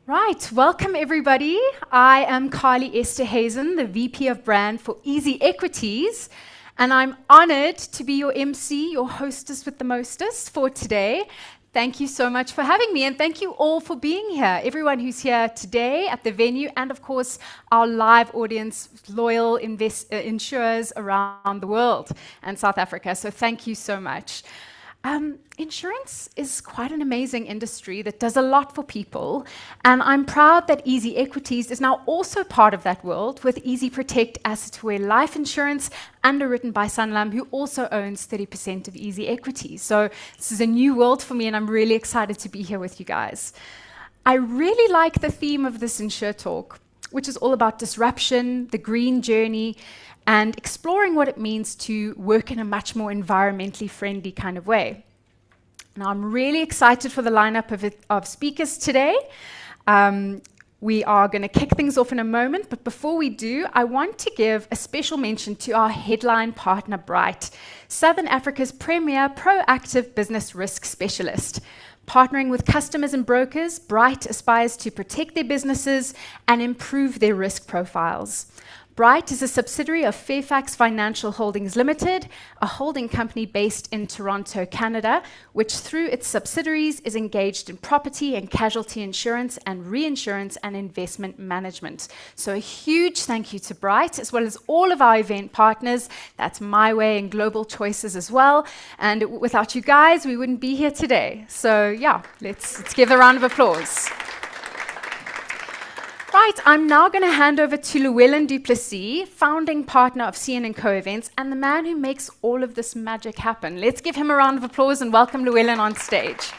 Right, welcome everybody. I am Carly Esther Hazen, the VP of Brand for Easy Equities, and I'm honored to be your MC, your hostess with the mostest for today. Thank you so much for having me, and thank you all for being here. Everyone who's here today at the venue, and of course, our live audience, loyal insurers around the world and South Africa. So thank you so much. Insurance is quite an amazing industry that does a lot for people, and I'm proud that Easy Equities is now also part of that world with Easy Protect Asset-Aware Life Insurance, underwritten by Sanlam, who also owns 30% of Easy Equities. So this is a new world for me, and I'm really excited to be here with you guys. I really like the theme of this InsureTalk, which is all about disruption, the green journey, and exploring what it means to work in a much more environmentally friendly kind of way. Now, I'm really excited for the lineup of speakers today. We are going to kick things off in a moment, but before we do, I want to give a special mention to our headline partner, Bright, Southern Africa's premier proactive business risk specialist. Partnering with customers and brokers, Bright aspires to protect their businesses and improve their risk profiles. Bright is a subsidiary of Fairfax Financial Holdings Limited, a holding company based in Toronto, Canada, which through its subsidiaries is engaged in property and casualty insurance and reinsurance and investment management. So a huge thank you to Bright, as well as all of our event partners. That's My Way and Global Choices as well. And without you guys, we wouldn't be here today. So yeah, let's give a round of applause. Right, I'm now going to hand over to Llewellyn du Plessis, founding partner of CN&CO Events, and the man who makes all of this magic happen. Let's give him a round of applause and welcome Llewellyn on stage.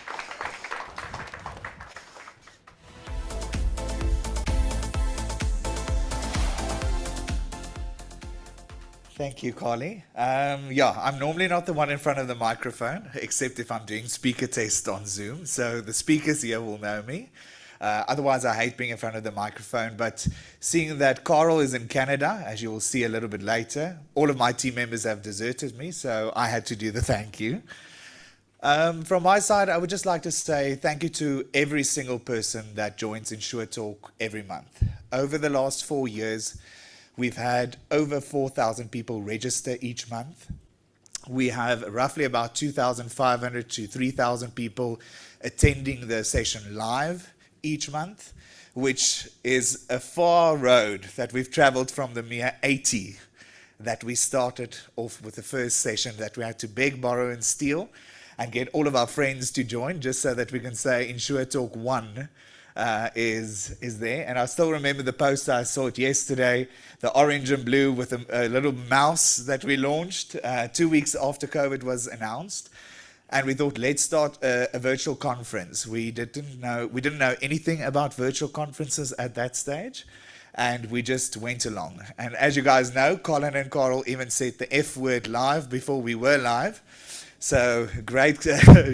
Thank you, Carly. I'm normally not the one in front of the microphone, except if I'm doing speaker tests on Zoom, so the speakers here will know me. Otherwise, I hate being in front of the microphone, but seeing that Carl is in Canada, as you will see a little bit later, all of my team members have deserted me, so I had to do the thank you. From my side, I would just like to say thank you to every single person that joins InsureTalk every month. Over the last 4 years, we've had over 4,000 people register each month. We have roughly about 2,500 to 3,000 people attending the session live each month, which is a far road that we've traveled from the mere 80 that we started off with the first session that we had to beg, borrow, and steal and get all of our friends to join just so that we can say InsureTalk 1 is there. And I still remember the poster, I saw it yesterday, the orange and blue with a little mouse that we launched 2 weeks after COVID was announced. And we thought, let's start a virtual conference. We didn't know anything about virtual conferences at that stage, and we just went along. And as you guys know, Colin and Carl even said the F word live before we were live. So great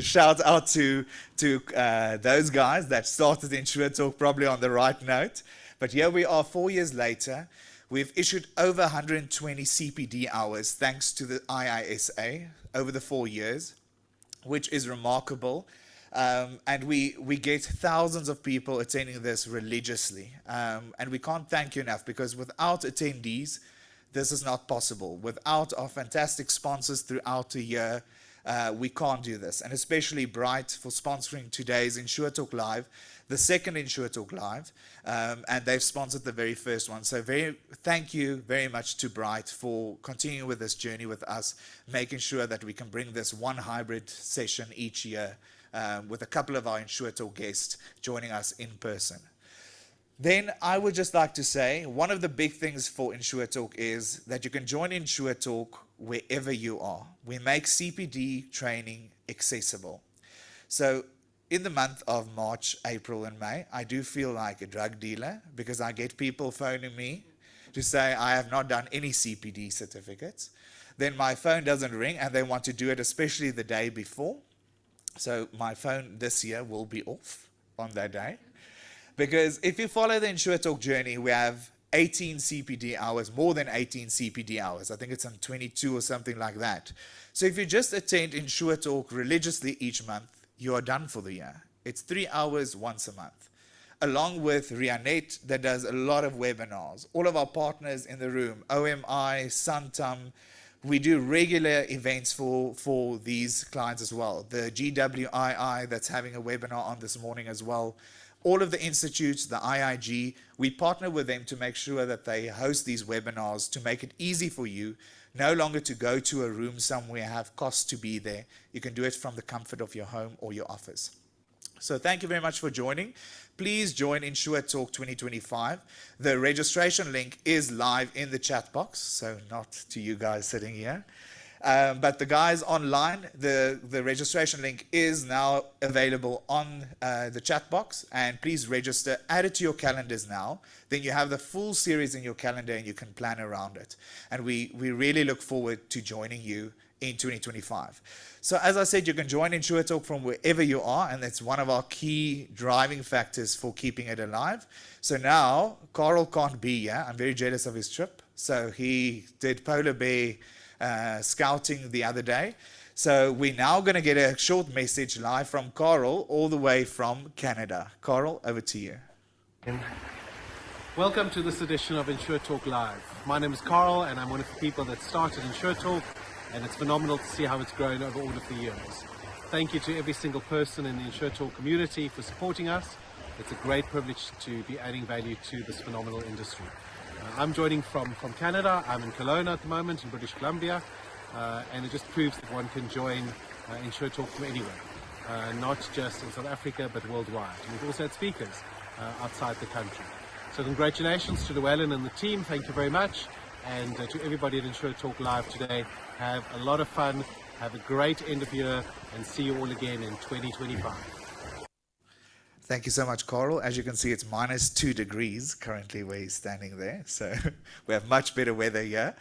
shout out to those guys that started InsureTalk probably on the right note. But here we are 4 years later. We've issued over 120 CPD hours thanks to the IISA over the 4 years, which is remarkable. And we get thousands of people attending this religiously. And we can't thank you enough, because without attendees, this is not possible. Without our fantastic sponsors throughout the year, we can't do this. And especially Bright for sponsoring today's InsureTalk Live, the second InsureTalk Live, and they've sponsored the very first one. So thank you very much to Bright for continuing with this journey with us, making sure that we can bring this one hybrid session each year with a couple of our InsureTalk guests joining us in person. Then I would just like to say, one of the big things for InsureTalk is that you can join InsureTalk wherever you are. We make CPD training accessible. So in the month of March, April, and May, I do feel like a drug dealer, because I get people phoning me to say I have not done any CPD certificates. Then my phone doesn't ring, and they want to do it especially the day before. So my phone this year will be off on that day. Because if you follow the InsureTalk journey, we have 18 CPD hours, more than 18 CPD hours. I think it's on 22 or something like that. So if you just attend InsureTalk religiously each month, you are done for the year. It's 3 hours once a month. along with Rianet that does a lot of webinars. All of our partners in the room, OMI, Santam, we do regular events for these clients as well. The GWII that's having a webinar on this morning as well. All of the institutes, the IIG, we partner with them to make sure that they host these webinars to make it easy for you, no longer to go to a room somewhere, have costs to be there. You can do it from the comfort of your home or your office. So thank you very much for joining. Please join InsureTalk 2025. The registration link is live in the chat box, so not to you guys sitting here. But the guys online, the registration link is now available on the chat box, and please register, add it to your calendars now. Then you have the full series in your calendar and you can plan around it. And we really look forward to joining you in 2025. So as I said, you can join InsureTalk from wherever you are, and that's one of our key driving factors for keeping it alive. So now, Carl can't be here. I'm very jealous of his trip. So he did polar bear scouting the other day. So we're now going to get a short message live from Carl, all the way from Canada. Carl, over to you. Welcome to this edition of InsureTalk Live. My name is Carl, and I'm one of the people that started InsureTalk, and it's phenomenal to see how it's grown over all of the years. Thank you to every single person in the InsureTalk community for supporting us. It's a great privilege to be adding value to this phenomenal industry. I'm joining from Canada. I'm in Kelowna at the moment, in British Columbia, and it just proves that one can join InsureTalk from anywhere, not just in South Africa, but worldwide. And we've also had speakers outside the country. So congratulations to Llewellyn and the team. Thank you very much. And to everybody at InsureTalk Live today, have a lot of fun, have a great end of year, and see you all again in 2025. Thank you so much, Carl. As you can see, it's -2 degrees currently where he's standing there. So we have much better weather here.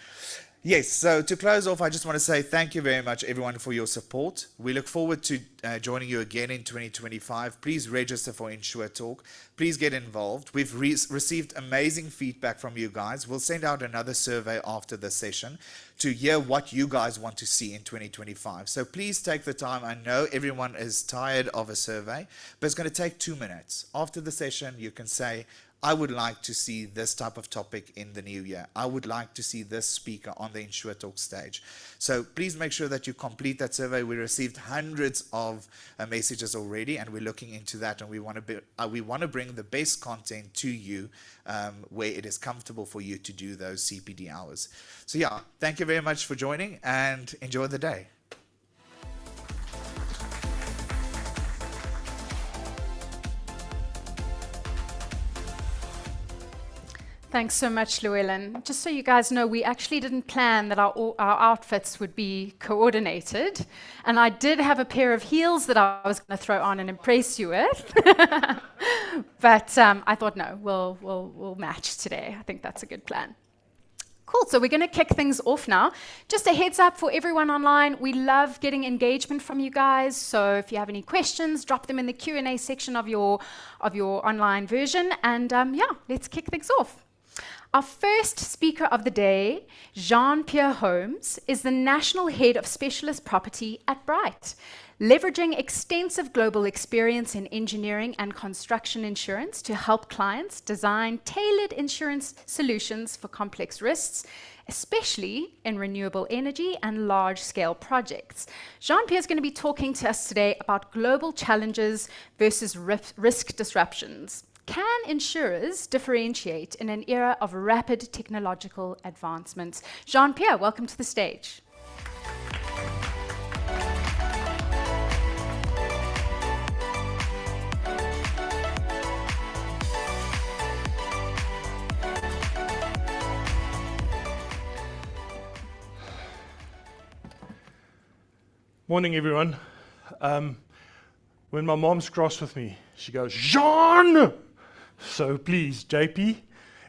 Yes, so to close off, I just want to say thank you very much, everyone, for your support. We look forward to joining you again in 2025. Please register for InsureTalk. Please get involved. We've received amazing feedback from you guys. We'll send out another survey after the session to hear what you guys want to see in 2025. So please take the time. I know everyone is tired of a survey, but it's going to take 2 minutes. After the session, you can say, I would like to see this type of topic in the new year. I would like to see this speaker on the InsureTalk stage. So please make sure that you complete that survey. We received hundreds of messages already, and we're looking into that, and we want to bring the best content to you where it is comfortable for you to do those CPD hours. So yeah, thank you very much for joining, and enjoy the day. Thanks so much, Llewellyn. Just so you guys know, we actually didn't plan that our outfits would be coordinated. And I did have a pair of heels that I was going to throw on and impress you with. But I thought, no, we'll match today. I think that's a good plan. Cool, so we're going to kick things off now. Just a heads up for everyone online, we love getting engagement from you guys, so if you have any questions, drop them in the Q&A section of your online version, and yeah, let's kick things off. Our first speaker of the day, Jean-Pierre Holmes, is the National Head of Specialist Property at Bright. Leveraging extensive global experience in engineering and construction insurance to help clients design tailored insurance solutions for complex risks, especially in renewable energy and large-scale projects. Jean-Pierre is going to be talking to us today about global challenges versus risk disruptions. Can insurers differentiate in an era of rapid technological advancements? Jean-Pierre, welcome to the stage. Morning, everyone. When my mom's cross with me, she goes, Jean! So please, JP.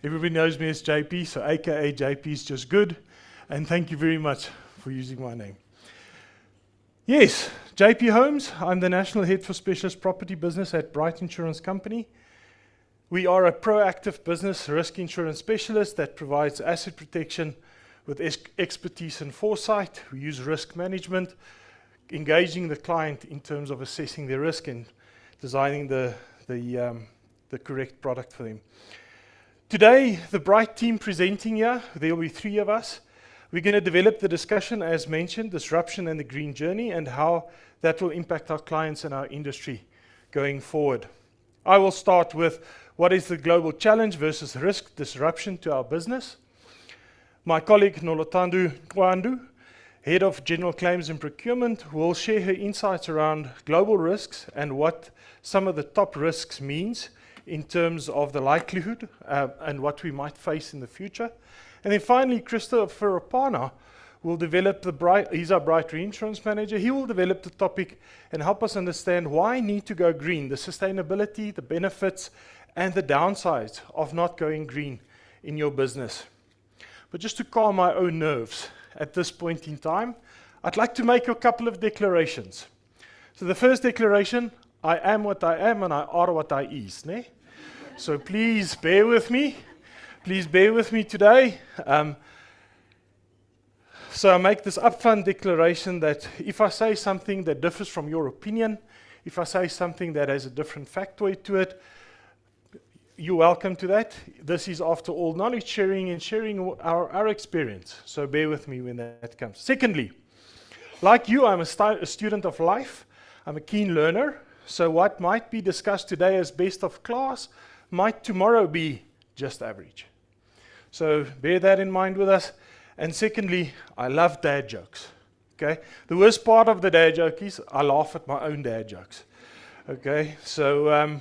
Everybody knows me as JP, so AKA JP is just good. And thank you very much for using my name. Yes, JP Holmes. I'm the National Head for Specialist Property Business at Bright Insurance Company. We are a proactive business risk insurance specialist that provides asset protection with expertise and foresight. We use risk management, engaging the client in terms of assessing their risk and designing the the correct product for them. Today, the bright team presenting here, there will be 3 of us. We're going to develop the discussion, as mentioned, disruption and the green journey, and how that will impact our clients and our industry going forward. I will start with what is the global challenge versus risk disruption to our business. My colleague Nolotandu Kwandu, Head of General Claims and Procurement, will share her insights around global risks and what some of the top risks means in terms of the likelihood and what we might face in the future. And then finally, Christopher Opana will develop he's our Bright Reinsurance Manager. He will develop the topic and help us understand why need to go green, the sustainability, the benefits, and the downsides of not going green in your business. But just to calm my own nerves at this point in time, I'd like to make a couple of declarations. So the first declaration, I am what I am and I are what I is. Ne? So please bear with me. Please bear with me today. So I make this upfront declaration that if I say something that differs from your opinion, if I say something that has a different factoid to it, you're welcome to that. This is, after all, knowledge sharing and sharing our experience. So bear with me when that comes. Secondly, like you, I'm a student of life. I'm a keen learner. So what might be discussed today as best of class might tomorrow be just average. So bear that in mind with us. And secondly, I love dad jokes. Okay? The worst part of the dad joke is I laugh at my own dad jokes. Okay? So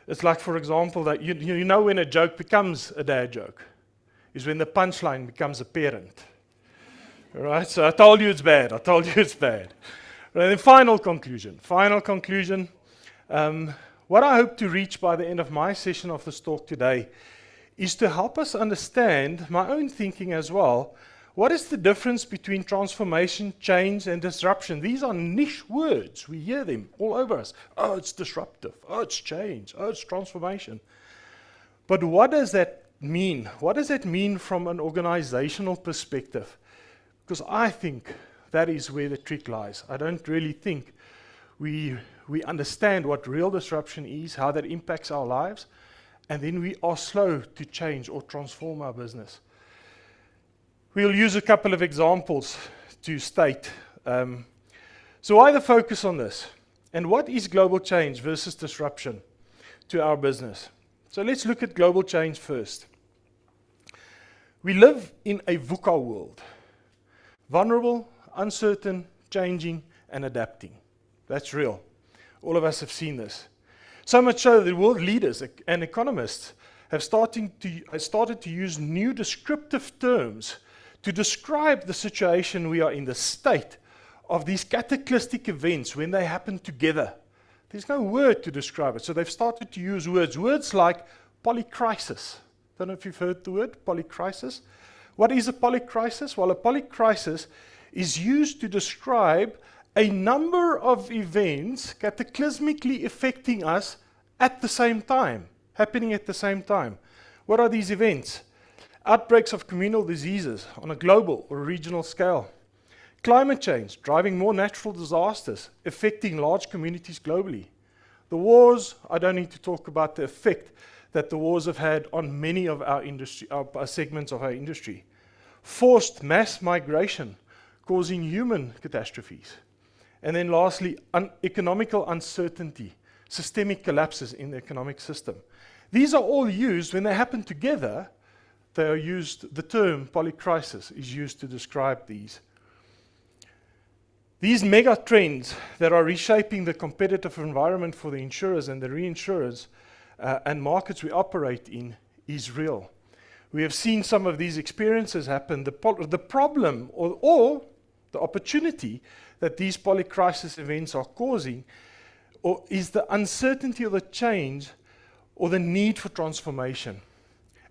it's like, for example, that you know when a joke becomes a dad joke is when the punchline becomes apparent. All right? So I told you it's bad. I told you it's bad. And then final conclusion. What I hope to reach by the end of my session of this talk today is to help us understand my own thinking as well. What is the difference between transformation, change, and disruption? These are niche words. We hear them all over us. Oh, it's disruptive. Oh, it's change. Oh, it's transformation. But what does that mean? What does that mean from an organizational perspective? Because I think that is where the trick lies. I don't really think we understand what real disruption is, how that impacts our lives, and then we are slow to change or transform our business. We'll use a couple of examples to state. So why the focus on this? And what is global change versus disruption to our business? So let's look at global change first. We live in a VUCA world. Vulnerable, uncertain, changing, and adapting. That's real. All of us have seen this. So much so that world leaders and economists have started to use new descriptive terms to describe the situation we are in, the state of these cataclysmic events when they happen together. There's no word to describe it. So they've started to use words like polycrisis. Don't know if you've heard the word polycrisis. What is a polycrisis? Well, a polycrisis is used to describe a number of events cataclysmically affecting us at the same time, happening at the same time. What are these events? Outbreaks of communal diseases on a global or regional scale. Climate change, driving more natural disasters, affecting large communities globally. The wars, I don't need to talk about the effect that the wars have had on many of our industry, our segments of our industry. Forced mass migration, causing human catastrophes. And then lastly, economical uncertainty, systemic collapses in the economic system. These are all used, when they happen together, they are used, the term polycrisis is used to describe these. These mega trends that are reshaping the competitive environment for the insurers and the reinsurers and markets we operate in is real. We have seen some of these experiences happen. The problem or the opportunity that these polycrisis events are causing is the uncertainty of the change or the need for transformation.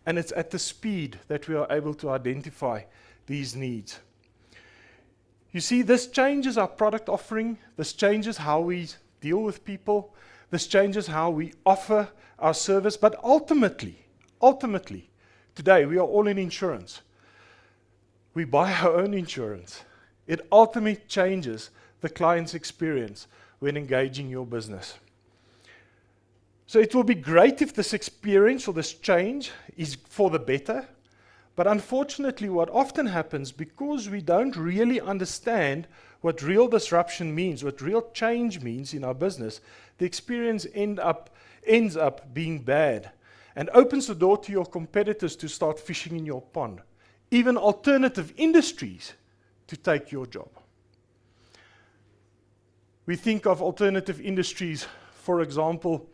And it's at the speed that we are able to identify these needs. You see, this changes our product offering. This changes how we deal with people. This changes how we offer our service. But ultimately, today we are all in insurance. We buy our own insurance. It ultimately changes the client's experience when engaging your business. So it will be great if this experience or this change is for the better. But unfortunately, what often happens, because we don't really understand what real disruption means, what real change means in our business, the experience ends up being bad and opens the door to your competitors to start fishing in your pond, even alternative industries to take your job. We think of alternative industries, for example,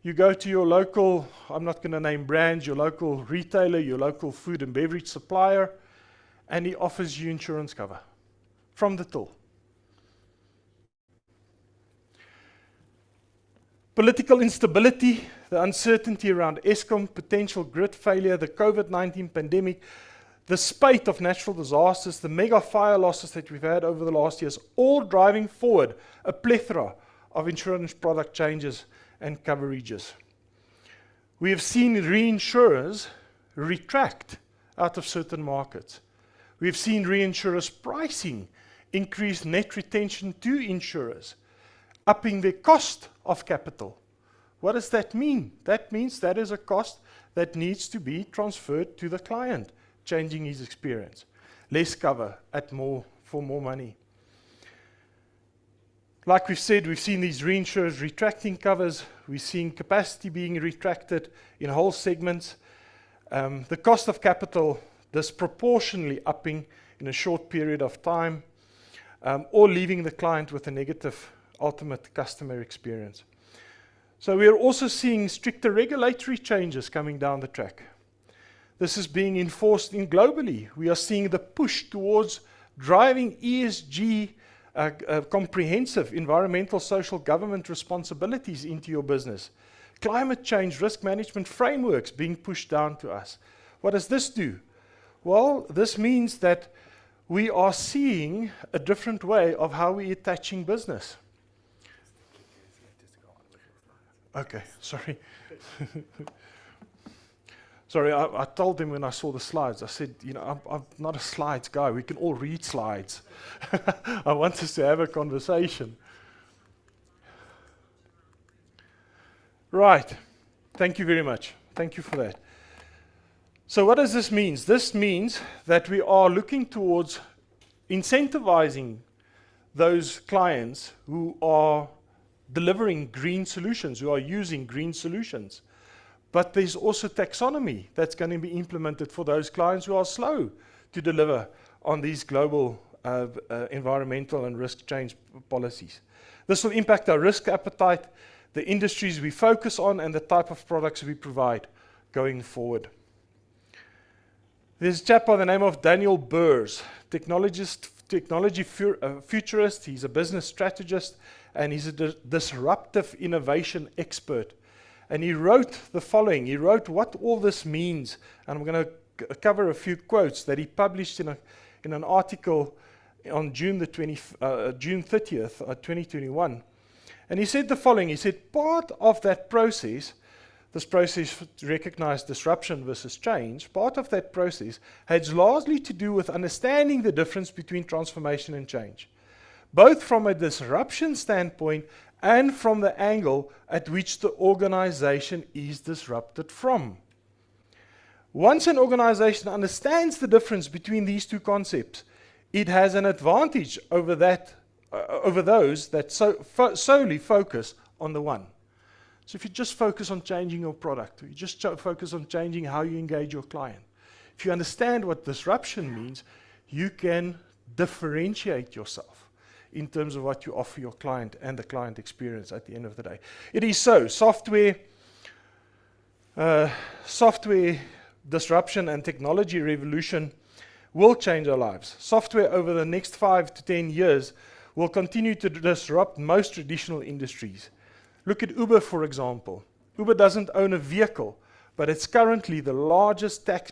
you go to your local, I'm not going to name brands, your local retailer, your local food and beverage supplier, and he offers you insurance cover from the till. Political instability, the uncertainty around Eskom, potential grid failure, the COVID-19 pandemic, the spate of natural disasters, the mega fire losses that we've had over the last years, all driving forward a plethora of insurance product changes and coverages. We have seen reinsurers retract out of certain markets. We've seen reinsurers pricing increase net retention to insurers, upping the cost of capital. What does that mean? That means that is a cost that needs to be transferred to the client, changing his experience. Less cover for more money. Like we've said, we've seen these reinsurers retracting covers. We're seeing capacity being retracted in whole segments. The cost of capital disproportionately upping in a short period of time, or leaving the client with a negative ultimate customer experience. So we are also seeing stricter regulatory changes coming down the track. This is being enforced globally. We are seeing the push towards driving ESG comprehensive environmental, social, government responsibilities into your business. Climate change risk management frameworks being pushed down to us. What does this do? Well, this means that we are seeing a different way of how we're attaching business. Okay, sorry. Sorry, I told him when I saw the slides, I said, I'm not a slides guy. We can all read slides. I want us to have a conversation. Right. Thank you very much. Thank you for that. So what does this mean? This means that we are looking towards incentivizing those clients who are delivering green solutions, who are using green solutions. But there's also taxonomy that's going to be implemented for those clients who are slow to deliver on these global environmental and risk change policies. This will impact our risk appetite, the industries we focus on, and the type of products we provide going forward. There's a chap by the name of Daniel Burrs, technology futurist. He's a business strategist, and he's a disruptive innovation expert. And he wrote the following. He wrote what all this means. And I'm going to cover a few quotes that he published in an article on June 30th, 2021. And he said the following. He said, part of that process, this process to recognize disruption versus change, part of that process has largely to do with understanding the difference between transformation and change, both from a disruption standpoint and from the angle at which the organization is disrupted from. Once an organization understands the difference between these two concepts, it has an advantage over those that solely focus on the one. So if you just focus on changing your product, or you just focus on changing how you engage your client, if you understand what disruption means, you can differentiate yourself in terms of what you offer your client and the client experience at the end of the day. It is so. Software disruption and technology revolution will change our lives. Software over the next 5 to 10 years will continue to disrupt most traditional industries. Look at Uber, for example. Uber doesn't own a vehicle, but it's currently the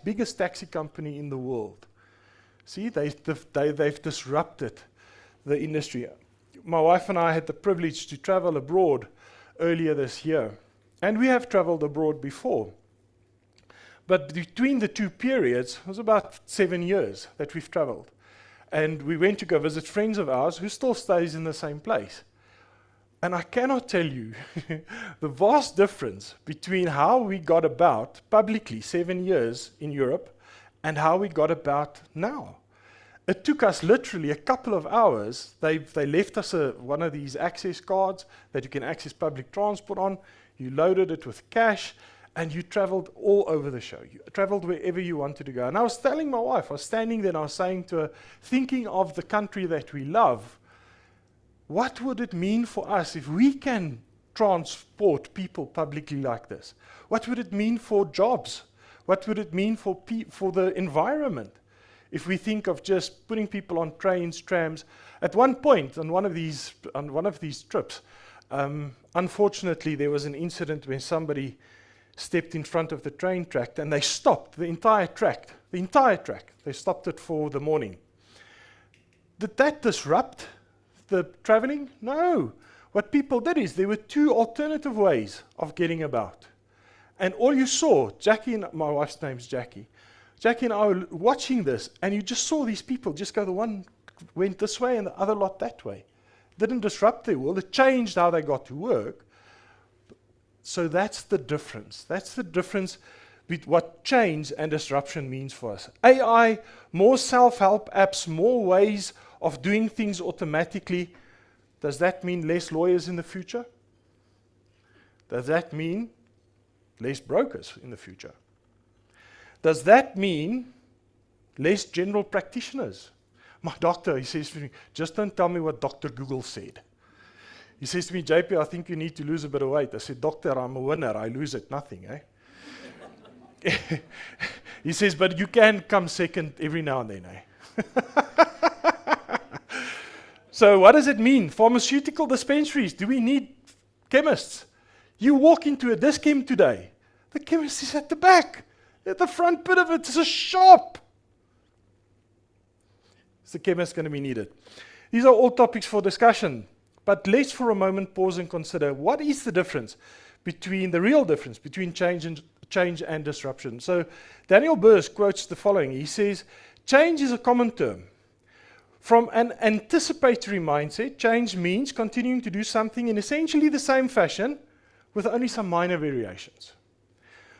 biggest taxi company in the world. See, they've disrupted the industry. My wife and I had the privilege to travel abroad earlier this year, and we have traveled abroad before. But between the two periods, it was about 7 years that we've traveled. And we went to go visit friends of ours who still stays in the same place. And I cannot tell you the vast difference between how we got about publicly 7 years in Europe and how we got about now. It took us literally a couple of hours. They left us one of these access cards that you can access public transport on. You loaded it with cash, and you traveled all over the show. You traveled wherever you wanted to go. And I was telling my wife, I was standing there and I was saying to her, thinking of the country that we love, what would it mean for us if we can transport people publicly like this? What would it mean for jobs? What would it mean for the environment? If we think of just putting people on trains, trams. At one point on one of these trips, unfortunately there was an incident where somebody stepped in front of the train track and they stopped the entire track. They stopped it for the morning. Did that disrupt the traveling? No. What people did is there were two alternative ways of getting about. And all you saw, Jackie and my wife's name's Jackie. Jackie and I were watching this, and you just saw these people just go, the one went this way and the other lot that way. Didn't disrupt their world, it changed how they got to work. So that's the difference. That's the difference between what change and disruption means for us. AI, more self-help apps, more ways of doing things automatically. Does that mean less lawyers in the future? Does that mean less brokers in the future? Does that mean less general practitioners? My doctor, he says to me, just don't tell me what Dr. Google said. He says to me, JP, I think you need to lose a bit of weight. I said, doctor, I'm a winner. I lose it, nothing, eh? He says, but you can come second every now and then, eh? So what does it mean? Pharmaceutical dispensaries. Do we need chemists? You walk into a Dischem today. The chemist is at the back. At the front bit of it is a shop. Is the chemist going to be needed? These are all topics for discussion. But let's for a moment pause and consider what is the difference between the real difference between change and disruption. So Daniel Burst quotes the following. He says, change is a common term. From an anticipatory mindset, change means continuing to do something in essentially the same fashion with only some minor variations.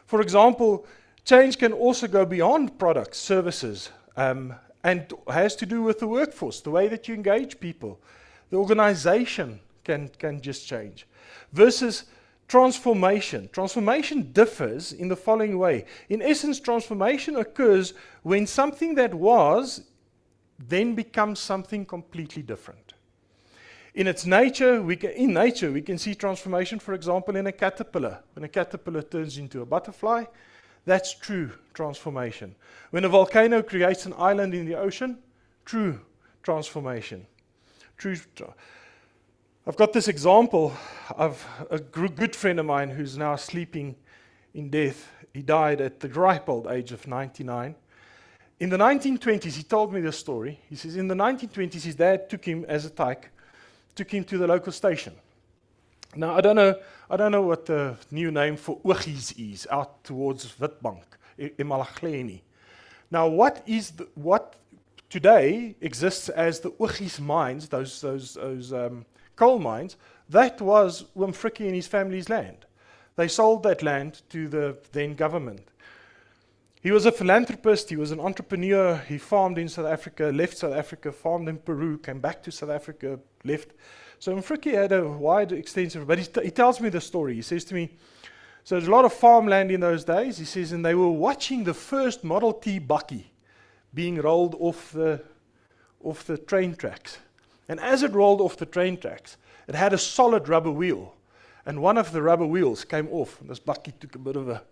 For example, change can also go beyond products, services, and has to do with the workforce, the way that you engage people. The organization can just change. Versus transformation. Transformation differs in the following way. In essence, transformation occurs when something that was then becomes something completely different. In its nature, we can see transformation, for example, in a caterpillar. When a caterpillar turns into a butterfly, that's true transformation. When a volcano creates an island in the ocean, true transformation. I've got this example of a good friend of mine who's now sleeping in death. He died at the ripe old age of 99. In the 1920s, he told me this story. He says, in the 1920s, his dad took him as a tyke, took him to the local station. Now, I don't know what the new name for Oogies is, out towards Witbank, Emalahleni. Now, what today exists as the Oogies mines, those coal mines, that was Wim Frickie and his family's land. They sold that land to the then government. He was a philanthropist, he was an entrepreneur, he farmed in South Africa, left South Africa, farmed in Peru, came back to South Africa, left. So Frickie had a wide, extensive, but he tells me the story. He says to me, so there's a lot of farmland in those days, he says, and they were watching the first Model T bakkie being rolled off the train tracks. And as it rolled off the train tracks, it had a solid rubber wheel. And one of the rubber wheels came off, and this bakkie took a bit of a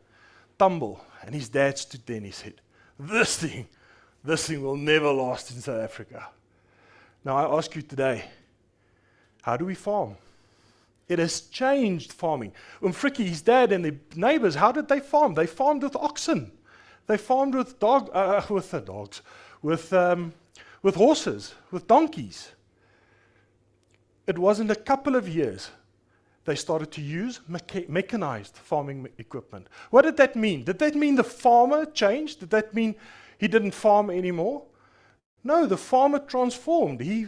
tumble. And his dad stood there and he said, this thing will never last in South Africa. Now I ask you today, how do we farm? It has changed farming. Frickie, his dad and the neighbors, how did they farm? They farmed with oxen. They farmed with with horses, with donkeys. It wasn't a couple of years they started to use mechanized farming equipment. What did that mean? Did that mean the farmer changed? Did that mean he didn't farm anymore? No, the farmer transformed. He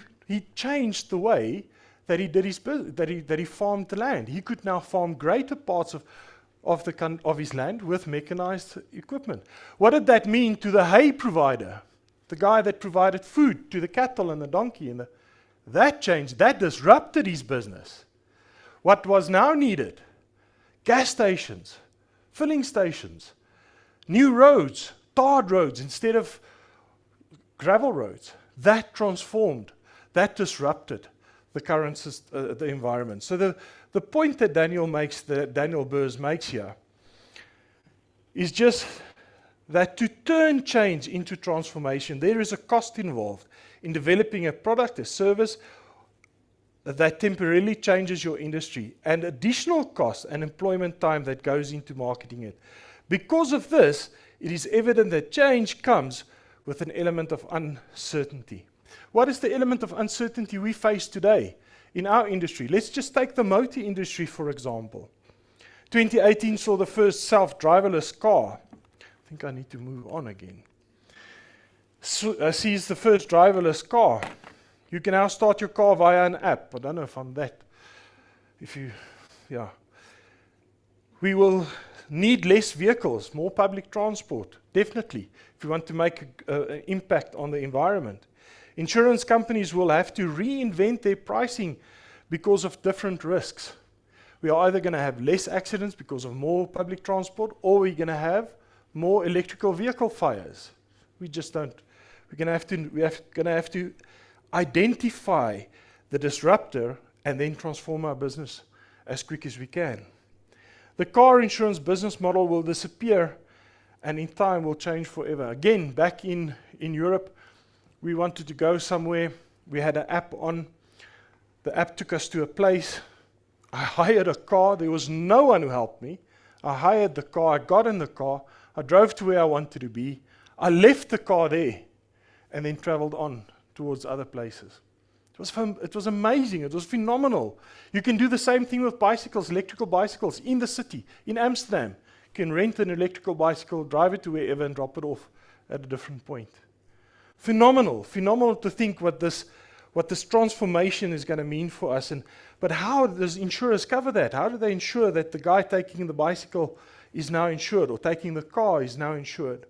changed the way that he did that he farmed the land. He could now farm greater parts of his land with mechanized equipment. What did that mean to the hay provider? The guy that provided food to the cattle and the donkey, that changed, that disrupted his business. What was now needed? Gas stations, filling stations, new roads, tarred roads instead of gravel roads. That transformed, that disrupted the current the environment. So the point that Daniel Burrs makes here is just that to turn change into transformation, there is a cost involved in developing a product, a service that temporarily changes your industry, and additional cost and employment time that goes into marketing it. Because of this, it is evident that change comes with an element of uncertainty. What is the element of uncertainty we face today in our industry? Let's just take the motor industry, for example. 2018 saw the first self-driverless car. I think I need to move on again. Sees the first driverless car. You can now start your car via an app. I don't know if I'm that. We will need less vehicles, more public transport, definitely, if we want to make an impact on the environment. Insurance companies will have to reinvent their pricing because of different risks. We are either going to have less accidents because of more public transport, or we're going to have more electrical vehicle fires. We just don't. We're going to have to identify the disruptor and then transform our business as quick as we can. The car insurance business model will disappear and in time will change forever. Again, back in Europe, we wanted to go somewhere. We had an app on. The app took us to a place. I hired a car. There was no one who helped me. I hired the car. I got in the car. I drove to where I wanted to be. I left the car there and then traveled on towards other places. It was amazing. It was phenomenal. You can do the same thing with bicycles, electrical bicycles in the city. In Amsterdam, you can rent an electrical bicycle, drive it to wherever and drop it off at a different point. Phenomenal to think what this transformation is going to mean for us. But how does insurers cover that? How do they ensure that the guy taking the bicycle is now insured, or taking the car is now insured?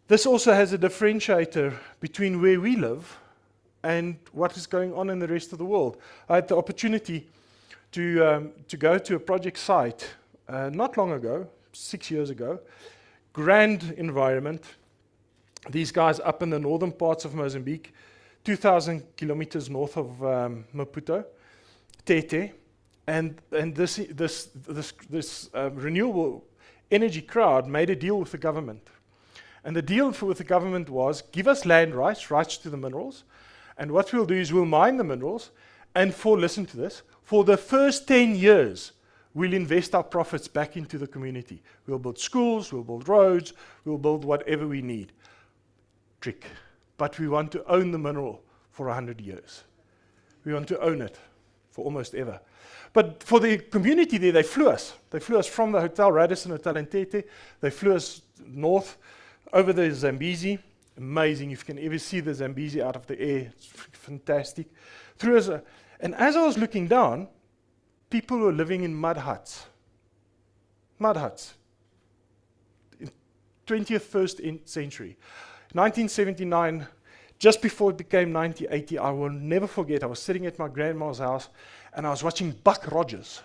This also has a differentiator between where we live and what is going on in the rest of the world. I had the opportunity to go to a project site not long ago, 6 years ago. Grand environment. These guys up in the northern parts of Mozambique, 2,000 kilometers north of Maputo, Tete, and this renewable energy crowd made a deal with the government. And the deal with the government was, give us land rights to the minerals, and what we'll do is we'll mine the minerals, and listen to this, for the first 10 years, we'll invest our profits back into the community. We'll build schools, we'll build roads, we'll build whatever we need. Trick. But we want to own the mineral for 100 years. We want to own it for almost ever. But for the community there, they flew us. They flew us from the hotel, Radisson Hotel in Tete. They flew us north over the Zambezi. Amazing. If you can ever see the Zambezi out of the air, it's fantastic. And as I was looking down, people were living in mud huts. Mud huts. In 21st century. 1979, just before it became 1980, I will never forget, I was sitting at my grandma's house and I was watching Buck Rogers.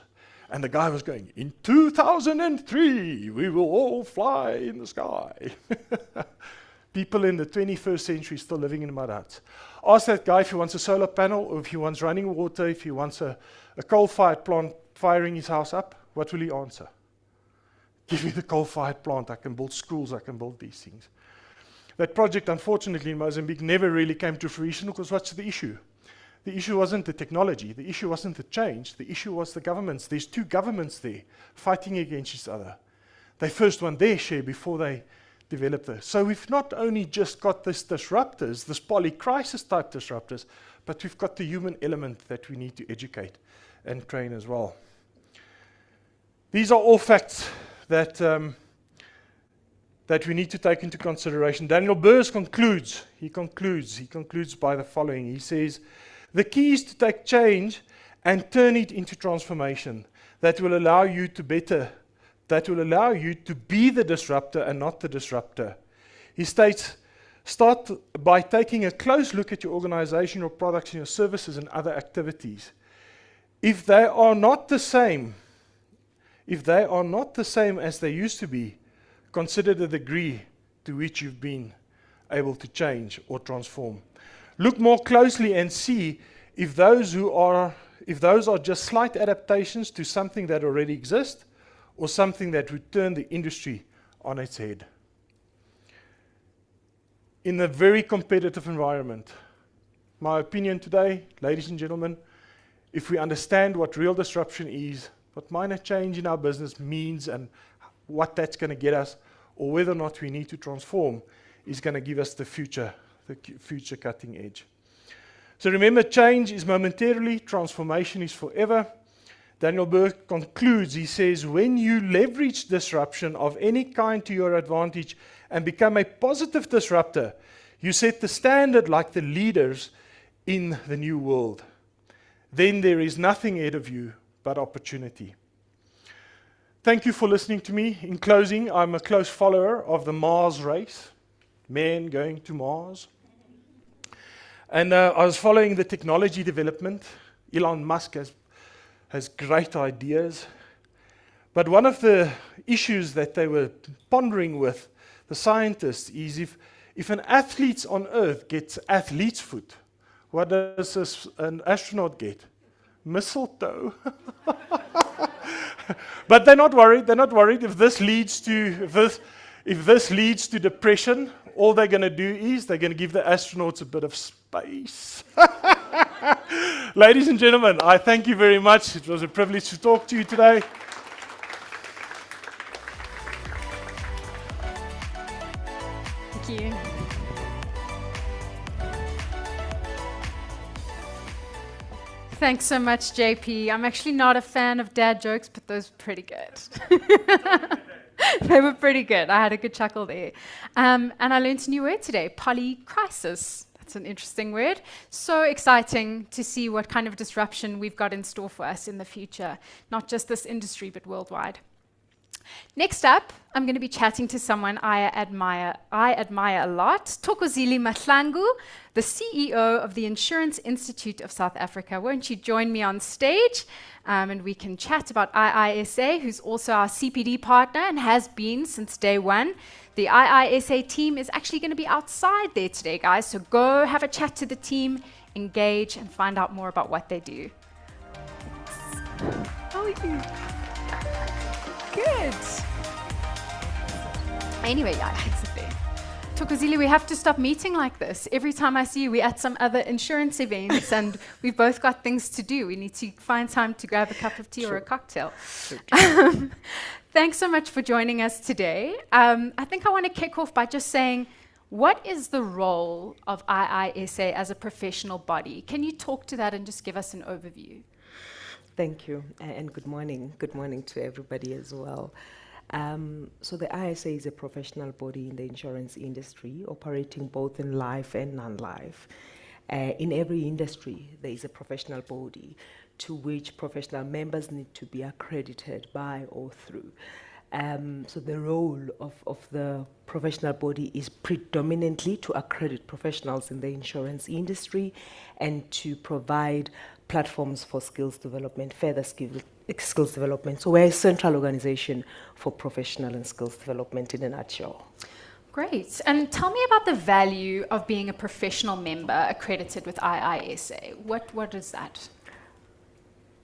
And the guy was going, in 2003, we will all fly in the sky. People in the 21st century still living in mud huts. Ask that guy if he wants a solar panel, or if he wants running water, if he wants a coal-fired plant firing his house up. What will he answer? Give me the coal-fired plant. I can build schools. I can build these things. That project, unfortunately, in Mozambique never really came to fruition, because what's the issue? The issue wasn't the technology. The issue wasn't the change. The issue was the governments. There's two governments there fighting against each other. They first want their share before they develop this. So we've not only just got these disruptors, this polycrisis type disruptors, but we've got the human element that we need to educate and train as well. These are all facts that we need to take into consideration. Daniel Burrs concludes by the following. He says, The key is to take change and turn it into transformation that will allow you to be the disruptor and not the disruptor. He states, start by taking a close look at your organization, your products, and your services and other activities. If they are not the same as they used to be, consider the degree to which you've been able to change or transform. Look more closely and see if those are just slight adaptations to something that already exists or something that would turn the industry on its head. In a very competitive environment, my opinion today, ladies and gentlemen, if we understand what real disruption is, what minor change in our business means and what that's going to get us, or whether or not we need to transform, is going to give us the future cutting edge. So remember, change is momentarily, transformation is forever. Daniel Burke concludes, he says, when you leverage disruption of any kind to your advantage and become a positive disruptor, you set the standard like the leaders in the new world. Then there is nothing ahead of you but opportunity. Thank you for listening to me. In closing, I'm a close follower of the Mars race, men going to Mars. And I was following the technology development. Elon Musk has great ideas. But one of the issues that they were pondering with the scientists is if an athlete on Earth gets athlete's foot, what does an astronaut get? Mistletoe. But they're not worried. They're not worried if this leads to depression. All they're going to do is they're going to give the astronauts a bit of space. Ladies and gentlemen, I thank you very much. It was a privilege to talk to you today. Thank you. Thanks so much, JP. I'm actually not a fan of dad jokes, but those were pretty good. They were pretty good. I had a good chuckle there. And I learned a new word today, polycrisis. That's an interesting word. So exciting to see what kind of disruption we've got in store for us in the future, not just this industry, but worldwide. Next up, I'm going to be chatting to someone I admire a lot, Thokozile Mahlangu, the CEO of the Insurance Institute of South Africa. Won't you join me on stage? And we can chat about IISA, who's also our CPD partner and has been since day one. The IISA team is actually going to be outside there today, guys, so go have a chat to the team, engage, and find out more about what they do. Thanks. How are you? Good. Anyway, yeah, exit there. Thokozile, we have to stop meeting like this. Every time I see you, we're at some other insurance events and we've both got things to do. We need to find time to grab a cup of tea or a cocktail. Thanks so much for joining us today. I think I want to kick off by just saying, what is the role of IISA as a professional body? Can you talk to that and just give us an overview? Thank you, and good morning. Good morning to everybody as well. So the ISA is a professional body in the insurance industry, operating both in life and non-life. In every industry, there is a professional body to which professional members need to be accredited by or through. So the role of the professional body is predominantly to accredit professionals in the insurance industry and to provide platforms for skills development, further skills development. So we're a central organization for professional and skills development in a nutshell. Great. And tell me about the value of being a professional member accredited with IISA. What is that?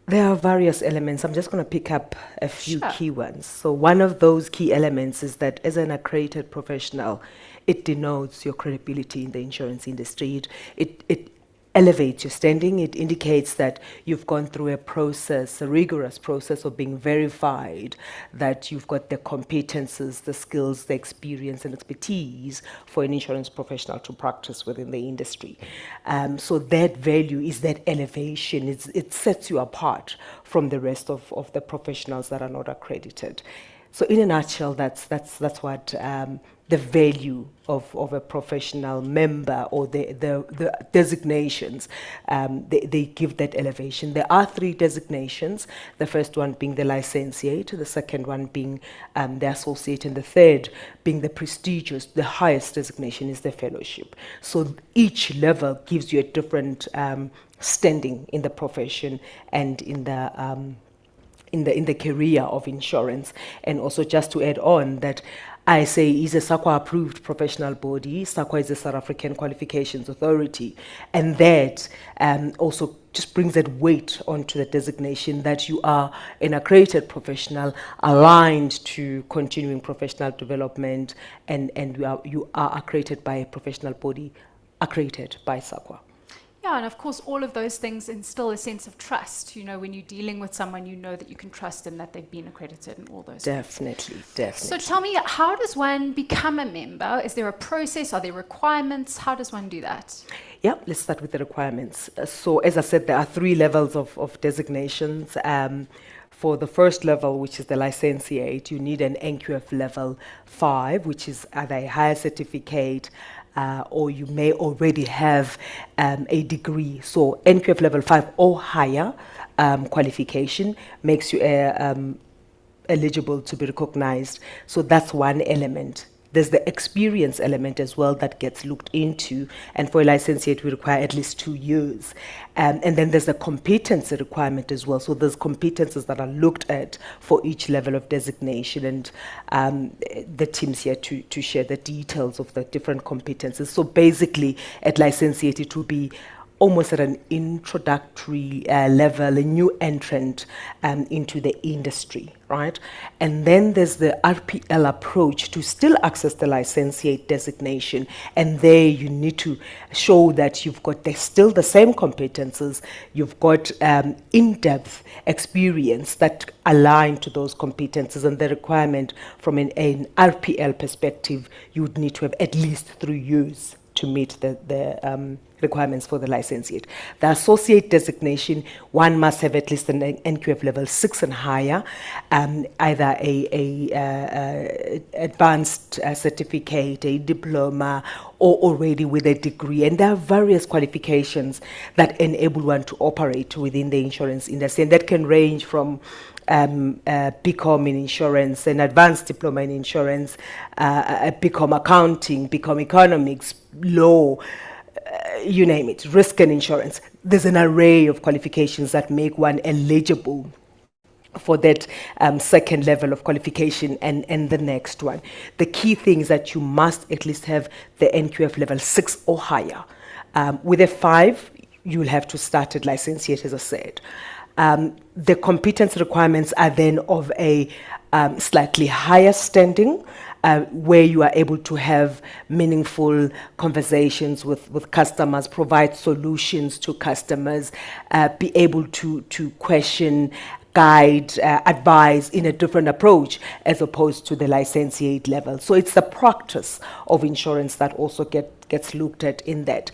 There are various elements. I'm just going to pick up a few Sure. key ones. So one of those key elements is that as an accredited professional, it denotes your credibility in the insurance industry. It elevates your standing. It indicates that you've gone through a process, a rigorous process of being verified, that you've got the competences, the skills, the experience and expertise for an insurance professional to practice within the industry. So that value is that elevation. It sets you apart from the rest of the professionals that are not accredited. So in a nutshell, that's what the value of a professional member or the designations. They give that elevation. There are 3 designations, the first one being the licentiate, the second one being the associate, and the third being the prestigious, the highest designation is the fellowship. So each level gives you a different standing in the profession and in the career of insurance. And also just to add on that ISA is a SAQA approved professional body. SAQA is a South African Qualifications Authority, and that also just brings that weight onto the designation that you are an accredited professional aligned to continuing professional development, and you are accredited by a professional body accredited by SAQA. Yeah, and of course, all of those things instill a sense of trust. You know, when you're dealing with someone, you know that you can trust them, that they've been accredited, and all those Definitely. So tell me, how does one become a member? Is there a process? Are there requirements? How does one do that? Yeah, let's start with the requirements. So as I said, there are 3 levels of designations. For the first level, which is the licentiate, you need an NQF level 5, which is either a higher certificate, or you may already have a degree. So NQF level 5 or higher qualification makes you eligible to be recognized. So that's one element. There's the experience element as well that gets looked into, and for a licentiate we require at least 2 years. And then there's the competency requirement as well. So there's competences that are looked at for each level of designation, and the team's here to share the details of the different competences. So basically at licentiate it will be almost at an introductory level, a new entrant into the industry, right? And then there's the RPL approach to still access the licentiate designation. And there you need to show that you've got still the same competences, you've got in-depth experience that align to those competences, and the requirement from an RPL perspective, you would need to have at least 3 years to meet the requirements for the licentiate. The associate designation, one must have at least an NQF level 6 and higher, either a advanced certificate, a diploma, or already with a degree. And there are various qualifications that enable one to operate within the insurance industry, and that can range from BCom in insurance, an advanced diploma in insurance, BCom accounting, BCom economics, law, you name it, risk and insurance. There's an array of qualifications that make one eligible for that second level of qualification and the next one. The key thing is that you must at least have the NQF level 6 or higher. With a 5, you'll have to start at licentiate, as I said. The competence requirements are then of a slightly higher standing, where you are able to have meaningful conversations with customers, provide solutions to customers, be able to question, guide, advise in a different approach as opposed to the licentiate level. So it's the practice of insurance that also gets looked at in that.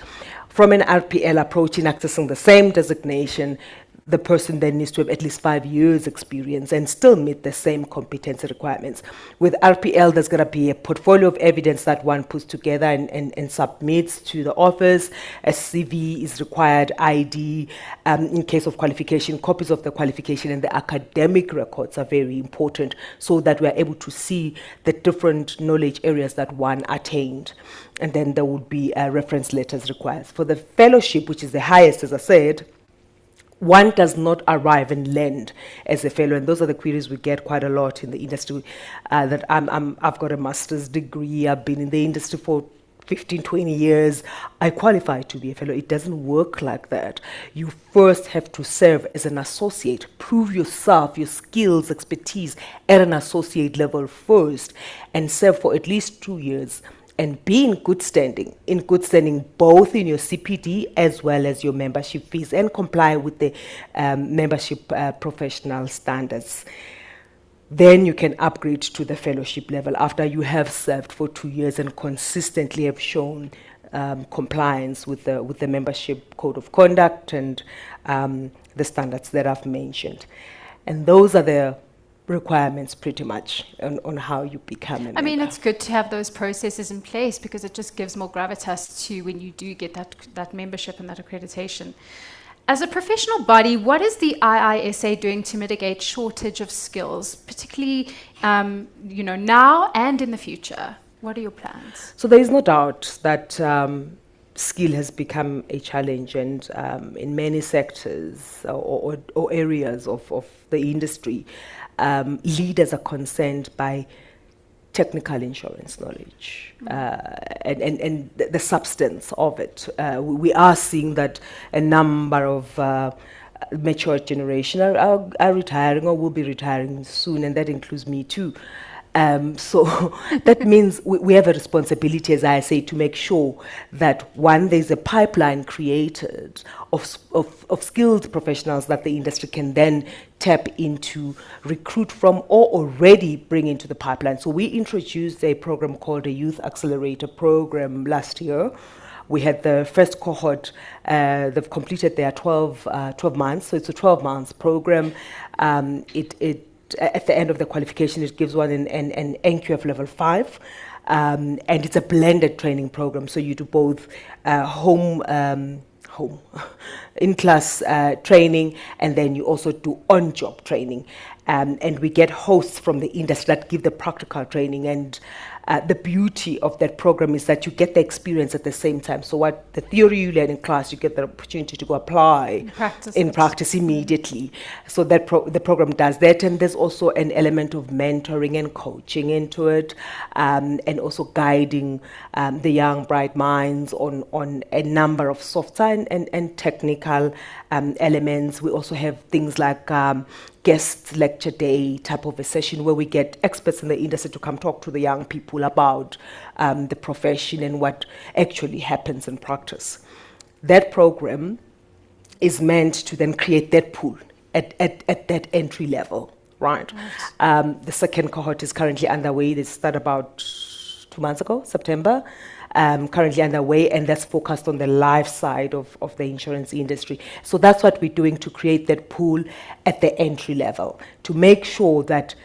From an RPL approach in accessing the same designation, the person then needs to have at least 5 years experience and still meet the same competency requirements. With RPL, there's going to be a portfolio of evidence that one puts together and submits to the office. A CV is required, ID, in case of qualification, copies of the qualification, and the academic records are very important so that we are able to see the different knowledge areas that one attained. And then there would be reference letters required. For the fellowship, which is the highest, as I said, one does not arrive and land as a fellow, and those are the queries we get quite a lot in the industry. That I've got a master's degree, I've been in the industry for 15, 20 years, I qualify to be a fellow. It doesn't work like that. You first have to serve as an associate, prove yourself, your skills, expertise at an associate level first, and serve for at least 2 years. And be in good standing both in your CPD as well as your membership fees, and comply with the membership professional standards. Then you can upgrade to the fellowship level after you have served for 2 years and consistently have shown compliance with the membership code of conduct and the standards that I've mentioned. And those are the requirements pretty much on how you become a I mean, member. it's good to have those processes in place because it just gives more gravitas to when you do get that membership and that accreditation. As a professional body, what is the IISA doing to mitigate shortage of skills, particularly now and in the future? What are your plans? So there is no doubt that skill has become a challenge, and in many sectors or areas of the industry, leaders are concerned by technical insurance knowledge and the substance of it. We are seeing that a number of mature generation are retiring or will be retiring soon, and that includes me too. So that means we have a responsibility, as I say, to make sure that one, there's a pipeline created of skilled professionals that the industry can then tap into, recruit from, or already bring into the pipeline. So we introduced a program called a Youth Accelerator Program last year. We had the first cohort, they've completed their 12 months, so it's a 12 months program. At the end of the qualification, it gives one an NQF level 5, and it's a blended training program. So you do both home in-class training, and then you also do on-job training. And we get hosts from the industry that give the practical training. And the beauty of that program is that you get the experience at the same time. So what the theory you learn in class, you get the opportunity to go apply in practice immediately. So that the program does that. And there's also an element of mentoring and coaching into it, and also guiding the young, bright minds on a number of soft and technical elements. We also have things like guest lecture day type of a session where we get experts in the industry to come talk to the young people about the profession and what actually happens in practice. That program is meant to then create that pool at that entry level, right? The second cohort is currently underway. They started about 2 months ago, September. Currently underway, and that's focused on the life side of the insurance industry. So that's what we're doing to create that pool at the entry level, to make sure that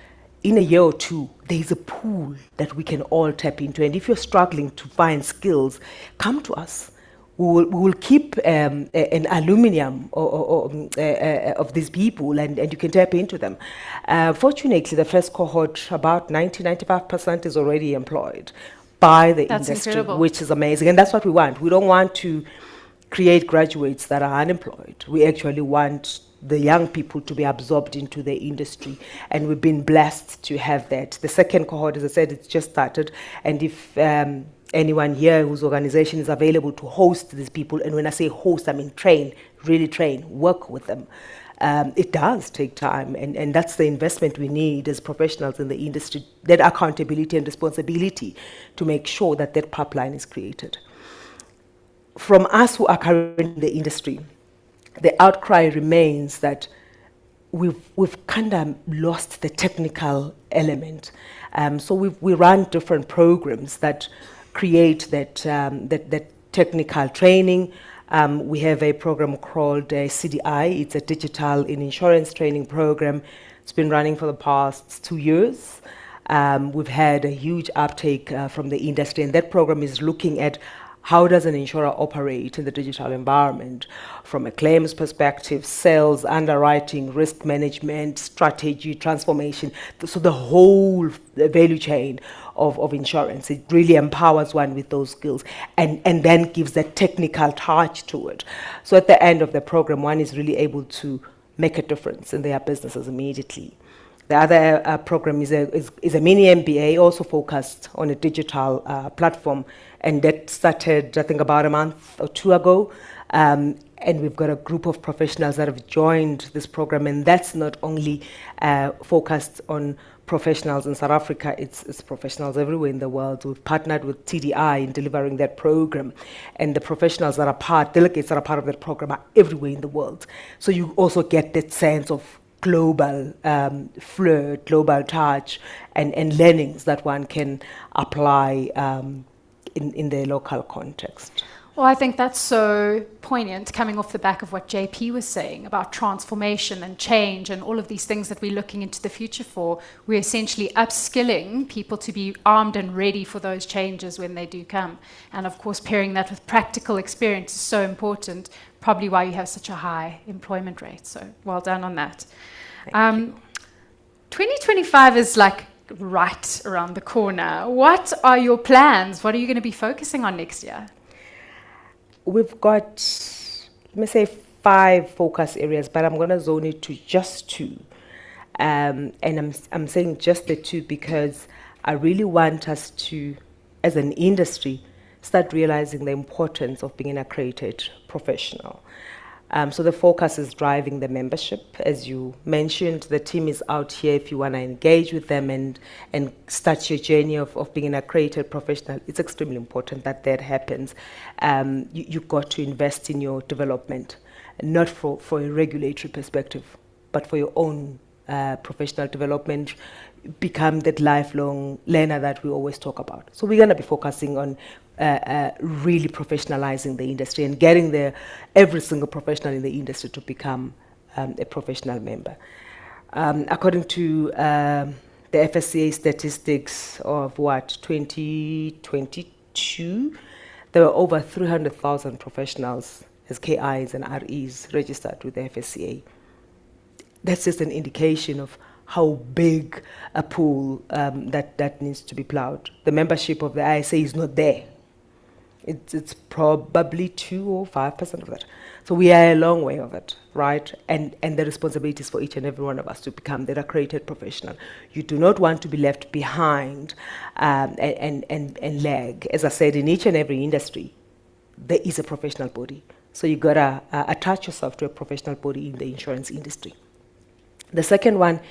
in a year or two, there's a pool that we can all tap into. And if you're struggling to find skills, come to us. We will keep an aluminium of these people, and you can tap into them. Fortunately, the first cohort, about 90-95% is already employed by the industry, incredible. Which is amazing. And that's what we want. We don't want to create graduates that are unemployed. We actually want the young people to be absorbed into the industry, and we've been blessed to have that. The second cohort, as I said, it's just started, and if anyone here whose organization is available to host these people, and when I say host, I mean train, really train, work with them. It does take time, and that's the investment we need as professionals in the industry, that accountability and responsibility to make sure that that pipeline is created. From us who are currently in the industry, the outcry remains that we've kind of lost the technical element. So we run different programs that create that technical training. We have a program called CDI. It's a digital in insurance training program. It's been running for the past 2 years. We've had a huge uptake from the industry, and that program is looking at how does an insurer operate in the digital environment from a claims perspective, sales, underwriting, risk management, strategy, transformation. So the whole value chain of insurance. It really empowers one with those skills and then gives that technical touch to it. So at the end of the program, one is really able to make a difference in their businesses immediately. The other program is a mini MBA, also focused on a digital platform, and that started, I think, about a month or 2 ago. And we've got a group of professionals that have joined this program, and that's not only focused on professionals in South Africa, it's professionals everywhere in the world. We've partnered with TDI in delivering that program, and the professionals that are delegates that are part of that program are everywhere in the world. So you also get that sense of global flirt, global touch, and learnings that one can apply in the local context. Well, I think that's so poignant coming off the back of what JP was saying about transformation and change and all of these things that we're looking into the future for. We're essentially upskilling people to be armed and ready for those changes when they do come. And of course, pairing that with practical experience is so important, probably why you have such a high employment rate. So well done on that. 2025 is like right around the corner. What are your plans? What are you going to be focusing on next year? We've got, let me say, 5 focus areas, but I'm going to zone it to just 2. And I'm saying just the 2 because I really want us to, as an industry, start realizing the importance of being an accredited professional. So the focus is driving the membership. As you mentioned, the team is out here if you want to engage with them and start your journey of being an accredited professional. It's extremely important that happens. You've got to invest in your development, not for a regulatory perspective, but for your own professional development. Become that lifelong learner that we always talk about. So we're going to be focusing on really professionalizing the industry and getting every single professional in the industry to become a professional member. According to the FSCA statistics of 2022, there were over 300,000 professionals as KIs and REs registered with the FSCA. That's just an indication of how big a pool that needs to be plowed. The membership of the ISA is not there. It's probably 2 or 5% of that. So we are a long way of it, right? And the responsibility is for each and every one of us to become that accredited professional. You do not want to be left behind and lag. As I said, in each and every industry, there is a professional body. So you gotta attach yourself to a professional body in the insurance industry. The second one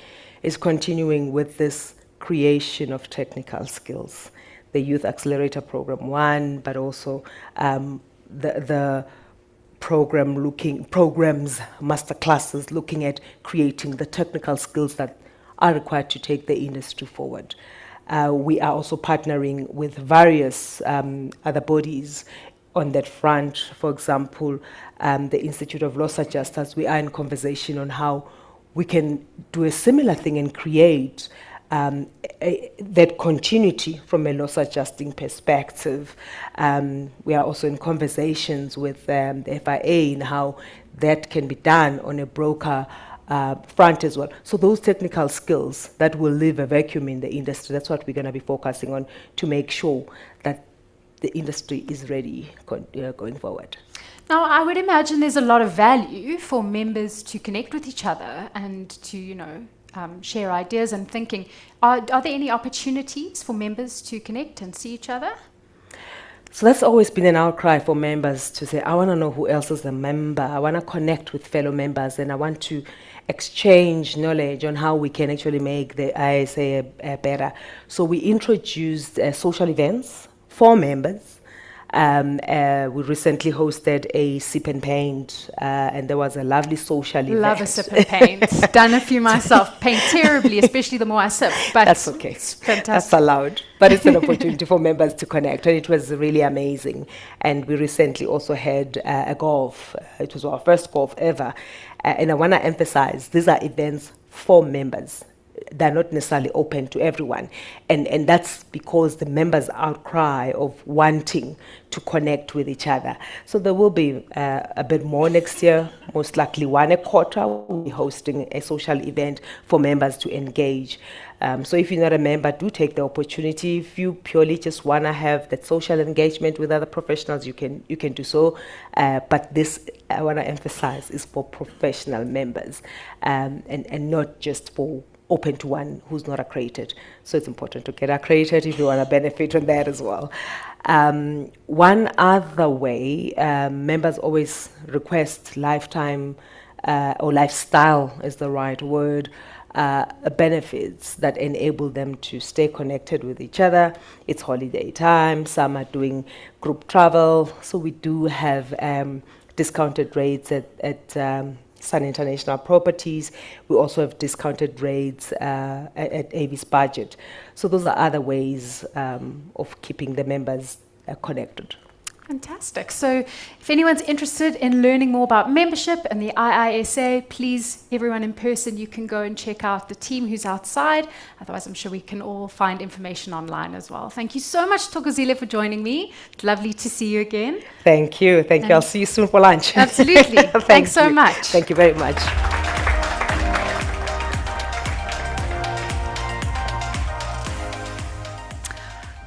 is continuing with this creation of technical skills. The Youth Accelerator Program 1, but also the programs, master classes, looking at creating the technical skills that are required to take the industry forward. We are also partnering with various other bodies on that front. For example, the Institute of Loss Adjusters, we are in conversation on how we can do a similar thing and create that continuity from a loss adjusting perspective. We are also in conversations with the FIA in how that can be done on a broker front as well. So those technical skills that will leave a vacuum in the industry, that's what we're going to be focusing on to make sure that the industry is ready going forward. Now, I would imagine there's a lot of value for members to connect with each other and to, share ideas and thinking. Are there any opportunities for members to connect and see each other? So that's always been an outcry for members to say, I want to know who else is a member. I want to connect with fellow members, and I want to exchange knowledge on how we can actually make the ISA better. So we introduced social events for members. We recently hosted a sip and paint, and there was a lovely social event. Love a sip and paint. Done a few myself. Paint terribly, especially the more I sip. But that's okay. It's fantastic. That's allowed. But it's an opportunity for members to connect, and it was really amazing. And we recently also had a golf. It was our first golf ever. And I want to emphasize, these are events for members. They're not necessarily open to everyone. And that's because the members' outcry of wanting to connect with each other. So there will be a bit more next year, most likely 1 a quarter. We'll be hosting a social event for members to engage. So if you're not a member, do take the opportunity. If you purely just want to have that social engagement with other professionals, you can do so. But this, I want to emphasize, is for professional members and not just for open to one who's not accredited. So it's important to get accredited if you want to benefit on that as well. One other way, members always request lifetime or lifestyle is the right word, benefits that enable them to stay connected with each other. It's holiday time, some are doing group travel, so we do have discounted rates at Sun International Properties. We also have discounted rates at Avis Budget. So those are other ways of keeping the members connected. Fantastic. So if anyone's interested in learning more about membership and the IISA, please, everyone in person, you can go and check out the team who's outside. Otherwise, I'm sure we can all find information online as well. Thank you so much, Thokozile, for joining me. It's lovely to see you again. Thank you. Thank you. I'll see you soon for lunch. Absolutely. Thanks so much. Thank you very much.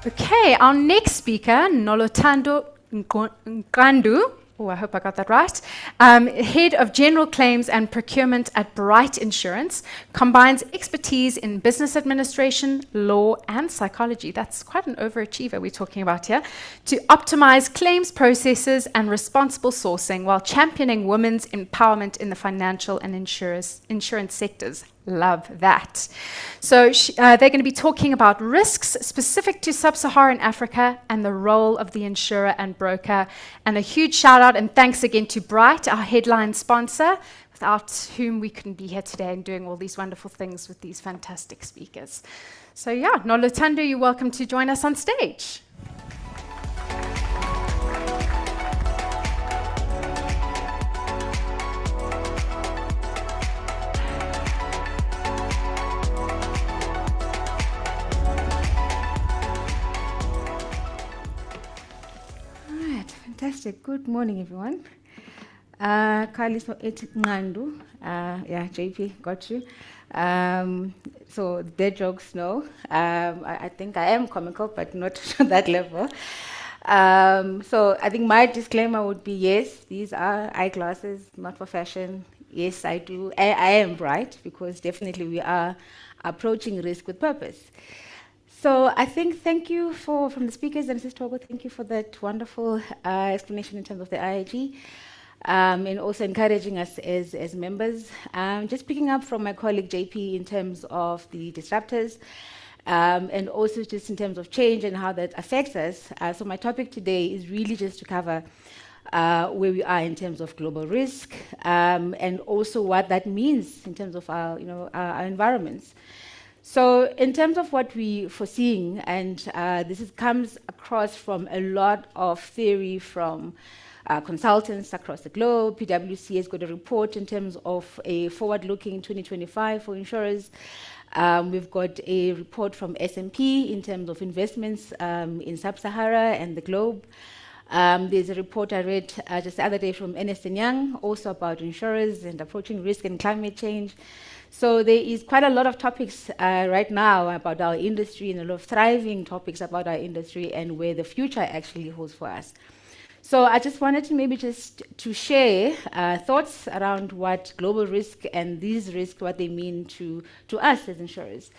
Okay, our next speaker, Nolotando Nkandu, oh, I hope I got that right, Head of General Claims and Procurement at Bright Insurance, combines expertise in business administration, law, and psychology. That's quite an overachiever we're talking about here, to optimize claims processes and responsible sourcing while championing women's empowerment in the financial and insurance sectors. Love that. So they're going to be talking about risks specific to Sub-Saharan Africa and the role of the insurer and broker. And a huge shout out and thanks again to Bright, our headline sponsor, without whom we couldn't be here today and doing all these wonderful things with these fantastic speakers. So yeah, Nolotando, you're welcome to join us on stage. Fantastic. Good morning, everyone. Kaliso Ngandu. Yeah, JP, got you. So dead jokes, no. I think I am comical, but not to that level. So I think my disclaimer would be, yes, these are eyeglasses, not for fashion. Yes, I do. I am bright because definitely we are approaching risk with purpose. So I think thank you from the speakers and Mrs. Togo, thank you for that wonderful explanation in terms of the IIG and also encouraging us as members. Just picking up from my colleague JP in terms of the disruptors and also just in terms of change and how that affects us. So my topic today is really just to cover where we are in terms of global risk and also what that means in terms of our environments. So in terms of what we're foreseeing, and comes across from a lot of theory from consultants across the globe. PwC has got a report in terms of a forward-looking 2025 for insurers. We've got a report from S&P in terms of investments in Sub-Sahara and the globe. There's a report I read just the other day from Ernst & Young, also about insurers and approaching risk and climate change. So there is quite a lot of topics right now about our industry and a lot of thriving topics about our industry and where the future actually holds for us. So I just wanted to maybe just to share thoughts around what global risk and these risks, what they mean to us as insurers.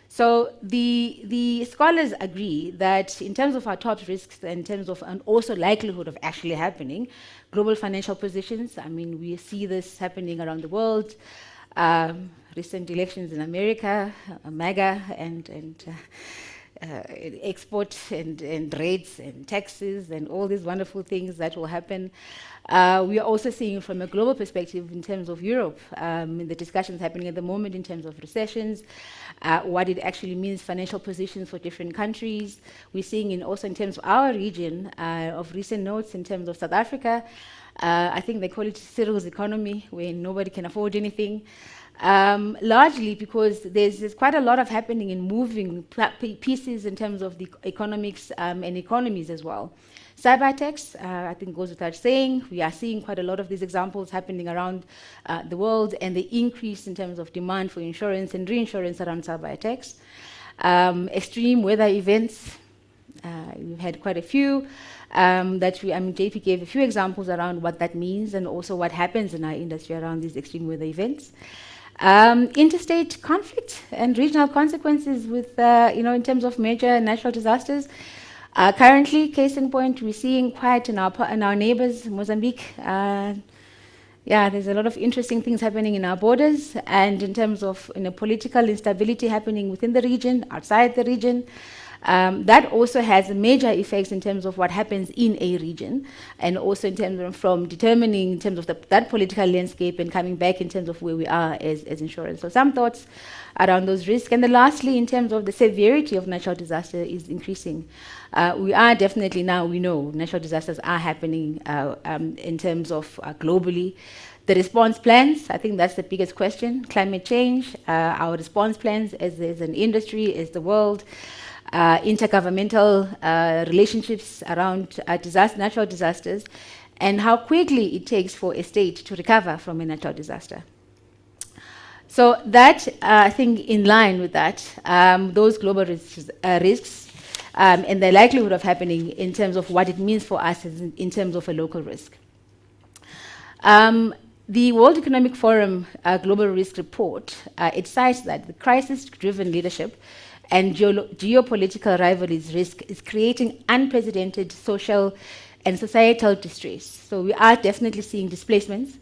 So the scholars agree that in terms of our top risks, in terms of and also likelihood of actually happening, global financial positions, I mean, we see this happening around the world. Recent elections in America, MAGA and export and rates and taxes and all these wonderful things that will happen. We are also seeing from a global perspective in terms of Europe, in the discussions happening at the moment in terms of recessions, what it actually means financial positions for different countries. We're seeing also in terms of our region of recent notes in terms of South Africa. I think they call it Cyril's economy, where nobody can afford anything. Largely because there's quite a lot of happening in moving pieces in terms of the economics and economies as well. Cyber attacks, I think goes without saying. We are seeing quite a lot of these examples happening around the world and the increase in terms of demand for insurance and reinsurance around cyber attacks. Extreme weather events, we've had quite a few. JP gave a few examples around what that means and also what happens in our industry around these extreme weather events. Interstate conflict and regional consequences with, in terms of major natural disasters. Currently, case in point, we're seeing quite in our neighbors, Mozambique. There's a lot of interesting things happening in our borders and in terms of political instability happening within the region, outside the region. That also has major effects in terms of what happens in a region, and also in terms of from determining in terms of that political landscape and coming back in terms of where we are as insurance. So some thoughts around those risks. And then lastly, in terms of the severity of natural disaster is increasing. We are definitely now, we know natural disasters are happening in terms of globally. The response plans, I think that's the biggest question. Climate change, our response plans as an industry, as the world, intergovernmental relationships around natural disasters, and how quickly it takes for a state to recover from a natural disaster. So that, I think, in line with that, those global risks, and the likelihood of happening in terms of what it means for us in terms of a local risk. The World Economic Forum Global Risk Report, it cites that the crisis-driven leadership and geopolitical rivalries risk is creating unprecedented social and societal distress. So we are definitely seeing displacements.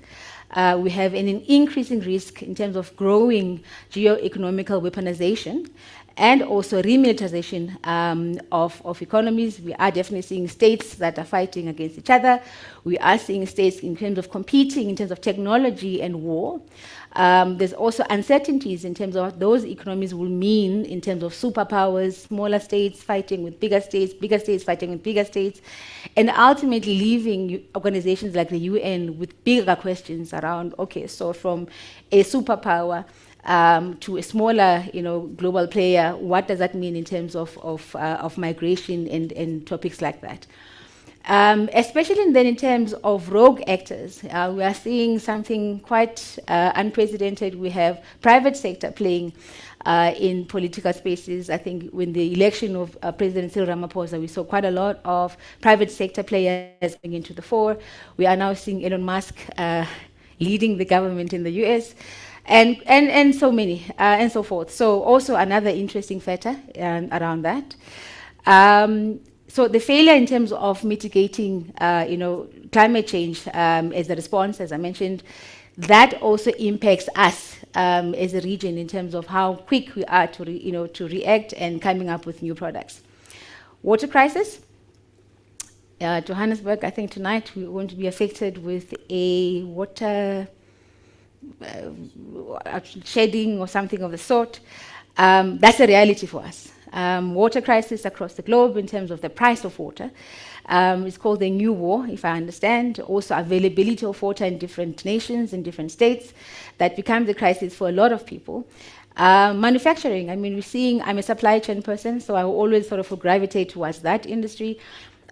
We have an increasing risk in terms of growing geo-economical weaponization and also remilitarization of economies. We are definitely seeing states that are fighting against each other. We are seeing states in terms of competing in terms of technology and war. There's also uncertainties in terms of what those economies will mean in terms of superpowers, smaller states fighting with bigger states fighting with bigger states, and ultimately leaving organizations like the UN with bigger questions around, okay, so from a superpower to a smaller, global player, what does that mean in terms of migration and topics like that? Especially then in terms of rogue actors, we are seeing something quite unprecedented. We have private sector playing in political spaces. I think when the election of President Cyril Ramaphosa, we saw quite a lot of private sector players coming into the fore. We are now seeing Elon Musk leading the government in the US. And so many, and so forth. So also another interesting factor around that. So the failure in terms of mitigating, climate change as a response, as I mentioned, that also impacts us as a region in terms of how quick we are to react and coming up with new products. Water crisis. Johannesburg, I think tonight we're going to be affected with a water shedding or something of the sort. That's a reality for us. Water crisis across the globe in terms of the price of water. It's called the new war, if I understand. Also availability of water in different nations, in different states. That becomes a crisis for a lot of people. Manufacturing, we're seeing, I'm a supply chain person, so I will always sort of gravitate towards that industry.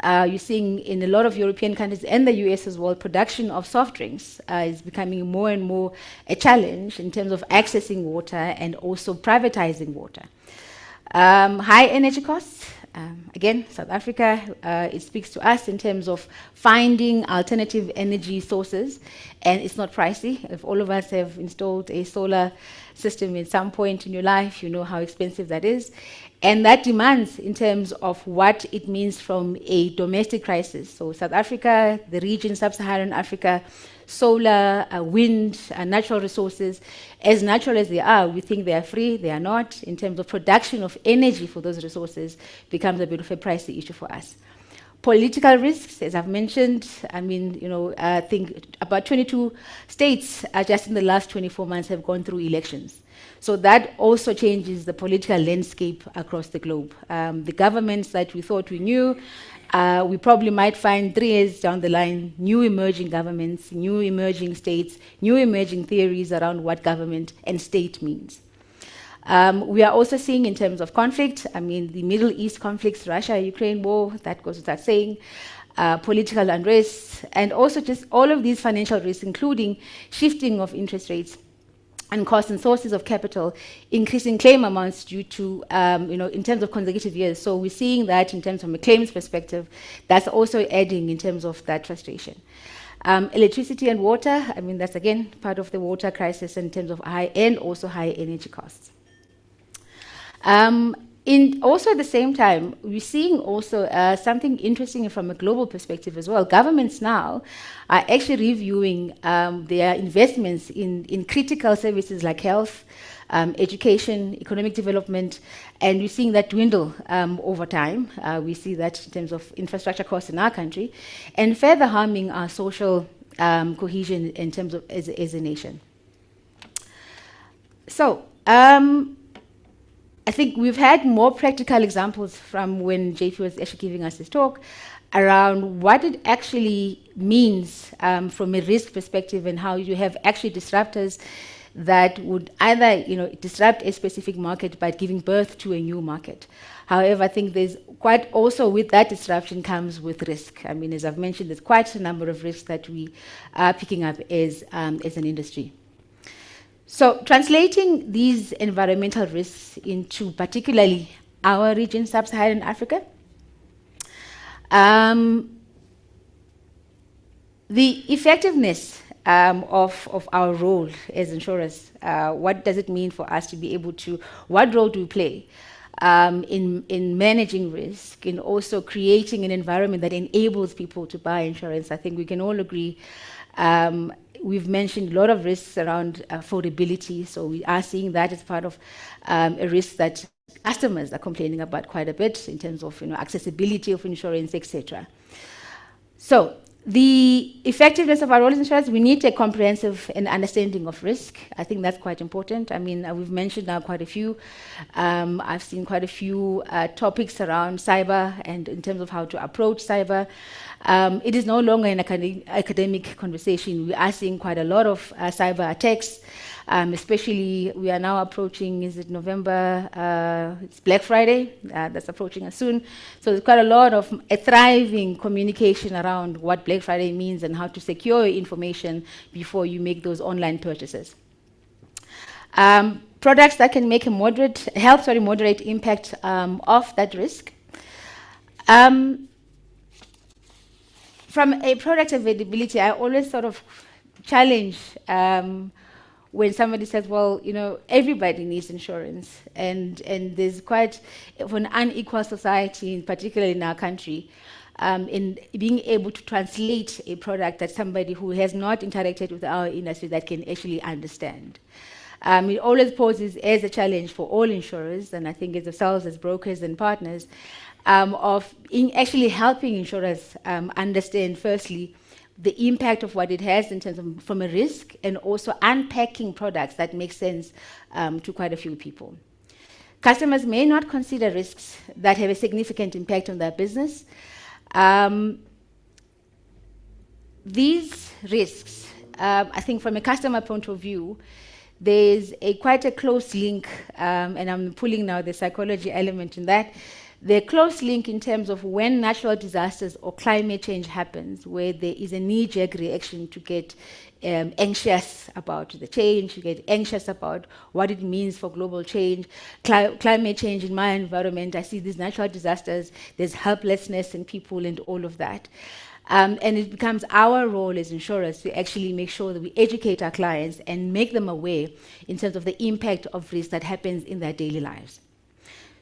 You're seeing in a lot of European countries and the US as well, production of soft drinks is becoming more and more a challenge in terms of accessing water and also privatizing water. High energy costs. Again, South Africa, it speaks to us in terms of finding alternative energy sources, and it's not pricey. If all of us have installed a solar system at some point in your life, you know how expensive that is. And that demands in terms of what it means from a domestic crisis. So South Africa, the region, Sub-Saharan Africa, solar, wind, natural resources, as natural as they are, we think they are free, they are not. In terms of production of energy for those resources becomes a bit of a pricey issue for us. Political risks, as I've mentioned, I think about 22 states just in the last 24 months have gone through elections. So that also changes the political landscape across the globe. The governments that we thought we knew, we probably might find 3 years down the line, new emerging governments, new emerging states, new emerging theories around what government and state means. We are also seeing in terms of conflict, the Middle East conflicts, Russia-Ukraine war, that goes without saying, political unrest, and also just all of these financial risks, including shifting of interest rates and costs and sources of capital, increasing claim amounts due to, in terms of consecutive years. So we're seeing that in terms of a claims perspective, that's also adding in terms of that frustration. Electricity and water, that's again part of the water crisis in terms of high and also high energy costs. Also at the same time, we're seeing also something interesting from a global perspective as well. Governments now are actually reviewing their investments in critical services like health, education, economic development, and we're seeing that dwindle over time. We see that in terms of infrastructure costs in our country, and further harming our social cohesion in terms of as a nation. So, I think we've had more practical examples from when JP was actually giving us this talk around what it actually means from a risk perspective, and how you have actually disruptors that would either disrupt a specific market by giving birth to a new market. However, I think there's quite also with that disruption comes with risk. I mean, as I've mentioned, there's quite a number of risks that we are picking up as an industry. So translating these environmental risks into particularly our region, Sub-Saharan Africa, the effectiveness of our role as insurers, what does it mean for us to be able to, what role do we play in managing risk, in also creating an environment that enables people to buy insurance? I think we can all agree. We've mentioned a lot of risks around affordability, so we are seeing that as part of a risk that customers are complaining about quite a bit in terms of accessibility of insurance, etc. So the effectiveness of our role as insurers, we need a comprehensive and understanding of risk. I think that's quite important. I mean, we've mentioned now quite a few. I've seen quite a few topics around cyber and in terms of how to approach cyber. It is no longer an academic conversation. We are seeing quite a lot of cyber attacks, especially we are now approaching, is it November? It's Black Friday, that's approaching us soon. So there's quite a lot of a thriving communication around what Black Friday means and how to secure your information before you make those online purchases. Products that can make a moderate impact of that risk. From a product availability, I always sort of challenge when somebody says, well, everybody needs insurance, and there's quite of an unequal society, particularly in our country, in being able to translate a product that somebody who has not interacted with our industry that can actually understand. It always poses as a challenge for all insurers, and I think as ourselves as brokers and partners, of actually helping insurers understand, firstly, the impact of what it has in terms of from a risk, and also unpacking products that make sense to quite a few people. Customers may not consider risks that have a significant impact on their business. These risks, I think from a customer point of view, there's quite a close link, and I'm pulling now the psychology element in that. The close link in terms of when natural disasters or climate change happens, where there is a knee-jerk reaction to get anxious about the change, you get anxious about what it means for global change, climate change in my environment, I see these natural disasters, there's helplessness in people and all of that. And it becomes our role as insurers to actually make sure that we educate our clients and make them aware in terms of the impact of risk that happens in their daily lives.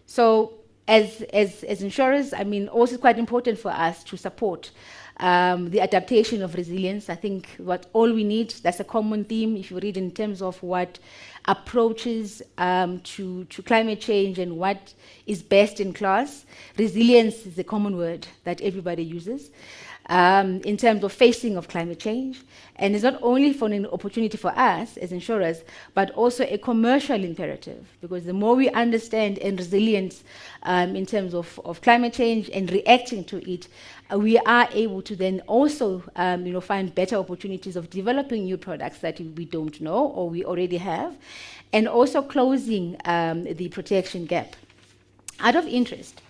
So as insurers, I mean, also quite important for us to support the adaptation of resilience. I think what all we need, that's a common theme if you read in terms of what approaches to climate change and what is best in class. Resilience is a common word that everybody uses. In terms of facing of climate change. And it's not only for an opportunity for us as insurers, but also a commercial imperative, because the more we understand and resilience in terms of climate change and reacting to it, we are able to then also find better opportunities of developing new products that we don't know or we already have, and also closing the protection gap. Out of interest,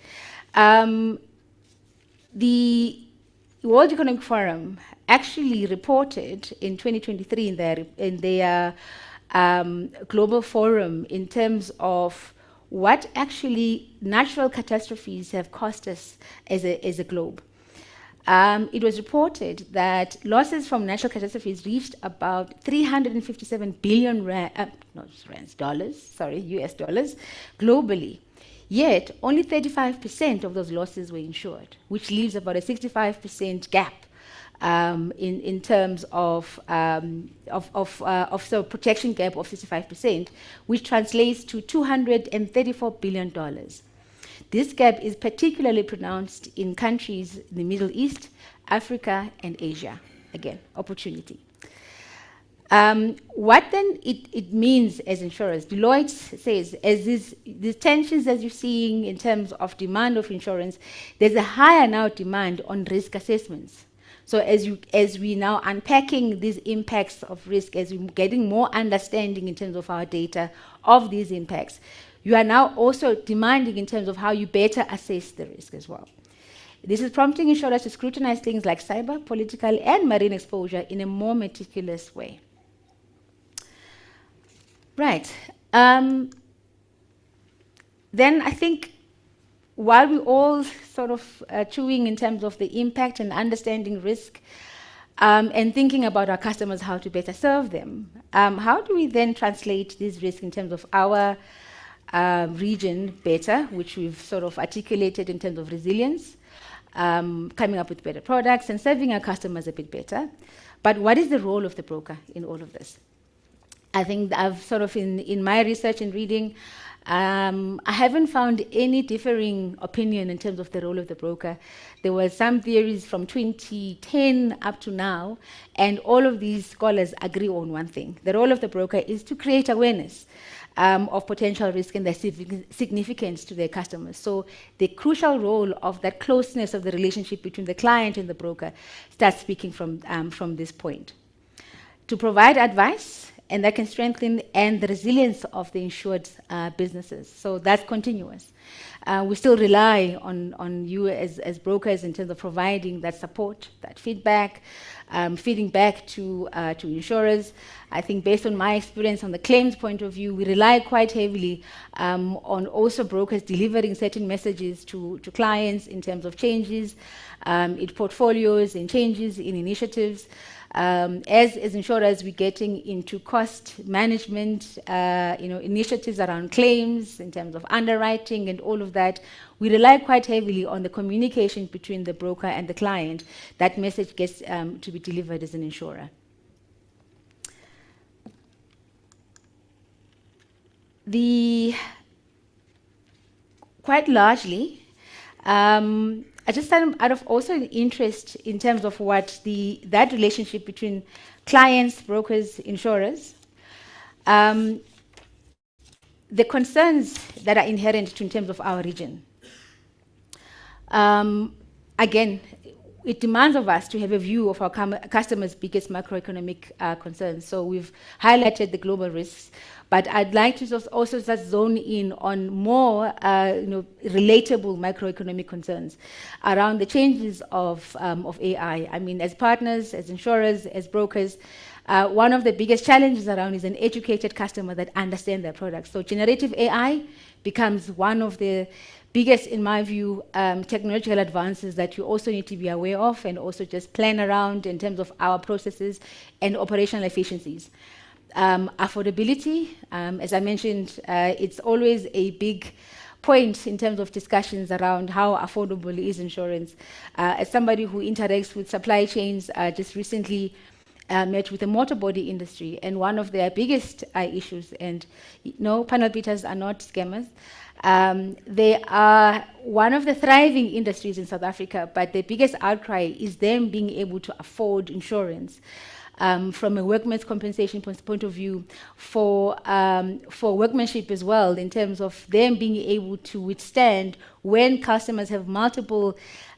the World Economic Forum actually reported in 2023 in their global forum in terms of what actually natural catastrophes have cost us as a globe. It was reported that losses from natural catastrophes reached about 357 billion US dollars globally. Yet, only 35% of those losses were insured, which leaves about a 65% gap in terms of so protection gap of 65%, which translates to $234 billion. This gap is particularly pronounced in countries in the Middle East, Africa, and Asia. Again, opportunity. What then it means as insurers? Deloitte says, as these tensions as you're seeing in terms of demand of insurance, there's a higher now demand on risk assessments. So as we now unpacking these impacts of risk, as we're getting more understanding in terms of our data of these impacts, you are now also demanding in terms of how you better assess the risk as well. This is prompting insurers to scrutinize things like cyber, political, and marine exposure in a more meticulous way. Right. Then I think while we're all sort of chewing in terms of the impact and understanding risk and thinking about our customers, how to better serve them, how do we then translate this risk in terms of our region better, which we've sort of articulated in terms of resilience, coming up with better products and serving our customers a bit better. But what is the role of the broker in all of this? I think I've sort of, in my research and reading, I haven't found any differing opinion in terms of the role of the broker. There were some theories from 2010 up to now, and all of these scholars agree on one thing. The role of the broker is to create awareness of potential risk and their significance to their customers. So the crucial role of that closeness of the relationship between the client and the broker starts speaking from this point. To provide advice, and that can strengthen and the resilience of the insured businesses. So that's continuous. We still rely on you as brokers in terms of providing that support, that feedback, feeding back to insurers. I think based on my experience on the claims point of view, we rely quite heavily on also brokers delivering certain messages to clients in terms of changes in portfolios and changes in initiatives. As insurers, we're getting into cost management, initiatives around claims in terms of underwriting and all of that. We rely quite heavily on the communication between the broker and the client. That message gets to be delivered as an insurer. Quite largely, I just out of also an interest in terms of what that relationship between clients, brokers, insurers, the concerns that are inherent in terms of our region. Again, it demands of us to have a view of our customers' biggest macroeconomic concerns. So we've highlighted the global risks, but I'd like to also just zone in on more relatable macroeconomic concerns around the changes of AI. I mean, as partners, as insurers, as brokers, one of the biggest challenges around is an educated customer that understands their products. So generative AI becomes one of the biggest, in my view, technological advances that you also need to be aware of and also just plan around in terms of our processes and operational efficiencies. Affordability, as I mentioned, it's always a big point in terms of discussions around how affordable is insurance. As somebody who interacts with supply chains, just recently met with the motor body industry, and one of their biggest issues, and panel beaters are not scammers. They are one of the thriving industries in South Africa, but the biggest outcry is them being able to afford insurance. From a workman's compensation point of view, for workmanship as well, in terms of them being able to withstand when customers have multiple,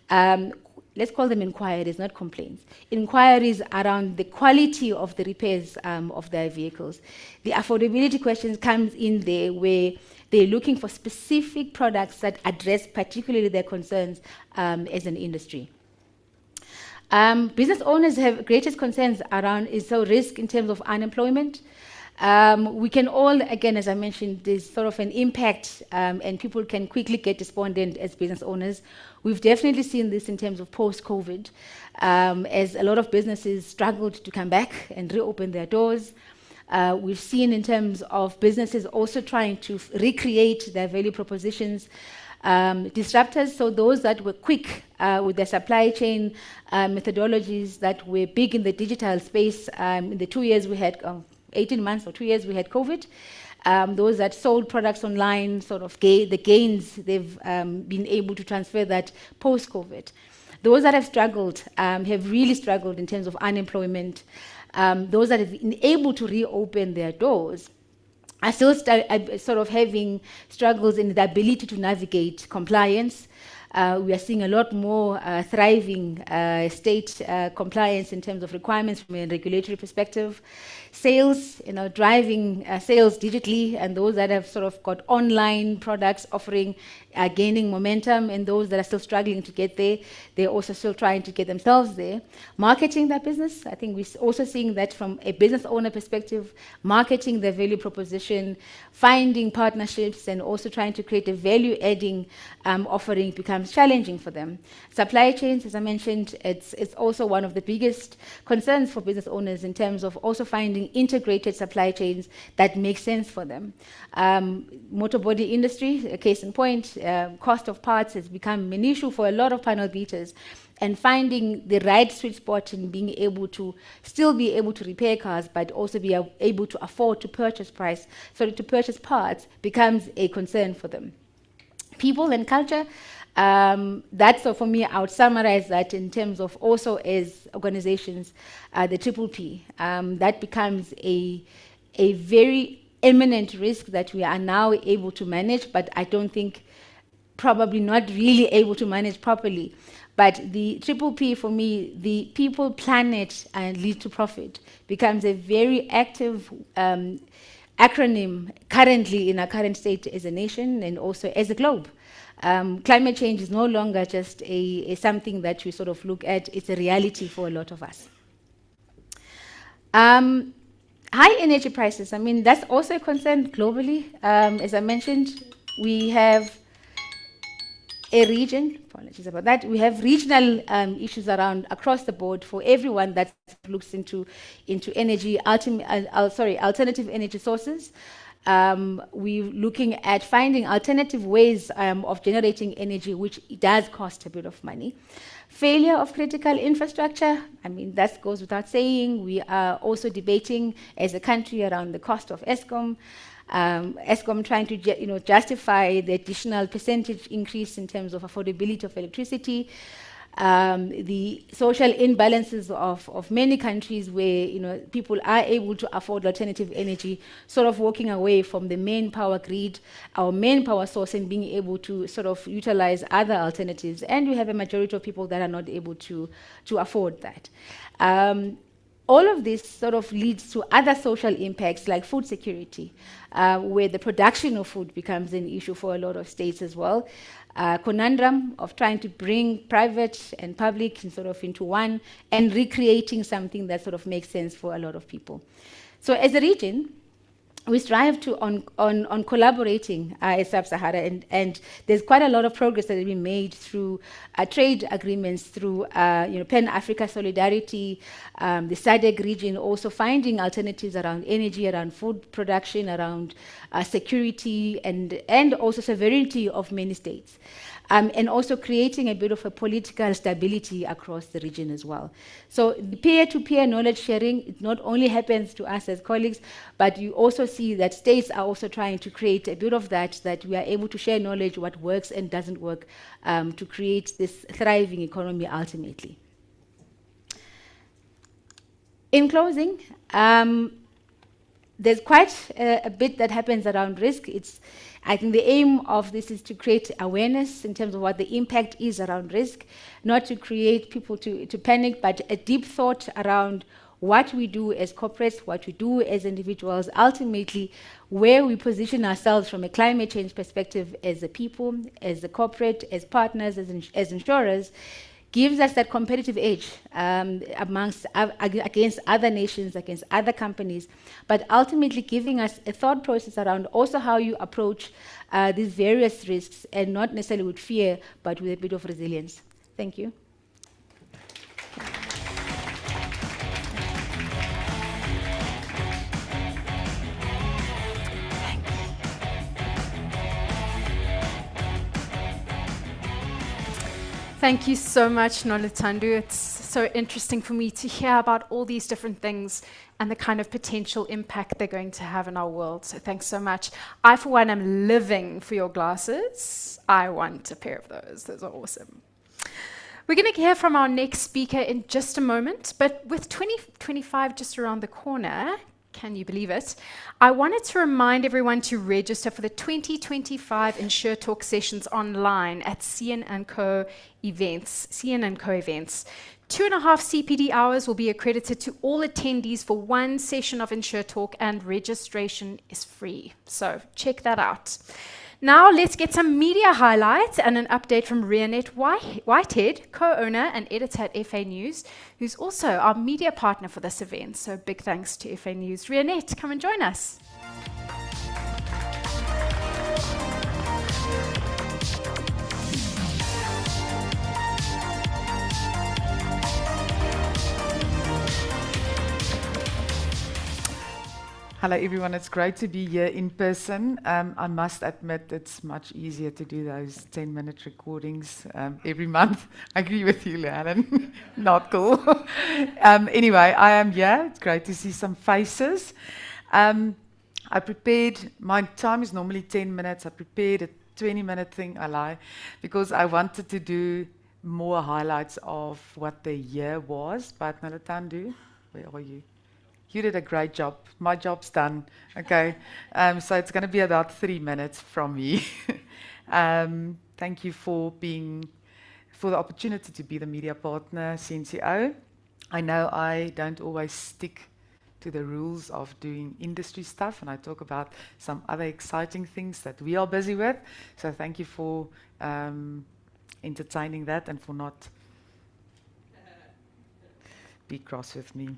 let's call them inquiries, not complaints, inquiries around the quality of the repairs of their vehicles. The affordability questions comes in there where they're looking for specific products that address particularly their concerns as an industry. Business owners have greatest concerns around risk in terms of unemployment. We can all, again, as I mentioned, there's sort of an impact and people can quickly get despondent as business owners. We've definitely seen this in terms of post-COVID, as a lot of businesses struggled to come back and reopen their doors. We've seen in terms of businesses also trying to recreate their value propositions. Disruptors, so those that were quick with their supply chain methodologies, that were big in the digital space. In the 2 years we had, 18 months or 2 years we had COVID. Those that sold products online, sort of the gains, they've been able to transfer that post-COVID. Those that have struggled have really struggled in terms of unemployment. Those that have been able to reopen their doors are still sort of having struggles in the ability to navigate compliance. We are seeing a lot more thriving state compliance in terms of requirements from a regulatory perspective. Sales, driving sales digitally, and those that have sort of got online products offering gaining momentum, and those that are still struggling to get there, they're also still trying to get themselves there. Marketing their business, I think we're also seeing that from a business owner perspective, marketing their value proposition, finding partnerships, and also trying to create a value-adding offering becomes challenging for them. Supply chains, as I mentioned, it's also one of the biggest concerns for business owners in terms of also finding integrated supply chains that make sense for them. Motor body industry, a case in point, cost of parts has become an issue for a lot of panel beaters, and finding the right sweet spot in being able to still be able to repair cars, but also be able to afford to purchase parts becomes a concern for them. People and culture, that's so for me, I would summarize that in terms of also as organizations, the triple P. That becomes a very imminent risk that we are now able to manage, but I don't think probably not really able to manage properly. But the triple P for me, the people, planet, and lead to profit, becomes a very active acronym currently in our current state as a nation and also as a globe. Climate change is no longer just a something that we sort of look at, it's a reality for a lot of us. High energy prices, I mean, that's also a concern globally. As I mentioned, we have a region, apologies about that, we have regional issues around across the board for everyone that looks into energy, alternative energy sources. We're looking at finding alternative ways of generating energy, which does cost a bit of money. Failure of critical infrastructure, I mean, that goes without saying. We are also debating as a country around the cost of Eskom. Eskom trying to justify the additional percentage increase in terms of affordability of electricity. The social imbalances of many countries where people are able to afford alternative energy, sort of walking away from the main power grid, our main power source, and being able to sort of utilize other alternatives. And we have a majority of people that are not able to afford that. All of this sort of leads to other social impacts like food security, where the production of food becomes an issue for a lot of states as well. Conundrum of trying to bring private and public into one and recreating something that sort of makes sense for a lot of people. So as a region, we strive to on collaborating as Sub-Saharan, and there's quite a lot of progress that has been made through trade agreements, through Pan-Africa solidarity, the SADC region, also finding alternatives around energy, around food production, around security, and also sovereignty of many states. And also creating a bit of a political stability across the region as well. So the peer-to-peer knowledge sharing, it not only happens to us as colleagues, but you also see that states are also trying to create a bit of that we are able to share knowledge, what works and doesn't work, to create this thriving economy ultimately. In closing, there's quite a bit that happens around risk. I think the aim of this is to create awareness in terms of what the impact is around risk, not to create people to panic, but a deep thought around what we do as corporates, what we do as individuals, ultimately where we position ourselves from a climate change perspective as a people, as a corporate, as partners, as insurers, gives us that competitive edge against other nations, against other companies, but ultimately giving us a thought process around also how you approach these various risks, and not necessarily with fear, but with a bit of resilience. Thank you. Thank you so much, Noluthando. It's so interesting for me to hear about all these different things and the kind of potential impact they're going to have in our world. So thanks so much. I, for one, am living for your glasses. I want a pair of those. Those are awesome. We're going to hear from our next speaker in just a moment, but with 2025 just around the corner, can you believe it? I wanted to remind everyone to register for the 2025 InsureTalk sessions online at CN&CO events. 2.5 CPD hours will be accredited to all attendees for one session of InsureTalk, and registration is free. So check that out. Now let's get some media highlights and an update from Rionette Whitehead, co-owner and editor at FA News, who's also our media partner for this event. So big thanks to FA News. Rionette, come and join us. Hello everyone, it's great to be here in person. I must admit it's much easier to do those 10-minute recordings every month. I agree with you, Leanne. Not cool. Anyway, I am here. It's great to see some faces. I prepared, my time is normally 10 minutes. I prepared a 20-minute thing, I lie, because I wanted to do more highlights of what the year was. But Noluthando, where are you? You did a great job. My job's done. Okay. So it's going to be about 3 minutes from me. Thank you for the opportunity to be the media partner, CN&CO. I know I don't always stick to the rules of doing industry stuff, and I talk about some other exciting things that we are busy with. So thank you for entertaining that and for not be cross with me.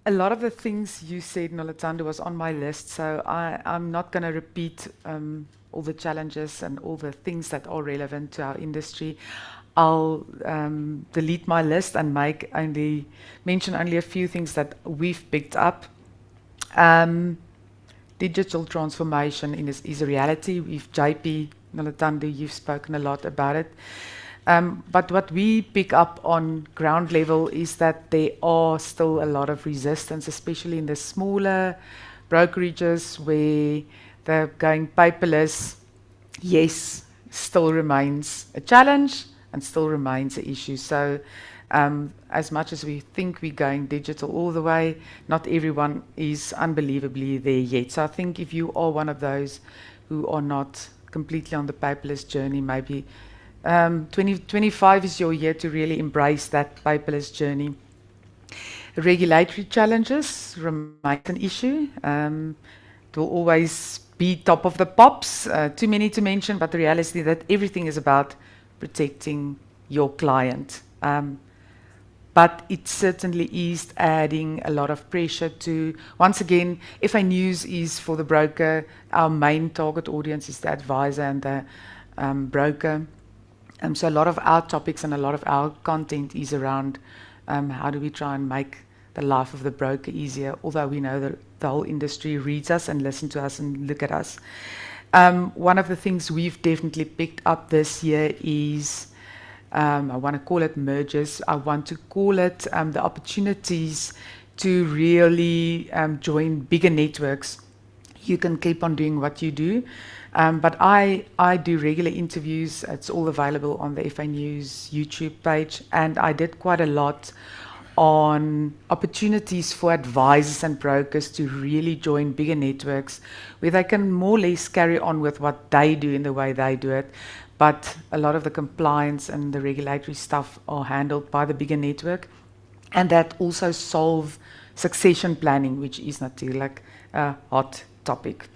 A lot of the things you said, Noluthando, was on my list, so I'm not going to repeat all the challenges and all the things that are relevant to our industry. I'll delete my list and mention only a few things that we've picked up. Digital transformation is a reality. With JP, Noluthando, you've spoken a lot about it. But what we pick up on ground level is that there are still a lot of resistance, especially in the smaller brokerages where they're going paperless. Yes, still remains a challenge and still remains an issue. So as much as we think we're going digital all the way, not everyone is unbelievably there yet. So I think if you are one of those who are not completely on the paperless journey, maybe 2025 is your year to really embrace that paperless journey. Regulatory challenges remain an issue. It will always be top of the pops, too many to mention, but the reality is that everything is about protecting your client. But it certainly is adding a lot of pressure to, once again, FA News is for the broker. Our main target audience is the advisor and the broker. So a lot of our topics and a lot of our content is around how do we try and make the life of the broker easier, although we know that the whole industry reads us and listens to us and look at us. One of the things we've definitely picked up this year is, I want to call it mergers. I want to call it the opportunities to really join bigger networks. You can keep on doing what you do. But I do regular interviews. It's all available on the FA News YouTube page. And I did quite a lot on opportunities for advisors and brokers to really join bigger networks where they can more or less carry on with what they do in the way they do it. But a lot of the compliance and the regulatory stuff are handled by the bigger network. And that also solve succession planning, which is not like a hot topic.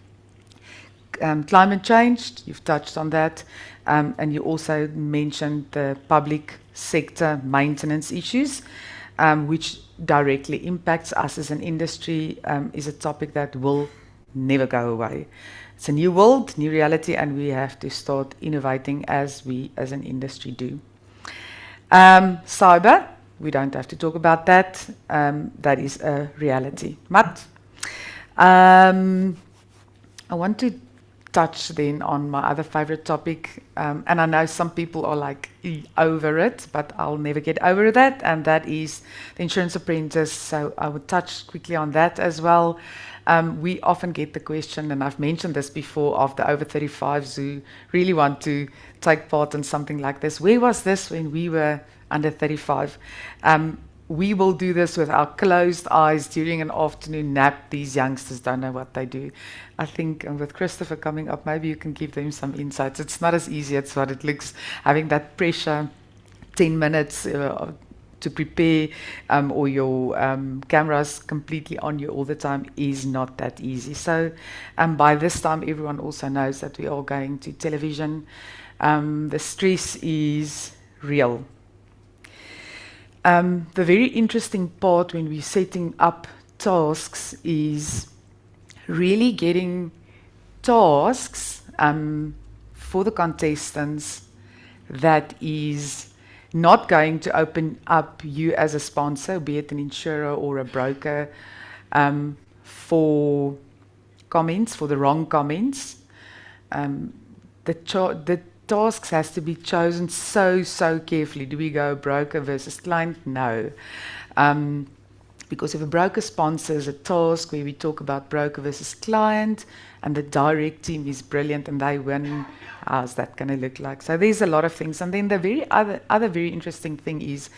Climate change, you've touched on that, and you also mentioned the public sector maintenance issues, which directly impacts us as an industry, is a topic that will never go away. It's a new world, new reality, and we have to start innovating as we as an industry do. Cyber, we don't have to talk about that. That is a reality. But I want to touch then on my other favorite topic. And I know some people are like over it, but I'll never get over that. And that is the insurance apprentice. So I would touch quickly on that as well. We often get the question, and I've mentioned this before, of the over 35s who really want to take part in something like this. Where was this when we were under 35? We will do this with our closed eyes during an afternoon nap. These youngsters don't know what they do. I think with Christopher coming up, maybe you can give them some insights. It's not as easy as what it looks, having that pressure, 10 minutes to prepare, or your cameras completely on you all the time is not that easy. So by this time, everyone also knows that we are going to television. The stress is real. The very interesting part when we're setting up tasks is really getting tasks for the contestants that is not going to open up you as a sponsor, be it an insurer or a broker, for comments, for the wrong comments. The tasks has to be chosen so carefully. Do we go broker versus client? No. Because if a broker sponsors a task where we talk about broker versus client and the direct team is brilliant and they win, how's that going to look like? So there's a lot of things. And then the other very interesting thing is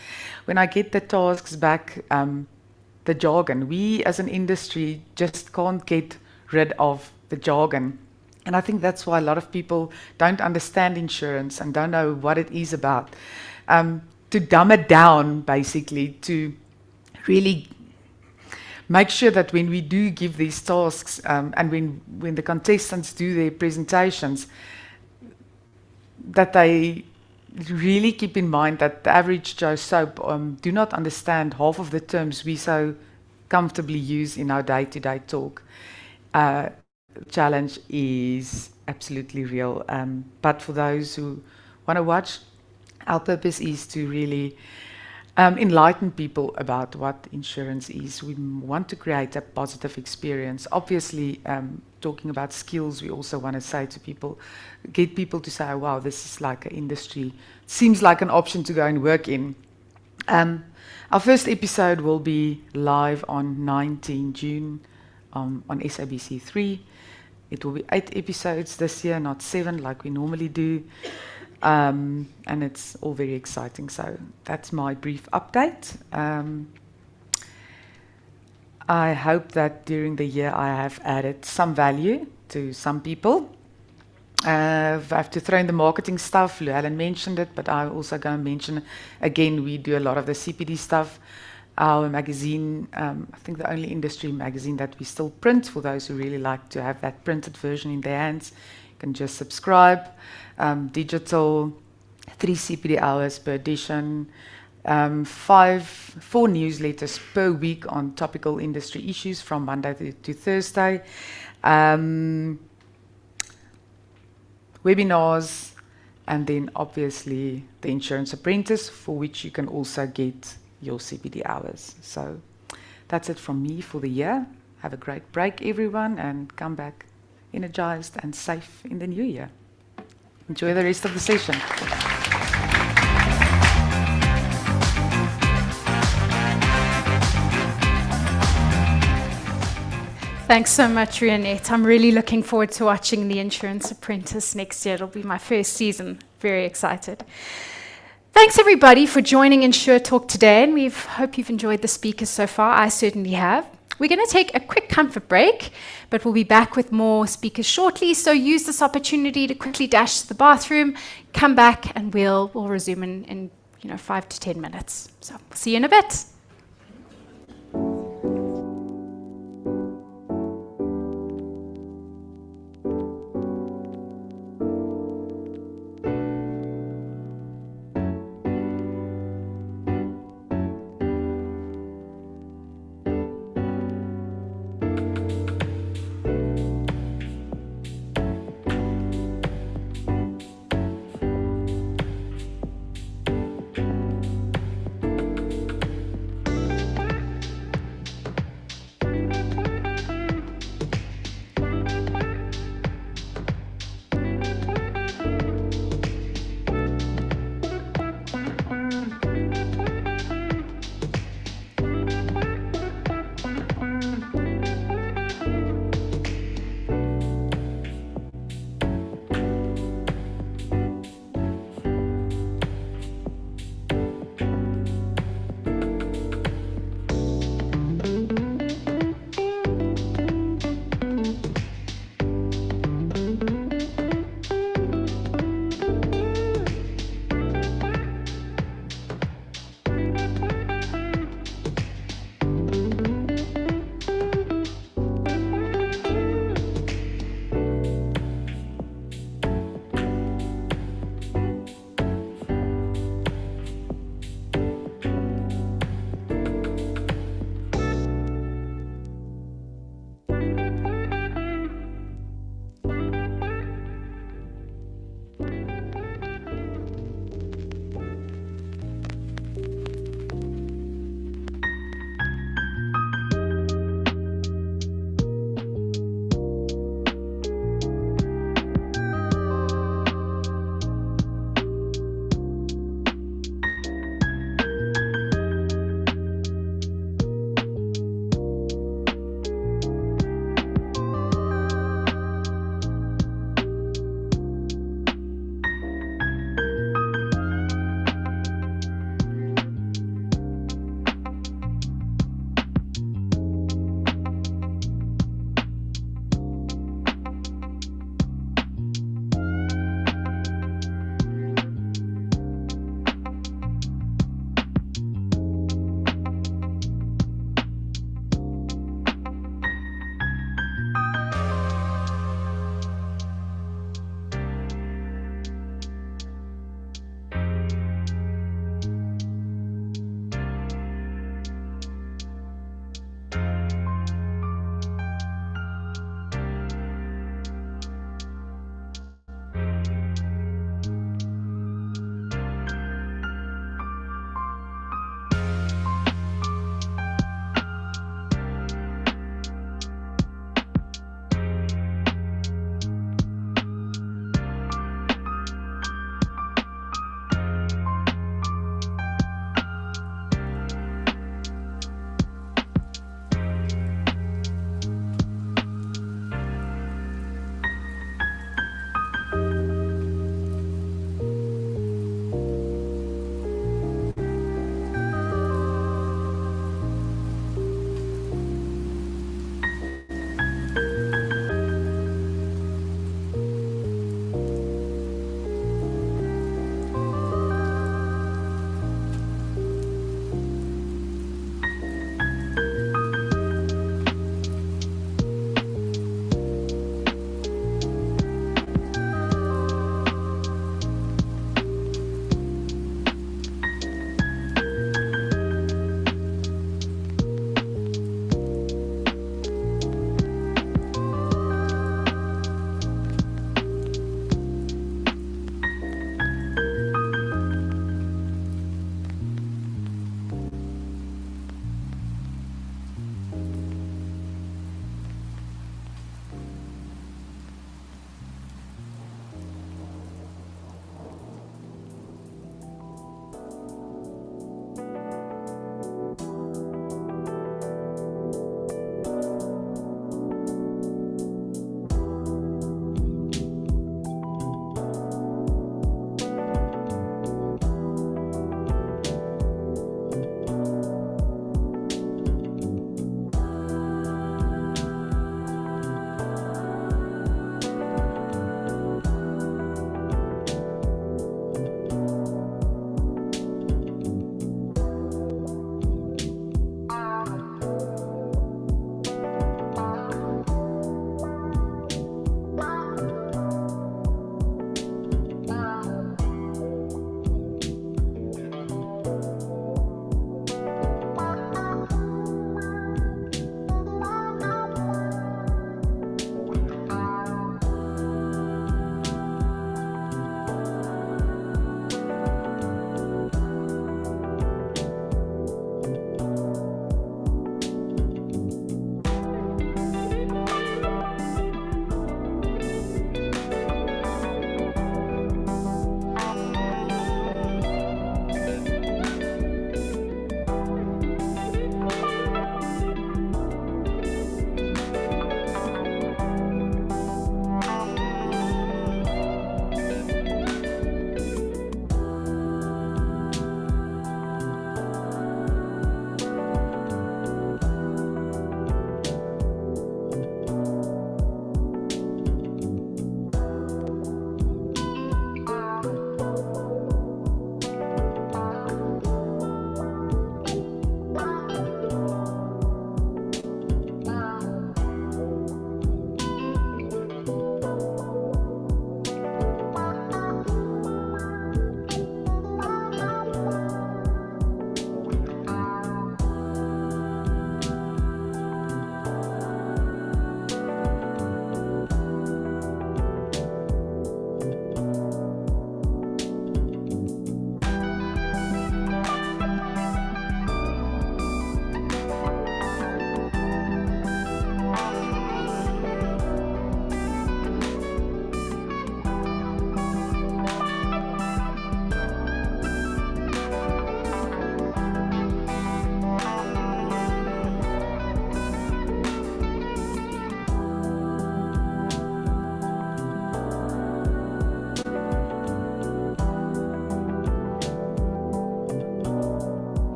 when I get the tasks back, the jargon. We as an industry just can't get rid of the jargon. And I think that's why a lot of people don't understand insurance and don't know what it is about. To dumb it down, basically, to really make sure that when we do give these tasks, and when the contestants do their presentations, that they really keep in mind that the average Joe Soap do not understand half of the terms we so comfortably use in our day-to-day talk. Challenge is absolutely real. But for those who want to watch, our purpose is to really enlighten people about what insurance is. We want to create a positive experience. Obviously, talking about skills, we also want to say to people, get people to say, oh, wow, this is like an industry, seems like an option to go and work in. Our first episode will be live on 19 June on SABC3. It will be 8 episodes this year, not 7 like we normally do. And it's all very exciting. So that's my brief update. I hope that during the year I have added some value to some people. I have to throw in the marketing stuff. Llewellyn mentioned it, but I'm also going to mention again, we do a lot of the CPD stuff. Our magazine, I think the only industry magazine that we still print, for those who really like to have that printed version in their hands, you can just subscribe. Digital, 3 CPD hours per edition, 4 newsletters per week on topical industry issues from Monday to Thursday. Webinars, and then obviously the Insurance Apprentice, for which you can also get your CPD hours. So that's it from me for the year. Have a great break, everyone, and come back energized and safe in the new year. Enjoy the rest of the session. Thanks so much, Rionette. I'm really looking forward to watching The Insurance Apprentice next year. It'll be my first season. Very excited. Thanks, everybody, for joining InsureTalk today, and we hope you've enjoyed the speakers so far. I certainly have. We're going to take a quick comfort break, but we'll be back with more speakers shortly, so use this opportunity to quickly dash to the bathroom, come back, and we'll resume in 5 to 10 minutes. So see you in a bit.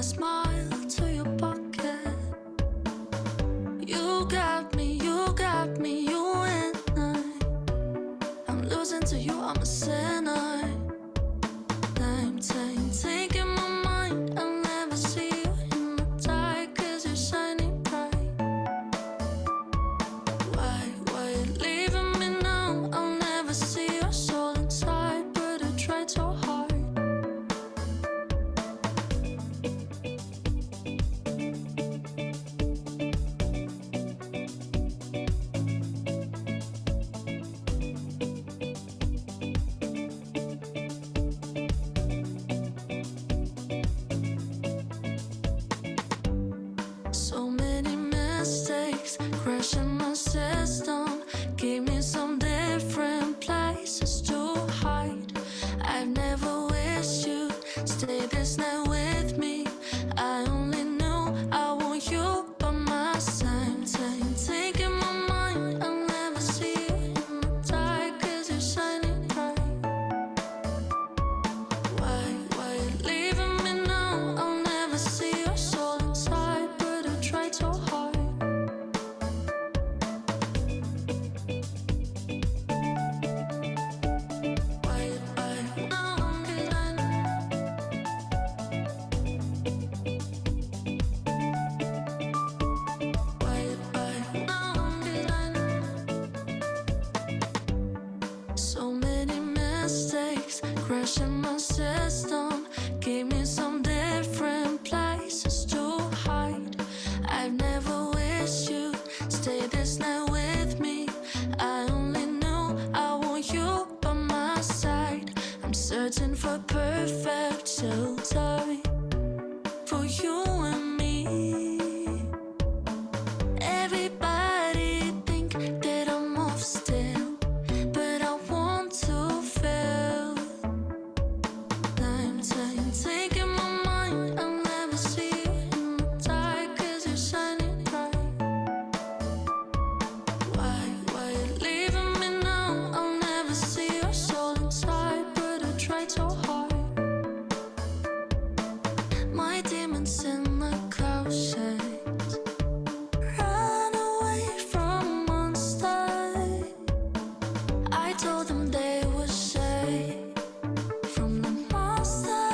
a smile to your pocket. You got me, you and I. I'm losing to you, I'm a sinner. Taking my mind, I'll never see you in the dark, 'cause you're shining bright. Why you leaving me now? I'll never see your soul inside, but I tried so hard. So many mistakes crashing my system. Gave me some different places to hide. I've never wished you'd stay this night with me. I only knew I want you by my side. Taking my mind, I'll never see you in the dark, 'cause you're shining bright. Why you leaving me now? I'll never see your soul inside, but I tried so hard. Why now? 'Cause I why now? 'Cause I so many mistakes crashing my system. Gave me some different places to hide. I've never wished you'd stay this night with me. I only knew I want you by my side. I'm searching for perfect shelter for you and me. Everybody think that I'm off still, but I want to feel. Taking my mind, I'll never see you in the dark, 'cause you're shining bright. Why you leaving me now? I'll never see your soul inside, but I tried so hard. My demons in the cloud shades run away from monsters. I told them they were safe from the monster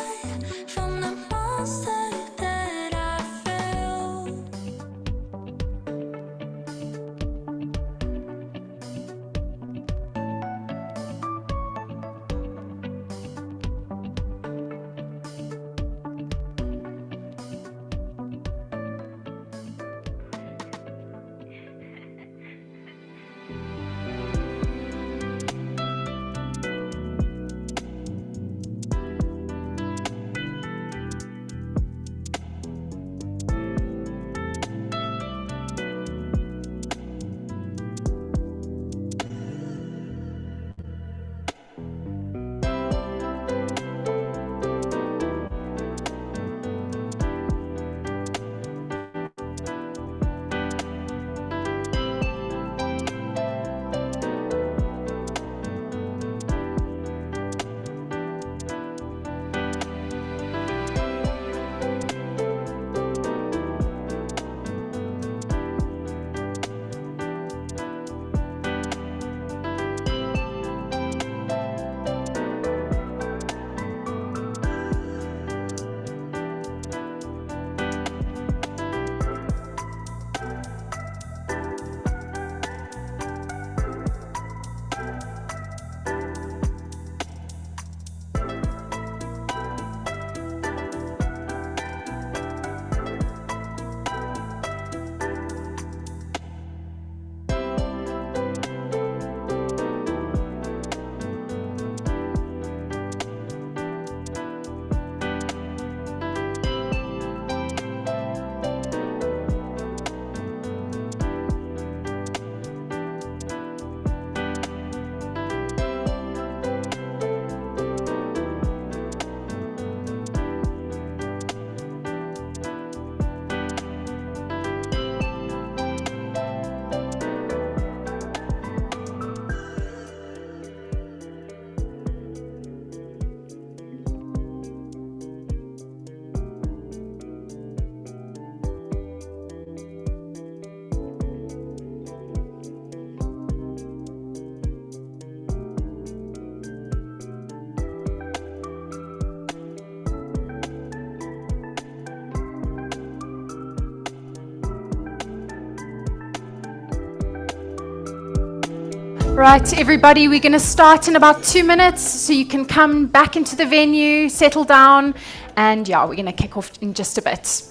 that I feel. Right, everybody, we're going to start in about 2 minutes, so you can come back into the venue, settle down, and yeah, we're going to kick off in just a bit.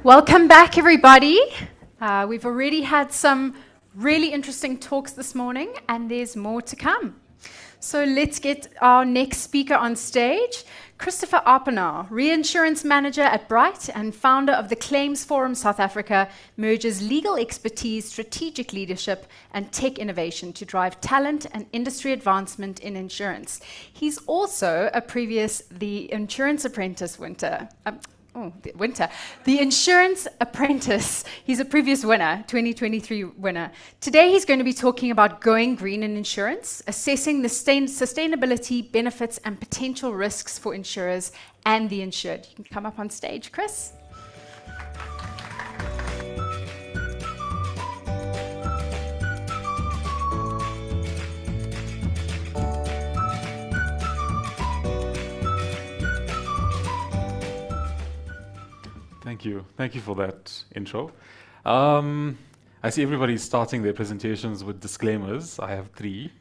Welcome back, everybody. We've already had some really interesting talks this morning, and there's more to come. So let's get our next speaker on stage. Christopher Arpenaar, Reinsurance Manager at Bright and founder of the Claims Forum South Africa, merges legal expertise, strategic leadership, and tech innovation to drive talent and industry advancement in insurance. He's also the Insurance Apprentice The Insurance Apprentice. He's a previous winner, 2023 winner. Today he's going to be talking about going green in insurance, assessing the sustainability, benefits, and potential risks for insurers and the insured. You can come up on stage, Chris. Thank you for that intro. I see everybody's starting their presentations with disclaimers. I have 3.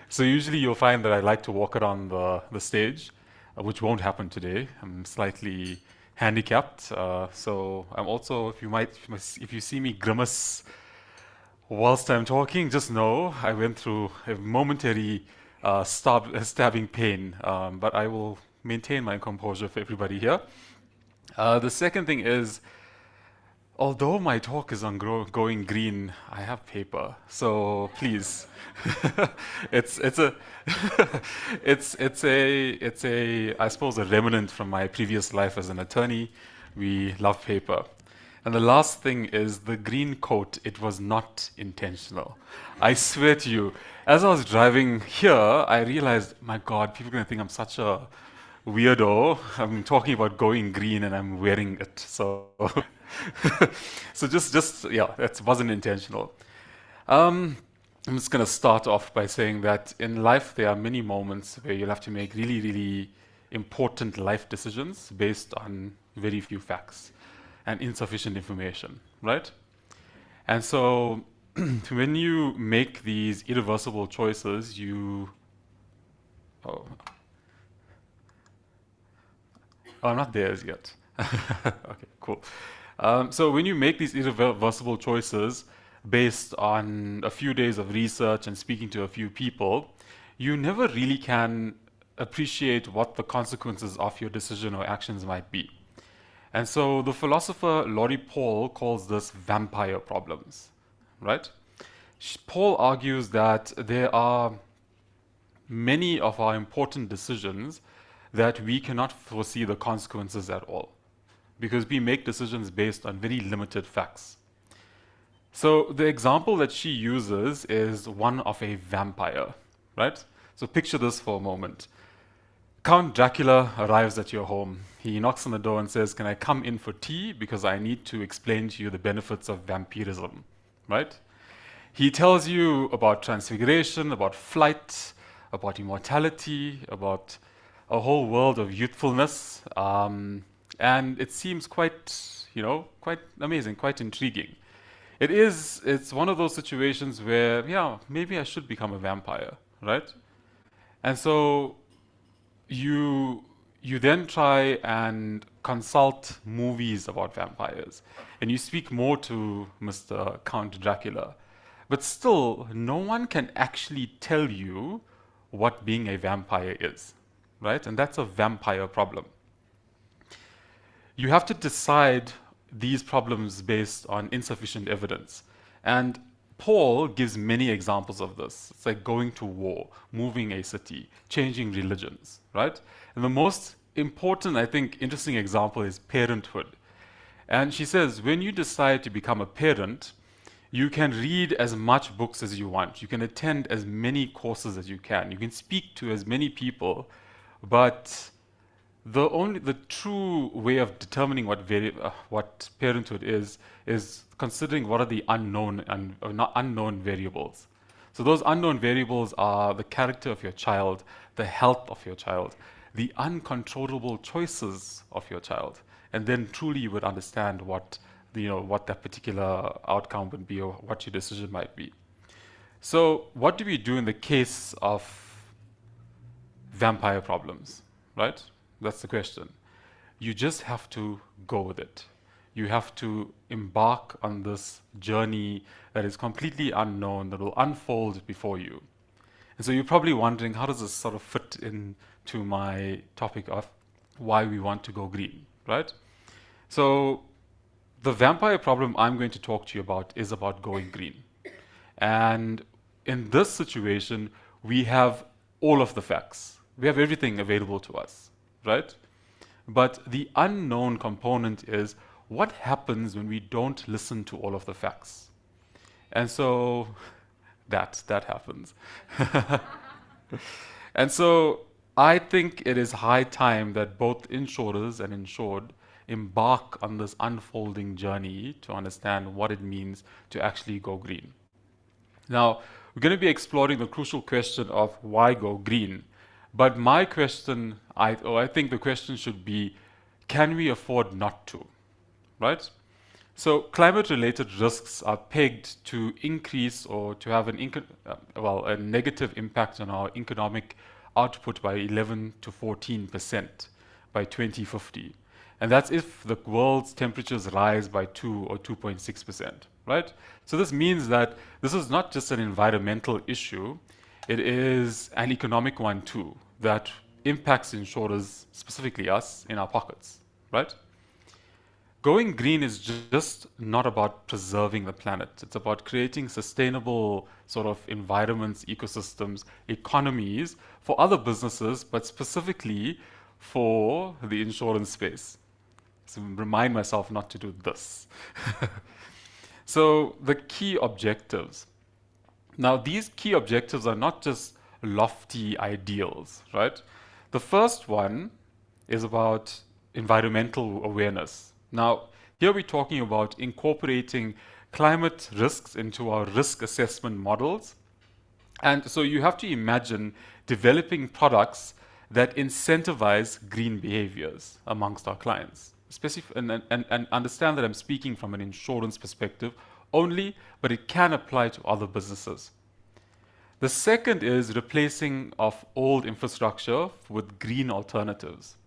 So usually you'll find that I like to walk around the stage, which won't happen today. I'm slightly handicapped, so I'm also, if you see me grimace whilst I'm talking, just know I went through a momentary stabbing pain, but I will maintain my composure for everybody here. The second thing is, although my talk is on going green, I have paper, so please, it's a I suppose a remnant from my previous life as an attorney. We love paper. And the last thing is the green coat. It was not intentional. I swear to you, as I was driving here, I realized, my God, people are going to think I'm such a weirdo. I'm talking about going green and I'm wearing it. So, so yeah, that wasn't intentional. I'm just going to start off by saying that in life there are many moments where you'll have to make really, really important life decisions based on very few facts and insufficient information, right? And so when you make these irreversible choices, I'm not there as yet. Okay, cool. So when you make these irreversible choices based on a few days of research and speaking to a few people, you never really can appreciate what the consequences of your decision or actions might be. And so the philosopher Laurie Paul calls this vampire problems, right? Paul argues that there are many of our important decisions that we cannot foresee the consequences at all, because we make decisions based on very limited facts. So the example that she uses is one of a vampire, right? So picture this for a moment. Count Dracula arrives at your home. He knocks on the door and says, "Can I come in for tea? Because I need to explain to you the benefits of vampirism," right? He tells you about transfiguration, about flight, about immortality, about a whole world of youthfulness, and it seems quite, quite amazing, quite intriguing. It's one of those situations where, yeah, maybe I should become a vampire, right? And so you then try and consult movies about vampires, and you speak more to Mr. Count Dracula, but still, no one can actually tell you what being a vampire is, right? And that's a vampire problem. You have to decide these problems based on insufficient evidence. And Paul gives many examples of this. It's like going to war, moving a city, changing religions, right? And the most important, I think, interesting example is parenthood. And she says, when you decide to become a parent, you can read as much books as you want. You can attend as many courses as you can. You can speak to as many people, but the true way of determining what parenthood is considering what are the unknown and not unknown variables. So those unknown variables are the character of your child, the health of your child, the uncontrollable choices of your child, and then truly you would understand what that particular outcome would be or what your decision might be. So what do we do in the case of vampire problems, right? That's the question. You just have to go with it. You have to embark on this journey that is completely unknown, that will unfold before you. And so you're probably wondering, how does this sort of fit into my topic of why we want to go green, right? So the vampire problem I'm going to talk to you about is about going green. And in this situation, we have all of the facts. We have everything available to us, right? But the unknown component is what happens when we don't listen to all of the facts. And so that happens. And so I think it is high time that both insurers and insured embark on this unfolding journey to understand what it means to actually go green. Now, we're going to be exploring the crucial question of why go green. But my question, I think the question should be, can we afford not to, right? So climate-related risks are pegged to increase or to have a negative impact on our economic output by 11 to 14% by 2050. And that's if the world's temperatures rise by 2 or 2.6%, right? So this means that this is not just an environmental issue, it is an economic one too, that impacts insurers, specifically us, in our pockets, right? Going green is just not about preserving the planet. It's about creating sustainable sort of environments, ecosystems, economies for other businesses, but specifically for the insurance space. So remind myself not to do this. So the key objectives. Now, these key objectives are not just lofty ideals, right? The first one is about environmental awareness. Now, here we're talking about incorporating climate risks into our risk assessment models. And so you have to imagine developing products that incentivize green behaviors amongst our clients. And understand that I'm speaking from an insurance perspective only, but it can apply to other businesses. The second is replacing of old infrastructure with green alternatives.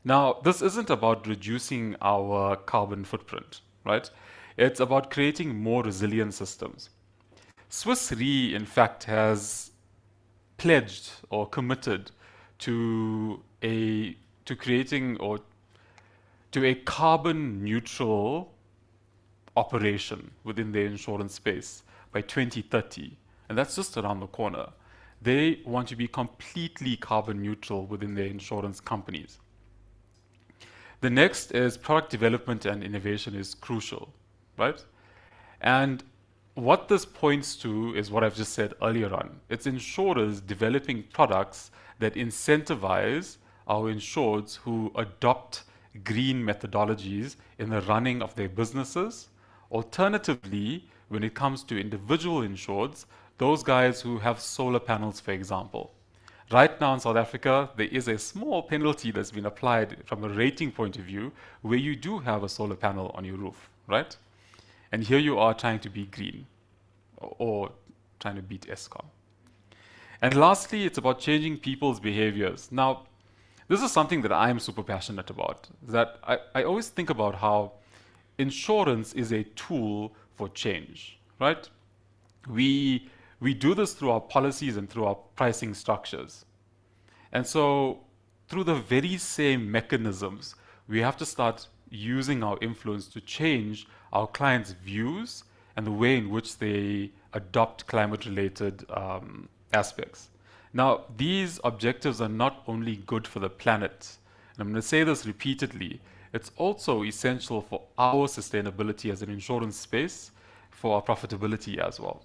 Now, this isn't about reducing our carbon footprint, right? It's about creating more resilient systems. Swiss Re, in fact, has pledged or committed to creating or to a carbon neutral operation within the insurance space by 2030. And that's just around the corner. They want to be completely carbon neutral within their insurance companies. The next is product development and innovation is crucial, right? And what this points to is what I've just said earlier on. It's insurers developing products that incentivize our insureds who adopt green methodologies in the running of their businesses. Alternatively, when it comes to individual insureds, those guys who have solar panels, for example. Right now in South Africa, there is a small penalty that's been applied from a rating point of view where you do have a solar panel on your roof, right? And here you are trying to be green or trying to beat ESCOM. And lastly, it's about changing people's behaviors. Now, this is something that I'm super passionate about, that I always think about how insurance is a tool for change, right? We do this through our policies and through our pricing structures. And so through the very same mechanisms, we have to start using our influence to change our clients' views and the way in which they adopt climate-related aspects. Now, these objectives are not only good for the planet, and I'm going to say this repeatedly, it's also essential for our sustainability as an insurance space, for our profitability as well.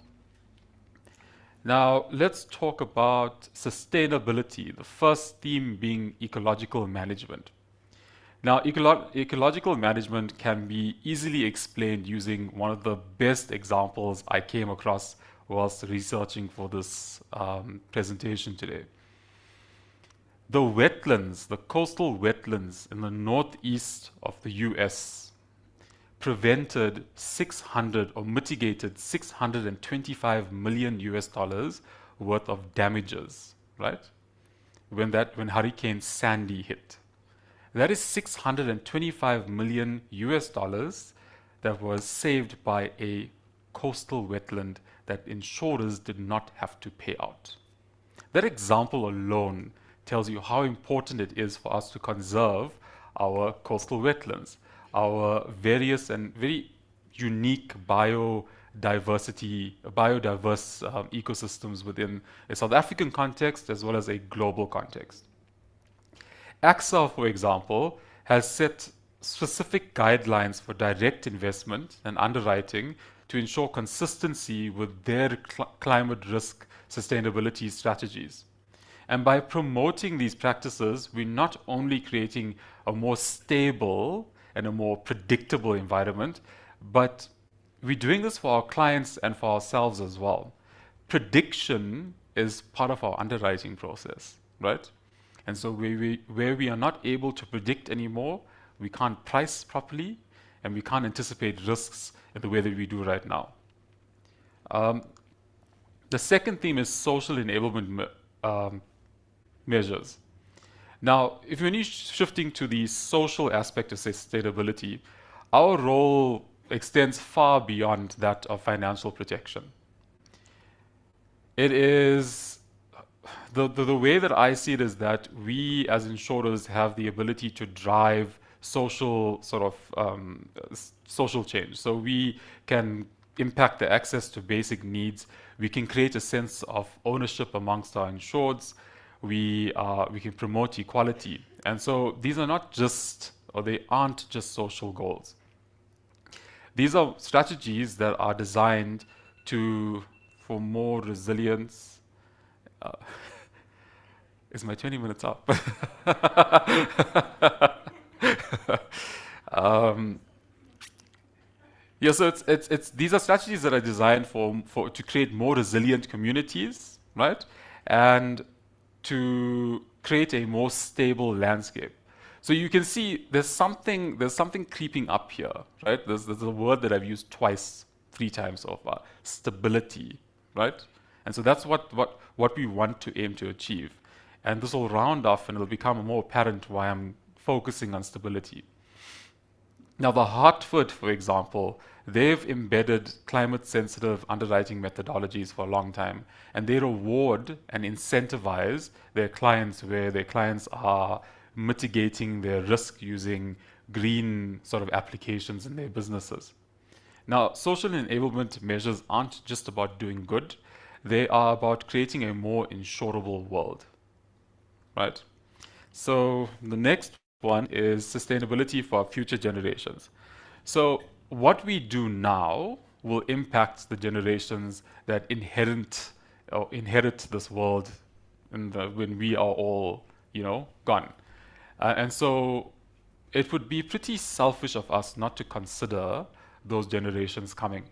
Now, let's talk about sustainability, the first theme being ecological management. Now, ecological management can be easily explained using one of the best examples I came across whilst researching for this presentation today. The wetlands, the coastal wetlands in the northeast of the US prevented 600 or mitigated 625 million US dollars worth of damages, right? When Hurricane Sandy hit. That is 625 million US dollars that was saved by a coastal wetland that insurers did not have to pay out. That example alone tells you how important it is for us to conserve our coastal wetlands, our various and very unique biodiverse ecosystems within a South African context as well as a global context. AXA, for example, has set specific guidelines for direct investment and underwriting to ensure consistency with their climate risk sustainability strategies. And by promoting these practices, we're not only creating a more stable and a more predictable environment, but we're doing this for our clients and for ourselves as well. Prediction is part of our underwriting process, right? And so where we are not able to predict anymore, we can't price properly and we can't anticipate risks in the way that we do right now. The second theme is social enablement measures. Now, if you're only shifting to the social aspect of sustainability, our role extends far beyond that of financial protection. It is the way that I see it is that we as insurers have the ability to drive social social change. So we can impact the access to basic needs. We can create a sense of ownership amongst our insureds. We can promote equality. And so these are not just, or they aren't just social goals. These are strategies that are designed for more resilience. Is my 20 minutes up? Yeah, so these are strategies that are designed to create more resilient communities, right? And to create a more stable landscape. So you can see there's something creeping up here, right? There's a word that I've used twice, 3 times so far, stability, right? And so that's what we want to aim to achieve. And this will round off and it'll become more apparent why I'm focusing on stability. Now, the Hartford, for example, they've embedded climate-sensitive underwriting methodologies for a long time, and they reward and incentivize their clients where their clients are mitigating their risk using green sort of applications in their businesses. Now, social enablement measures aren't just about doing good, they are about creating a more insurable world, right? So the next one is sustainability for future generations. So what we do now will impact the generations that inherit this world when we are all, gone. And so it would be pretty selfish of us not to consider those generations coming.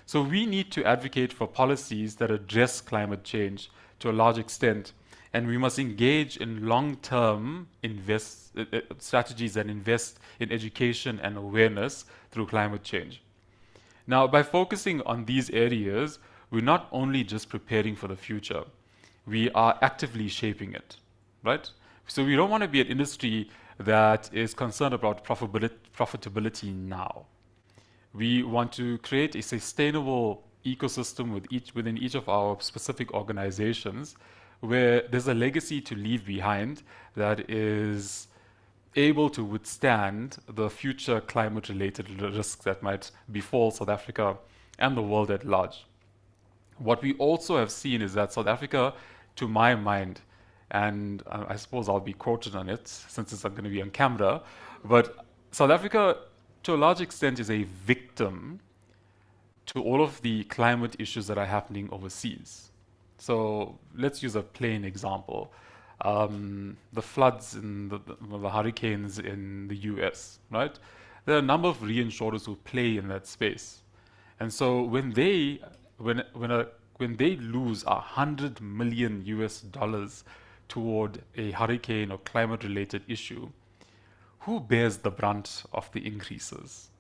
So we need to advocate for policies that address climate change to a large extent and we must engage in long-term strategies that invest in education and awareness through climate change. Now, by focusing on these areas, we're not only just preparing for the future, we are actively shaping it, right? So we don't want to be an industry that is concerned about profitability now. We want to create a sustainable ecosystem within each of our specific organizations where there's a legacy to leave behind that is able to withstand the future climate-related risks that might befall South Africa and the world at large. What we also have seen is that South Africa, to my mind, and I suppose I'll be quoted on it since it's going to be on camera, but South Africa, to a large extent, is a victim to all of the climate issues that are happening overseas. So let's use a plain example. The floods and the hurricanes in the US, right? There are a number of reinsurers who play in that space. And so when they lose $100 million US toward a hurricane or climate-related issue, who bears the brunt of the increases?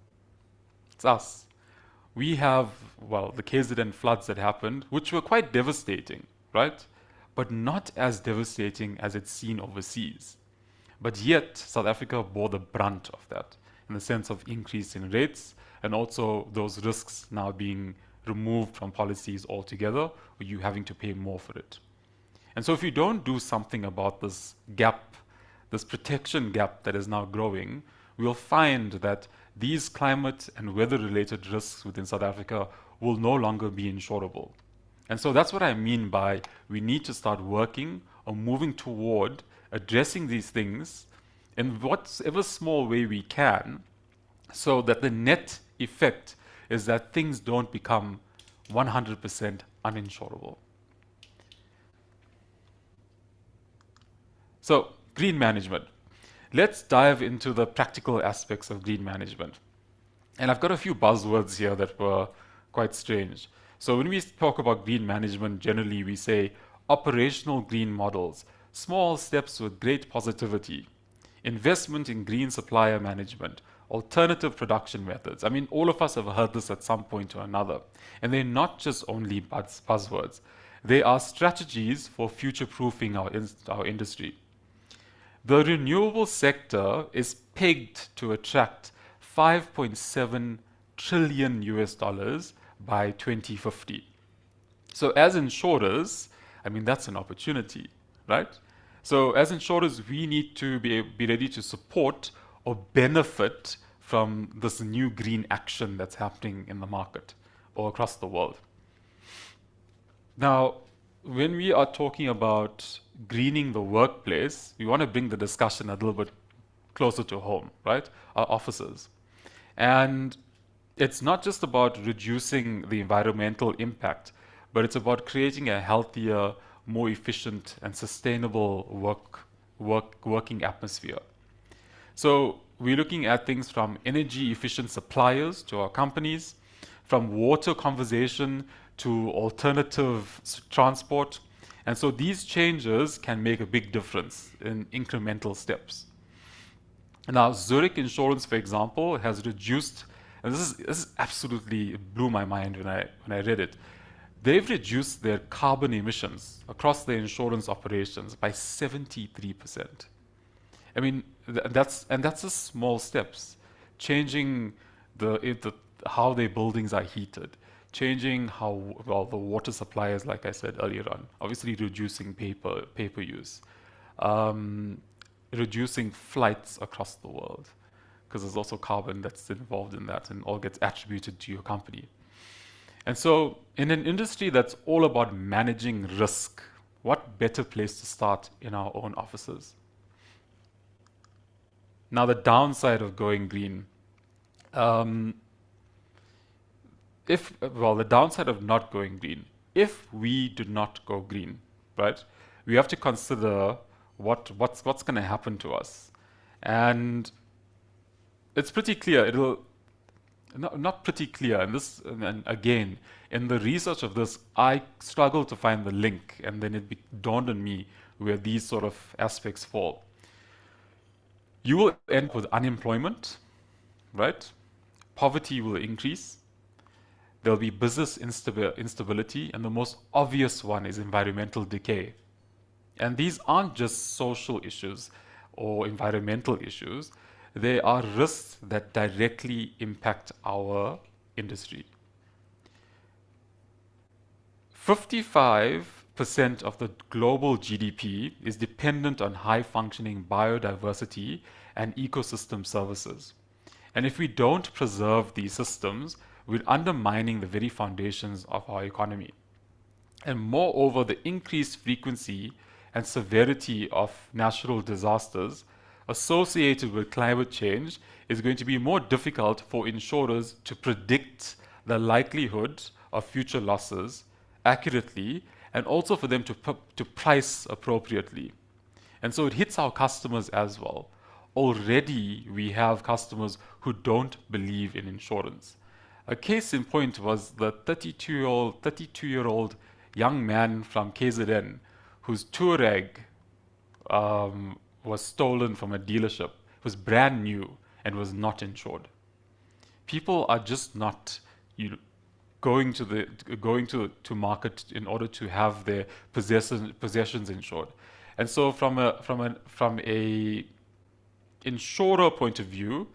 It's us. We have, well, the KZN floods that happened, which were quite devastating, right? But not as devastating as it's seen overseas. But yet, South Africa bore the brunt of that in the sense of increase in rates and also those risks now being removed from policies altogether, or you having to pay more for it. And so if you don't do something about this gap, this protection gap that is now growing, we'll find that these climate and weather-related risks within South Africa will no longer be insurable. And so that's what I mean by we need to start working or moving toward addressing these things in whatever small way we can, so that the net effect is that things don't become 100% uninsurable. So, green management. Let's dive into the practical aspects of green management. And I've got a few buzzwords here that were quite strange. So when we talk about green management, generally we say operational green models, small steps with great positivity, investment in green supplier management, alternative production methods. I mean, all of us have heard this at some point or another. And they're not just only buzzwords. They are strategies for future-proofing our industry. The renewable sector is pegged to attract $5.7 trillion by 2050. So as insurers, I mean, that's an opportunity, right? So as insurers, we need to be ready to support or benefit from this new green action that's happening in the market or across the world. Now, when we are talking about greening the workplace, we want to bring the discussion a little bit closer to home, right? Our offices. And it's not just about reducing the environmental impact, but it's about creating a healthier, more efficient and sustainable working atmosphere. So we're looking at things from energy efficient suppliers to our companies, from water conservation to alternative transport. And so these changes can make a big difference in incremental steps. Now, Zurich Insurance, for example, has reduced, and this is absolutely blew my mind when I read it. They've reduced their carbon emissions across their insurance operations by 73%. I mean, that's just small steps, changing how their buildings are heated, changing how well the water supply is, like I said earlier on, obviously reducing paper use, reducing flights across the world, because there's also carbon that's involved in that and all gets attributed to your company. And so in an industry that's all about managing risk, what better place to start in our own offices? Now, the downside of going green. The downside of not going green, if we do not go green, right, we have to consider what's going to happen to us. And it's pretty clear, not pretty clear, and again, in the research of this, I struggled to find the link, and then it dawned on me where these sort of aspects fall. You will end with unemployment, right? Poverty will increase. There'll be business instability, and the most obvious one is environmental decay. And these aren't just social issues or environmental issues, they are risks that directly impact our industry. 55% of the global GDP is dependent on high-functioning biodiversity and ecosystem services. And if we don't preserve these systems, we're undermining the very foundations of our economy. And moreover, the increased frequency and severity of natural disasters associated with climate change is going to be more difficult for insurers to predict the likelihood of future losses accurately, and also for them to price appropriately. And so it hits our customers as well. Already we have customers who don't believe in insurance. A case in point was the 32-year-old young man from KZN whose Touareg was stolen from a dealership. It was brand new and was not insured. People are just not going to market in order to have their possessions insured. And so from a insurer point of view,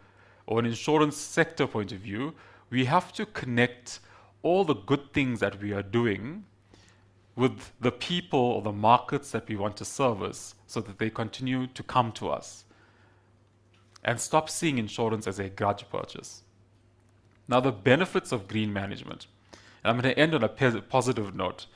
or an insurance sector point of view, we have to connect all the good things that we are doing with the people or the markets that we want to service so that they continue to come to us. And stop seeing insurance as a grudge purchase. Now, the benefits of green management. And I'm going to end on a positive note.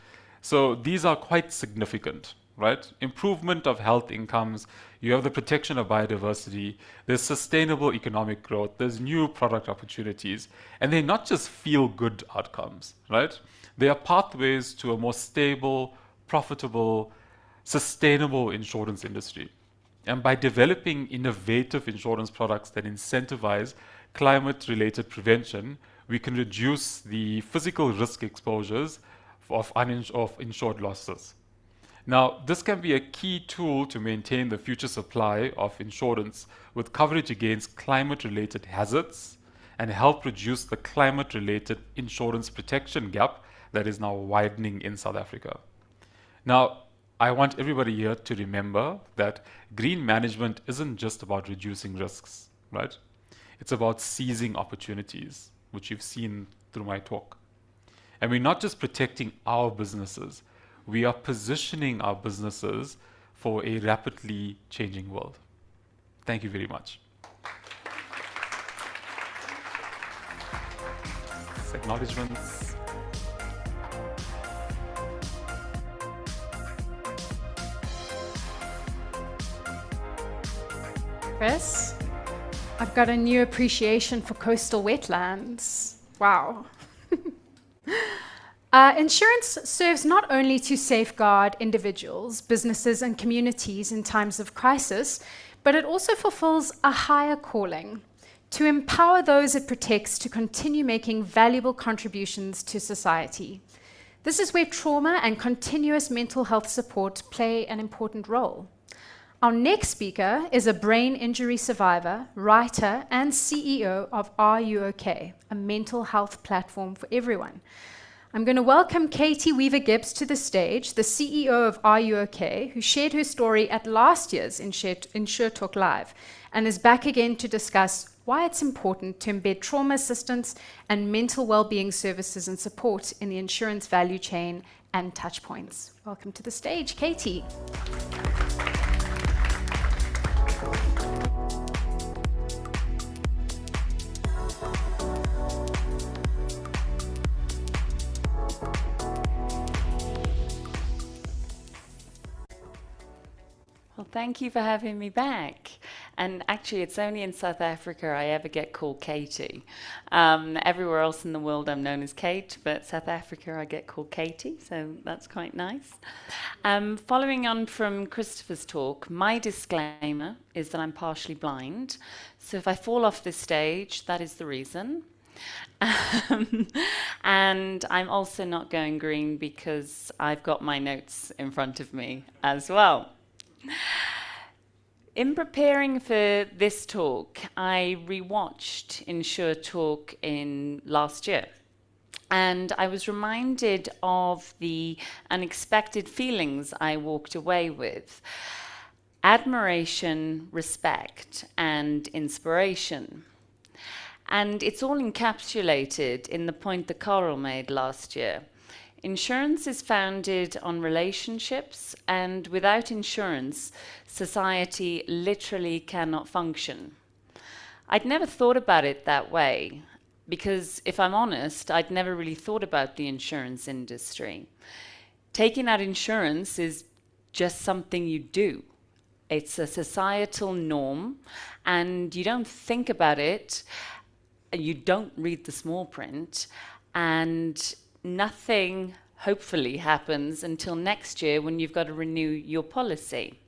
So these are quite significant, right? Improvement of health incomes, you have the protection of biodiversity, there's sustainable economic growth, there's new product opportunities, and they're not just feel-good outcomes, right? They are pathways to a more stable, profitable, sustainable insurance industry. And by developing innovative insurance products that incentivize climate-related prevention, we can reduce the physical risk exposures of insured losses. Now, this can be a key tool to maintain the future supply of insurance with coverage against climate-related hazards and help reduce the climate-related insurance protection gap that is now widening in South Africa. Now, I want everybody here to remember that green management isn't just about reducing risks, right? It's about seizing opportunities, which you've seen through my talk. And we're not just protecting our businesses, we are positioning our businesses for a rapidly changing world. Thank you very much. Acknowledgements. Chris, I've got a new appreciation for coastal wetlands. Wow. Insurance serves not only to safeguard individuals, businesses, and communities in times of crisis, but it also fulfills a higher calling to empower those it protects to continue making valuable contributions to society. This is where trauma and continuous mental health support play an important role. Our next speaker is a brain injury survivor, writer, and CEO of Are You OK, a mental health platform for everyone. I'm going to welcome Katie Weaver-Gibbs to the stage, the CEO of Are You OK, who shared her story at last year's InsureTalk Live, and is back again to discuss why it's important to embed trauma assistance and mental well-being services and support in the insurance value chain and touchpoints. Welcome to the stage, Katie. Well, thank you for having me back. And actually, it's only in South Africa I ever get called Katie. Everywhere else in the world I'm known as Kate, but South Africa I get called Katie, so that's quite nice. Following on from Christopher's talk, my disclaimer is that I'm partially blind. So if I fall off this stage, that is the reason. And I'm also not going green because I've got my notes in front of me as well. In preparing for this talk, I rewatched InsureTalk in last year. And I was reminded of the unexpected feelings I walked away with: admiration, respect, and inspiration. And it's all encapsulated in the point that Carl made last year. Insurance is founded on relationships, and without insurance, society literally cannot function. I'd never thought about it that way, because if I'm honest, I'd never really thought about the insurance industry. Taking out insurance is just something you do. It's a societal norm, and you don't think about it, you don't read the small print, and nothing hopefully happens until next year when you've got to renew your policy.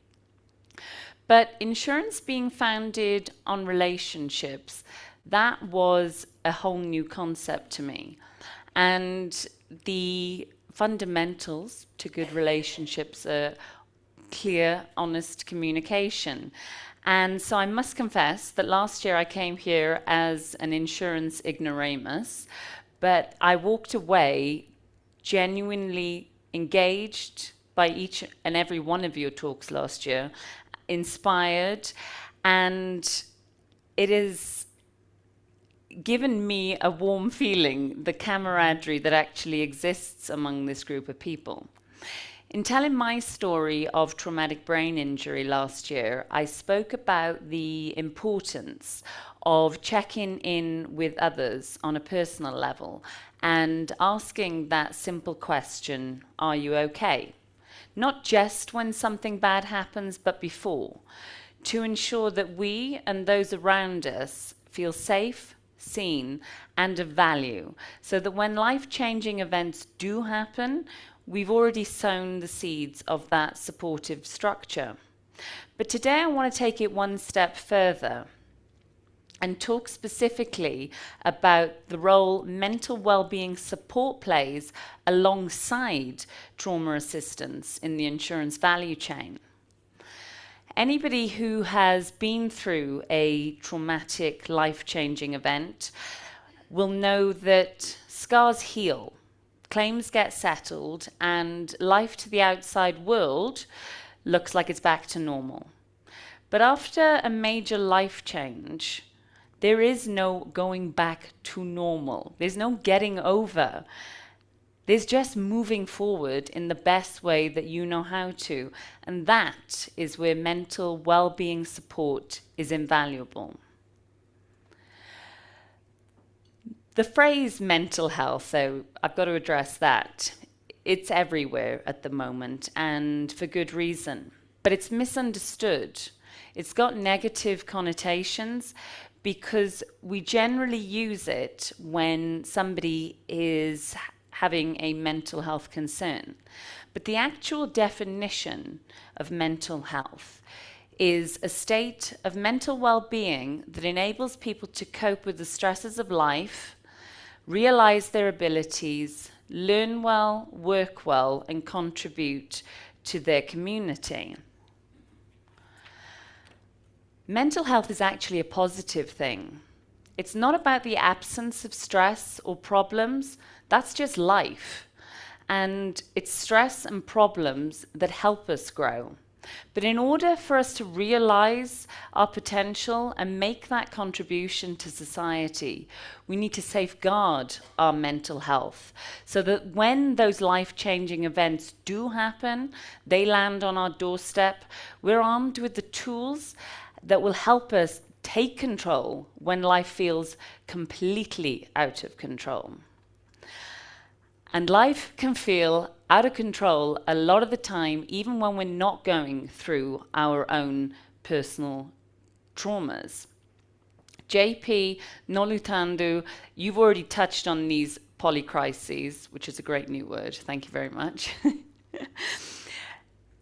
But insurance being founded on relationships, that was a whole new concept to me. And the fundamentals to good relationships are clear, honest communication. And so I must confess that last year I came here as an insurance ignoramus, but I walked away genuinely engaged by each and every one of your talks last year, inspired, and it has given me a warm feeling, the camaraderie that actually exists among this group of people. In telling my story of traumatic brain injury last year, I spoke about the importance of checking in with others on a personal level and asking that simple question, are you okay? Not just when something bad happens, but before, to ensure that we and those around us feel safe, seen, and of value, so that when life-changing events do happen, we've already sown the seeds of that supportive structure. But today I want to take it one step further and talk specifically about the role mental well-being support plays alongside trauma assistance in the insurance value chain. Anybody who has been through a traumatic, life-changing event will know that scars heal, claims get settled, and life to the outside world looks like it's back to normal. But after a major life change, there is no going back to normal. There's no getting over. There's just moving forward in the best way that you know how to. And that is where mental well-being support is invaluable. The phrase mental health, though, I've got to address that. It's everywhere at the moment, and for good reason. But it's misunderstood. It's got negative connotations because we generally use it when somebody is having a mental health concern. But the actual definition of mental health is a state of mental well-being that enables people to cope with the stresses of life, realize their abilities, learn well, work well, and contribute to their community. Mental health is actually a positive thing. It's not about the absence of stress or problems. That's just life. And it's stress and problems that help us grow. But in order for us to realize our potential and make that contribution to society, we need to safeguard our mental health so that when those life-changing events do happen, they land on our doorstep, we're armed with the tools that will help us take control when life feels completely out of control. And life can feel out of control a lot of the time, even when we're not going through our own personal traumas. JP, Noluthando, you've already touched on these polycrises, which is a great new word. Thank you very much.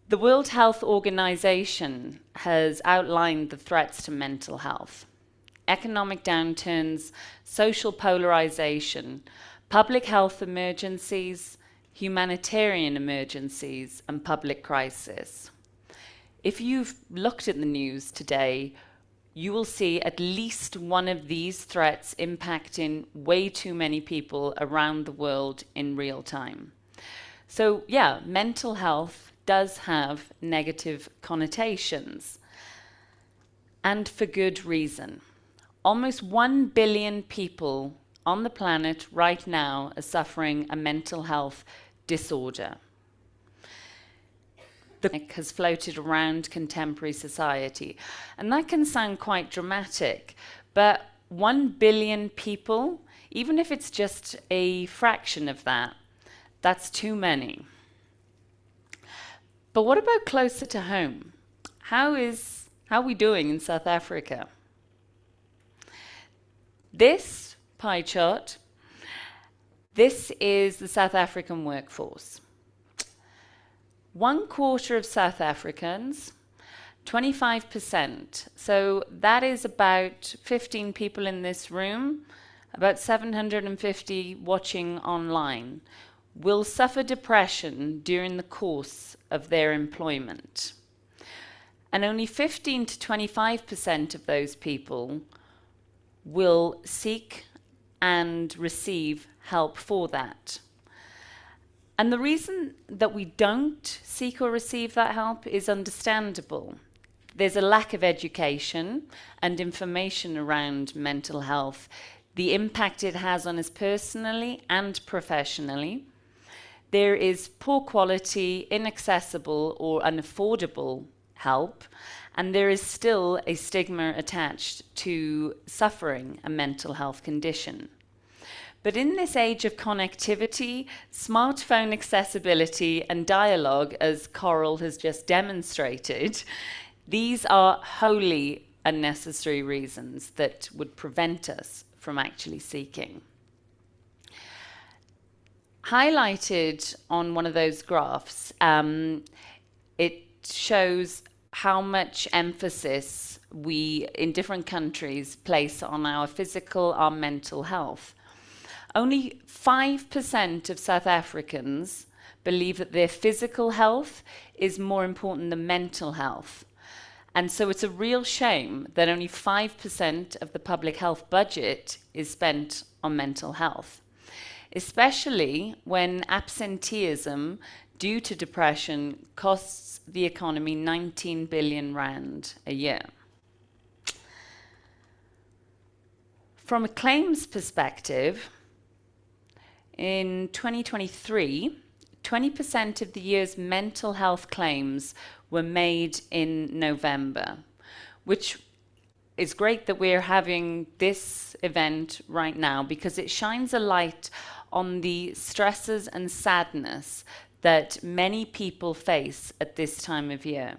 The World Health Organization has outlined the threats to mental health. economic downturns, social polarization, public health emergencies, humanitarian emergencies, and public crisis. If you've looked at the news today, you will see at least one of these threats impacting way too many people around the world in real time. So yeah, mental health does have negative connotations, and for good reason. Almost 1 billion people on the planet right now are suffering a mental health disorder. The has floated around contemporary society, and that can sound quite dramatic, but 1 billion people, even if it's just a fraction of that, that's too many. But what about closer to home? How are we doing in South Africa? This pie chart, this is the South African workforce. 1/4 of South Africans, 25%. So that is about 15 people in this room, about 750 watching online, will suffer depression during the course of their employment. And only 15 to 25% of those people will seek and receive help for that. And the reason that we don't seek or receive that help is understandable. There's a lack of education and information around mental health, the impact it has on us personally and professionally. There is poor quality, inaccessible or unaffordable help, and there is still a stigma attached to suffering a mental health condition. But in this age of connectivity, smartphone accessibility and dialogue, as Coral has just demonstrated, these are wholly unnecessary reasons that would prevent us from actually seeking. Highlighted on one of those graphs, it shows how much emphasis we, in different countries, place on our physical, our mental health. Only 5% of South Africans believe that their physical health is more important than mental health. And so it's a real shame that only 5% of the public health budget is spent on mental health, especially when absenteeism due to depression costs the economy 19 billion rand a year. From a claims perspective, in 2023, 20% of the year's mental health claims were made in November, which is great that we're having this event right now because it shines a light on the stresses and sadness that many people face at this time of year.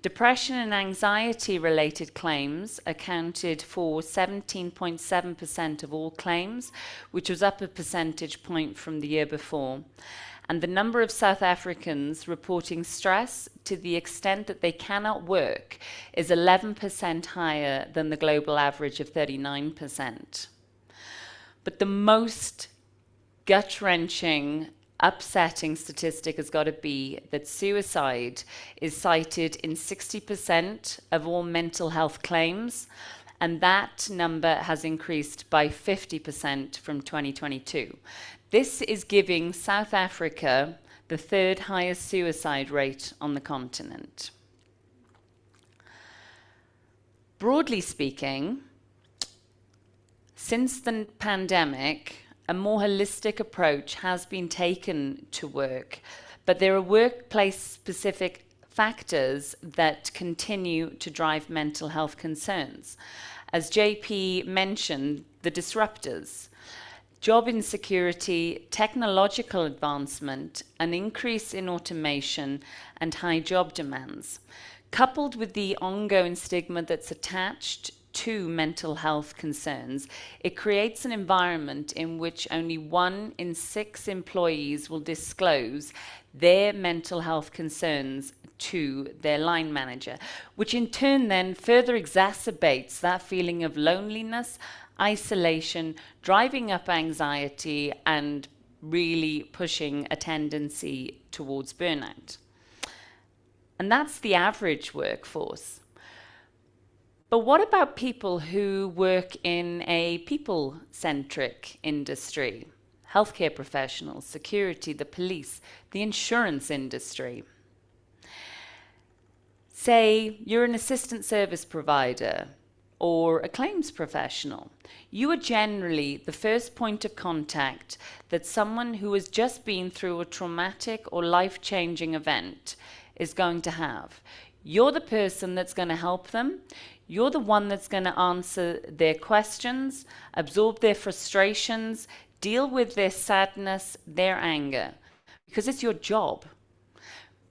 Depression and anxiety-related claims accounted for 17.7% of all claims, which was up a percentage point from the year before. And the number of South Africans reporting stress to the extent that they cannot work is 11% higher than the global average of 39%. But the most gut-wrenching, upsetting statistic has got to be that suicide is cited in 60% of all mental health claims, and that number has increased by 50% from 2022. This is giving South Africa the third highest suicide rate on the continent. Broadly speaking, since the pandemic, a more holistic approach has been taken to work, but there are workplace-specific factors that continue to drive mental health concerns. As JP mentioned, the disruptors, job insecurity, technological advancement, an increase in automation, and high job demands, coupled with the ongoing stigma that's attached to mental health concerns, it creates an environment in which only 1 in 6 employees will disclose their mental health concerns to their line manager, which in turn then further exacerbates that feeling of loneliness, isolation, driving up anxiety, and really pushing a tendency towards burnout. And that's the average workforce. But what about people who work in a people-centric industry? Healthcare professionals, security, the police, the insurance industry. Say you're an assistant service provider or a claims professional. You are generally the first point of contact that someone who has just been through a traumatic or life-changing event is going to have. You're the person that's going to help them. You're the one that's going to answer their questions, absorb their frustrations, deal with their sadness, their anger, because it's your job.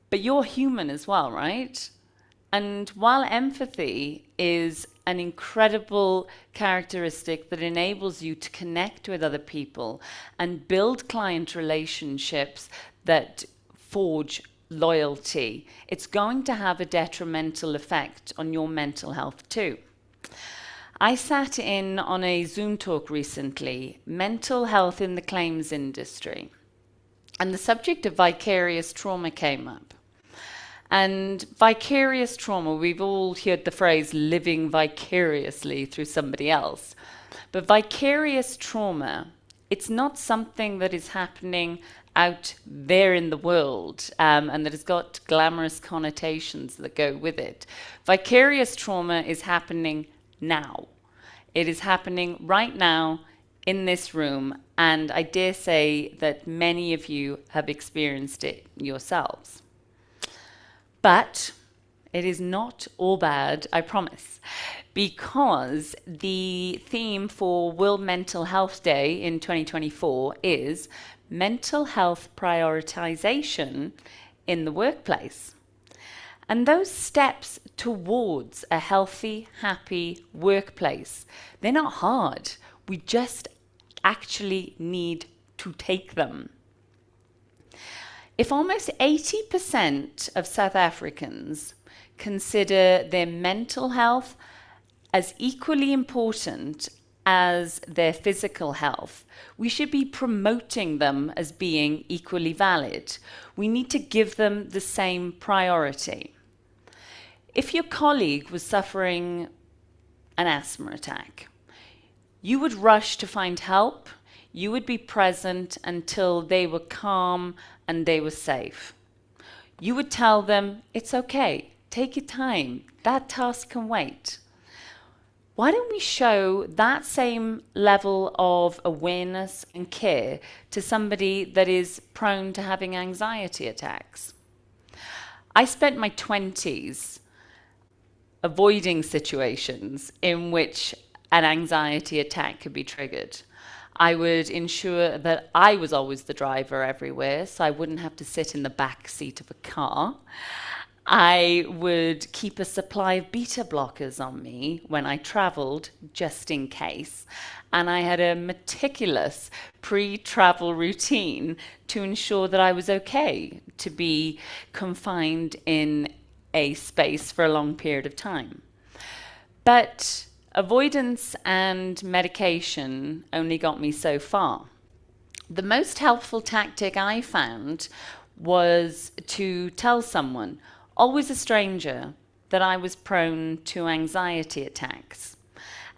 But you're human as well, right? And while empathy is an incredible characteristic that enables you to connect with other people and build client relationships that forge loyalty, it's going to have a detrimental effect on your mental health too. I sat in on a Zoom talk recently, mental health in the claims industry, and the subject of vicarious trauma came up. And vicarious trauma, we've all heard the phrase living vicariously through somebody else. But vicarious trauma, it's not something that is happening out there in the world and that has got glamorous connotations that go with it. Vicarious trauma is happening now. It is happening right now in this room, and I dare say that many of you have experienced it yourselves. But it is not all bad, I promise, because the theme for World Mental Health Day in 2024 is mental health prioritization in the workplace. And those steps towards a healthy, happy workplace, they're not hard. We just actually need to take them. If almost 80% of South Africans consider their mental health as equally important as their physical health, we should be promoting them as being equally valid. We need to give them the same priority. If your colleague was suffering an asthma attack, you would rush to find help. You would be present until they were calm and they were safe. You would tell them, it's okay, take your time, that task can wait. Why don't we show that same level of awareness and care to somebody that is prone to having anxiety attacks? I spent my 20s avoiding situations in which an anxiety attack could be triggered. I would ensure that I was always the driver everywhere, so I wouldn't have to sit in the back seat of a car. I would keep a supply of beta blockers on me when I traveled, just in case. And I had a meticulous pre-travel routine to ensure that I was okay to be confined in a space for a long period of time. But avoidance and medication only got me so far. The most helpful tactic I found was to tell someone, always a stranger, that I was prone to anxiety attacks.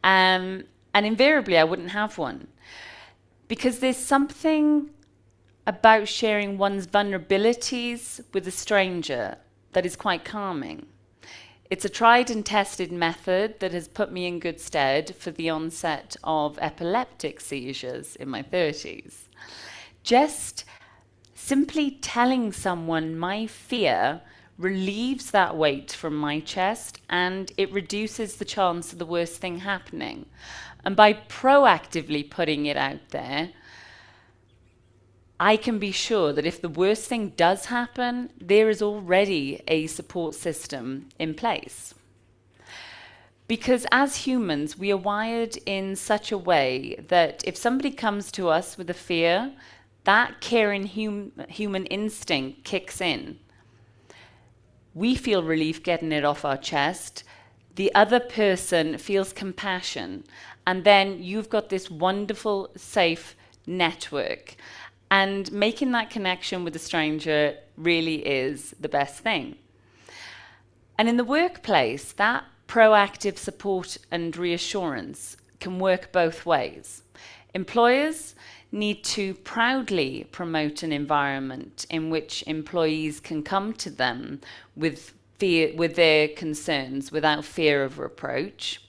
And invariably I wouldn't have one, because there's something about sharing one's vulnerabilities with a stranger that is quite calming. It's a tried and tested method that has put me in good stead for the onset of epileptic seizures in my 30s. Just simply telling someone my fear relieves that weight from my chest, and it reduces the chance of the worst thing happening. And by proactively putting it out there, I can be sure that if the worst thing does happen, there is already a support system in place. Because as humans, we are wired in such a way that if somebody comes to us with a fear, that caring human instinct kicks in. we feel relief getting it off our chest. The other person feels compassion. And then you've got this wonderful, safe network. And making that connection with a stranger really is the best thing. And in the workplace, that proactive support and reassurance can work both ways. Employers need to proudly promote an environment in which employees can come to them with their concerns without fear of reproach.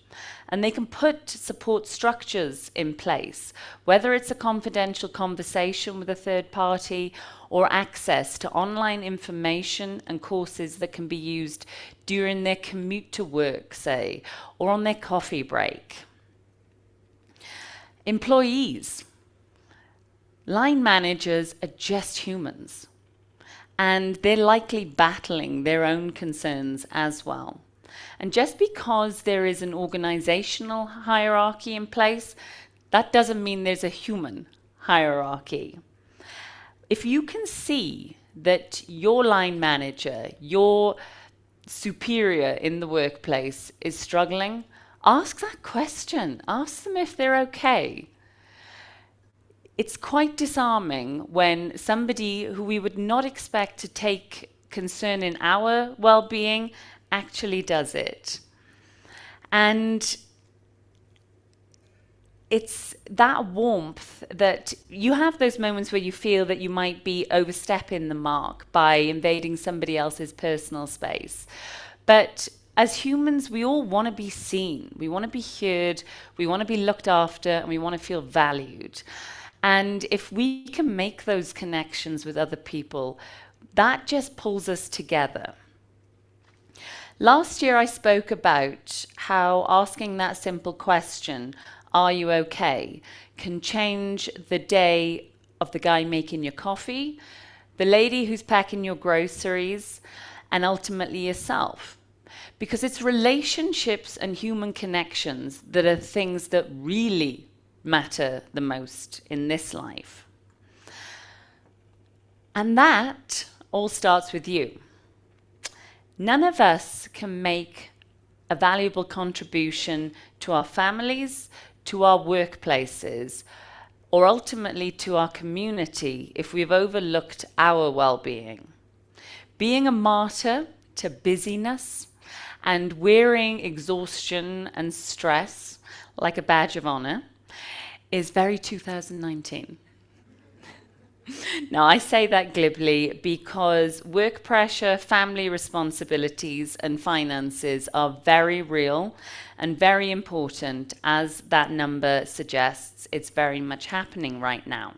And they can put support structures in place, whether it's a confidential conversation with a third party or access to online information and courses that can be used during their commute to work, say, or on their coffee break. Employees. Line managers are just humans, and they're likely battling their own concerns as well. And just because there is an organizational hierarchy in place, that doesn't mean there's a human hierarchy. If you can see that your line manager, your superior in the workplace is struggling, ask that question. Ask them if they're okay. It's quite disarming when somebody who we would not expect to take concern in our well-being actually does it. And it's that warmth that you have those moments where you feel that you might be overstepping the mark by invading somebody else's personal space. But as humans, we all want to be seen. We want to be heard. We want to be looked after, and we want to feel valued. And if we can make those connections with other people, that just pulls us together. Last year, I spoke about how asking that simple question, "Are you okay?" can change the day of the guy making your coffee, the lady who's packing your groceries, and ultimately yourself. Because it's relationships and human connections that are things that really matter the most in this life. And that all starts with you. None of us can make a valuable contribution to our families, to our workplaces, or ultimately to our community if we've overlooked our well-being. Being a martyr to busyness and wearing exhaustion and stress like a badge of honor is very 2019. Now, I say that glibly because work pressure, family responsibilities, and finances are very real and very important, as that number suggests. It's very much happening right now.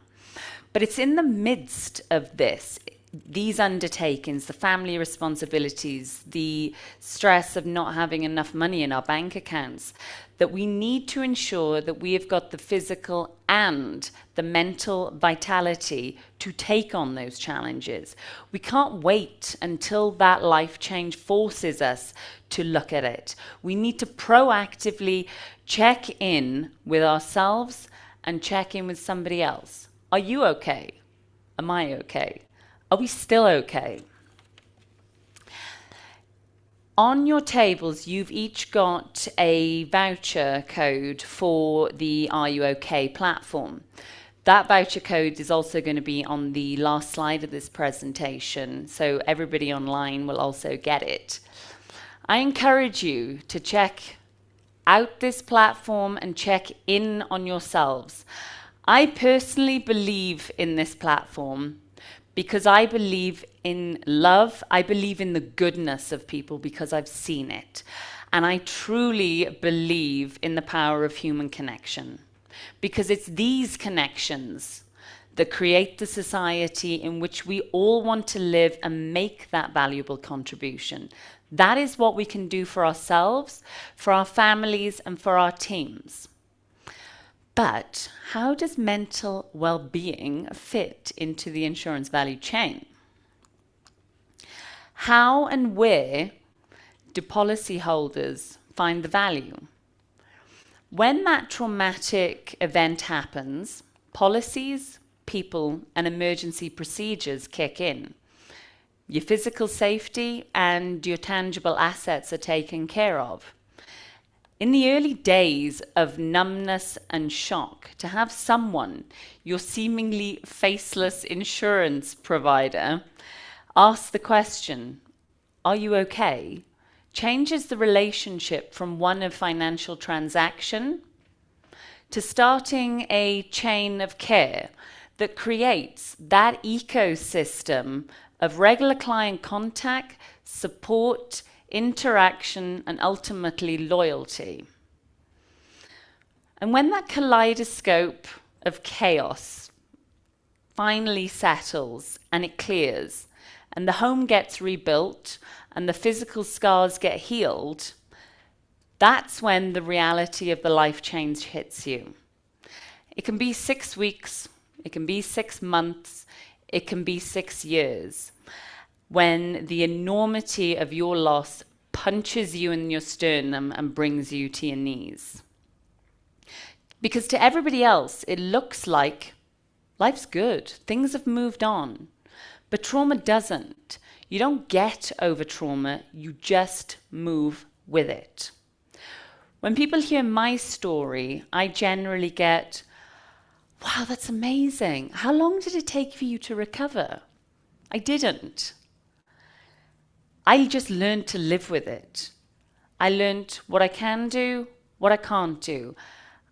But it's in the midst of these undertakings, the family responsibilities, the stress of not having enough money in our bank accounts, that we need to ensure that we have got the physical and the mental vitality to take on those challenges. We can't wait until that life change forces us to look at it. We need to proactively check in with ourselves and check in with somebody else. Are you okay? Am I okay? Are we still okay? On your tables, you've each got a voucher code for the Are You OK platform. That voucher code is also going to be on the last slide of this presentation, so everybody online will also get it. I encourage you to check out this platform and check in on yourselves. I personally believe in this platform because I believe in love. I believe in the goodness of people because I've seen it. And I truly believe in the power of human connection, because it's these connections that create the society in which we all want to live and make that valuable contribution. That is what we can do for ourselves, for our families, and for our teams. But how does mental well-being fit into the insurance value chain? How and where do policyholders find the value? When that traumatic event happens, policies, people, and emergency procedures kick in. your physical safety, and your tangible assets are taken care of. In the early days of numbness and shock, to have someone, your seemingly faceless insurance provider, ask the question, "Are you okay?" changes the relationship from one of financial transaction to starting a chain of care that creates that ecosystem of regular client contact, support, interaction, and ultimately loyalty. And when that kaleidoscope of chaos finally settles and it clears, and the home gets rebuilt, and the physical scars get healed, that's when the reality of the life change hits you. It can be 6 weeks, it can be 6 months, it can be 6 years, when the enormity of your loss punches you in your sternum and brings you to your knees. Because to everybody else, it looks like life's good, things have moved on. But trauma doesn't. You don't get over trauma, you just move with it. When people hear my story, I generally get, "Wow, that's amazing. How long did it take for you to recover?" I didn't. I just learned to live with it. I learned what I can do, what I can't do.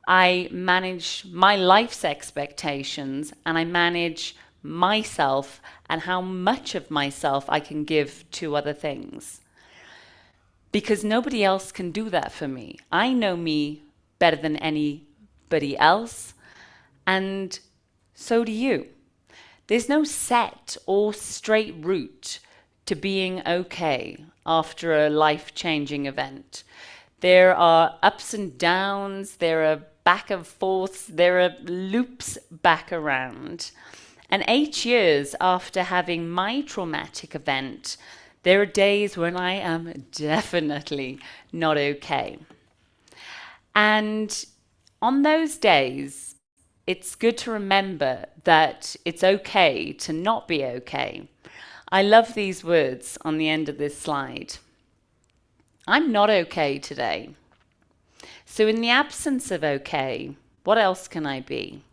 I manage my life's expectations, and I manage myself and how much of myself I can give to other things. Because nobody else can do that for me. I know me better than anybody else, and so do you. There's no set or straight route to being okay after a life-changing event. There are ups and downs, there are back and forths, there are loops back around. And 8 years after having my traumatic event, there are days when I am definitely not okay. And on those days, it's good to remember that it's okay to not be okay. I love these words on the end of this slide. I'm not okay today. So in the absence of okay, what else can I be?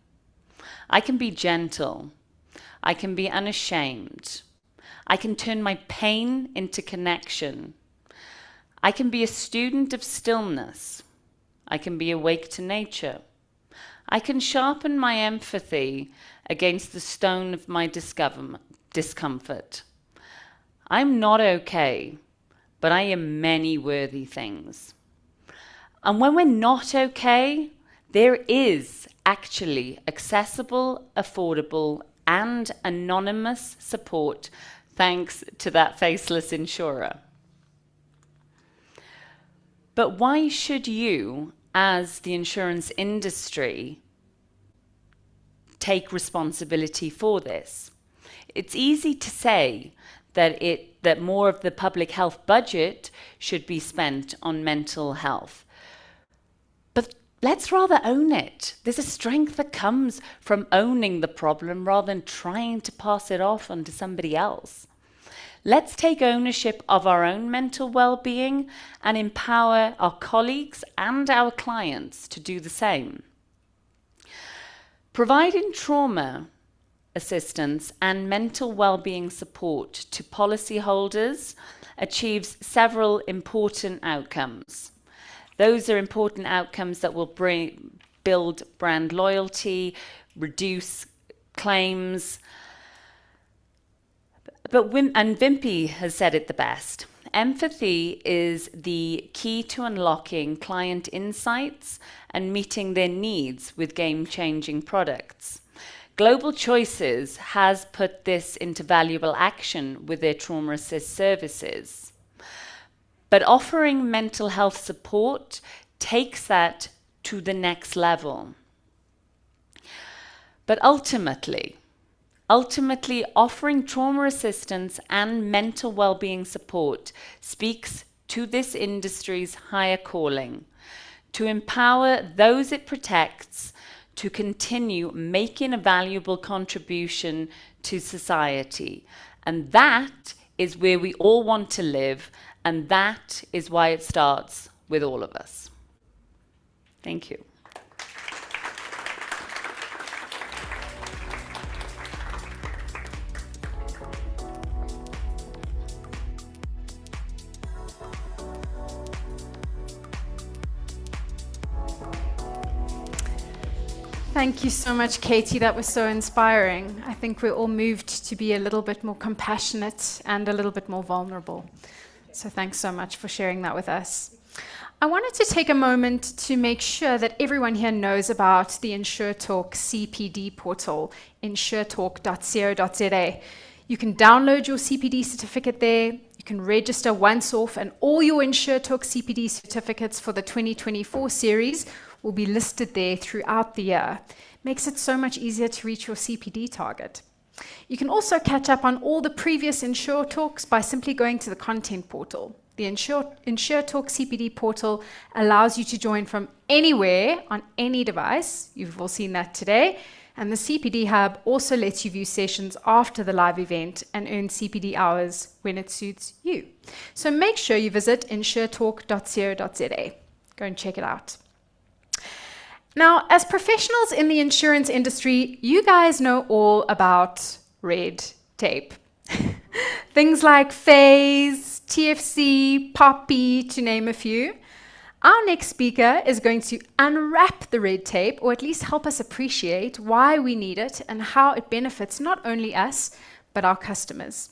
I can be gentle. I can be unashamed. I can turn my pain into connection. I can be a student of stillness. I can be awake to nature. I can sharpen my empathy against the stone of my discomfort. I'm not okay, but I am many worthy things. And when we're not okay, there is actually accessible, affordable, and anonymous support thanks to that faceless insurer. But why should you, as the insurance industry, take responsibility for this? It's easy to say that more of the public health budget should be spent on mental health. But let's rather own it. There's a strength that comes from owning the problem rather than trying to pass it off onto somebody else. Let's take ownership of our own mental well-being and empower our colleagues and our clients to do the same. Providing trauma assistance and mental well-being support to policyholders achieves several important outcomes. Those are important outcomes that will build brand loyalty, reduce claims. And Wimpy has said it the best. Empathy is the key to unlocking client insights and meeting their needs with game-changing products. Global Choices has put this into valuable action with their trauma assist services. But offering mental health support takes that to the next level. But ultimately offering trauma assistance and mental well-being support speaks to this industry's higher calling, to empower those it protects to continue making a valuable contribution to society. And that is where we all want to live, and that is why it starts with all of us. Thank you. Thank you so much, Katie. That was so inspiring. I think we're all moved to be a little bit more compassionate and a little bit more vulnerable. So thanks so much for sharing that with us. I wanted to take a moment to make sure that everyone here knows about the InsureTalk CPD portal, InsureTalk.co.za. You can download your CPD certificate there. You can register once off, and all your InsureTalk CPD certificates for the 2024 series will be listed there throughout the year. Makes it so much easier to reach your CPD target. You can also catch up on all the previous InsureTalks by simply going to the content portal. The InsureTalk CPD portal allows you to join from anywhere on any device. You've all seen that today. And the CPD Hub also lets you view sessions after the live event and earn CPD hours when it suits you. So make sure you visit InsureTalk.co.za. Go and check it out. Now, as professionals in the insurance industry, you guys know all about red tape. Things like FAYS, TFC, POPI, to name a few. Our next speaker is going to unwrap the red tape, or at least help us appreciate why we need it and how it benefits not only us, but our customers.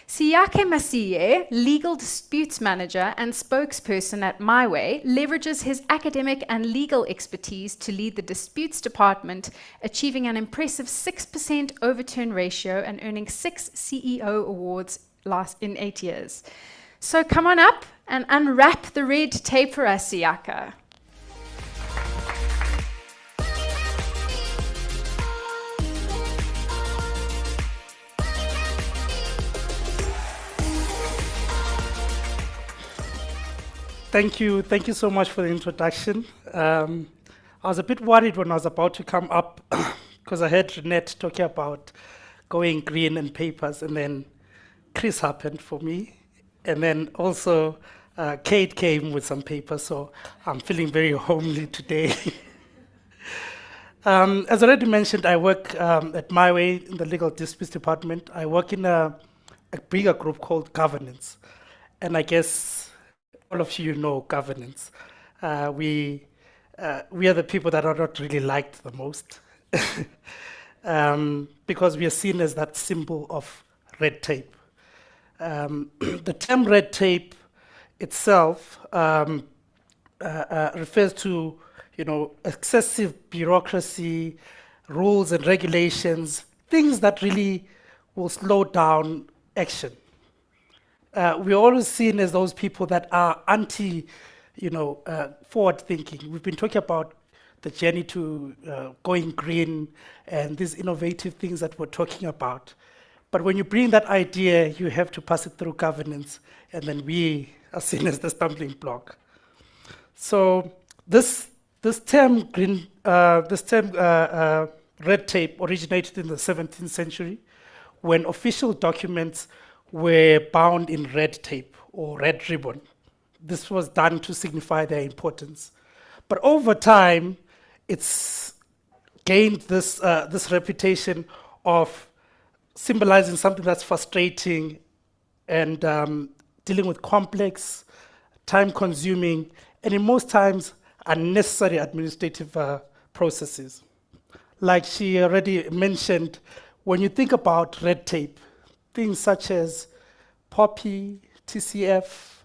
Siyake Masiye, Legal Disputes Manager and spokesperson at MyWay, leverages his academic and legal expertise to lead the disputes department, achieving an impressive 6% overturn ratio and earning 6 CEO awards in 8 years. So come on up and unwrap the red tape for us, Siyaka. Thank you so much for the introduction. I was a bit worried when I was about to come up because I heard Renette talking about going green and papers, and then Chris happened for me, and then also Kate came with some papers, so I'm feeling very homely today. As already mentioned, I work at MyWay in the Legal Disputes Department. I work in a bigger group called Governance, and I guess all of you know governance. We are the people that are not really liked the most because we are seen as that symbol of red tape. The term red tape itself refers to, excessive bureaucracy, rules and regulations, things that really will slow down action. We're always seen as those people that are forward thinking. We've been talking about the journey to going green and these innovative things that we're talking about. But when you bring that idea, you have to pass it through governance, and then we are seen as the stumbling block. So this term red tape originated in the 17th century when official documents were bound in red tape or red ribbon. This was done to signify their importance. But over time, it's gained this reputation of symbolizing something that's frustrating and dealing with complex, time-consuming, and in most times, unnecessary administrative processes. Like she already mentioned, when you think about red tape, things such as POPI, TCF,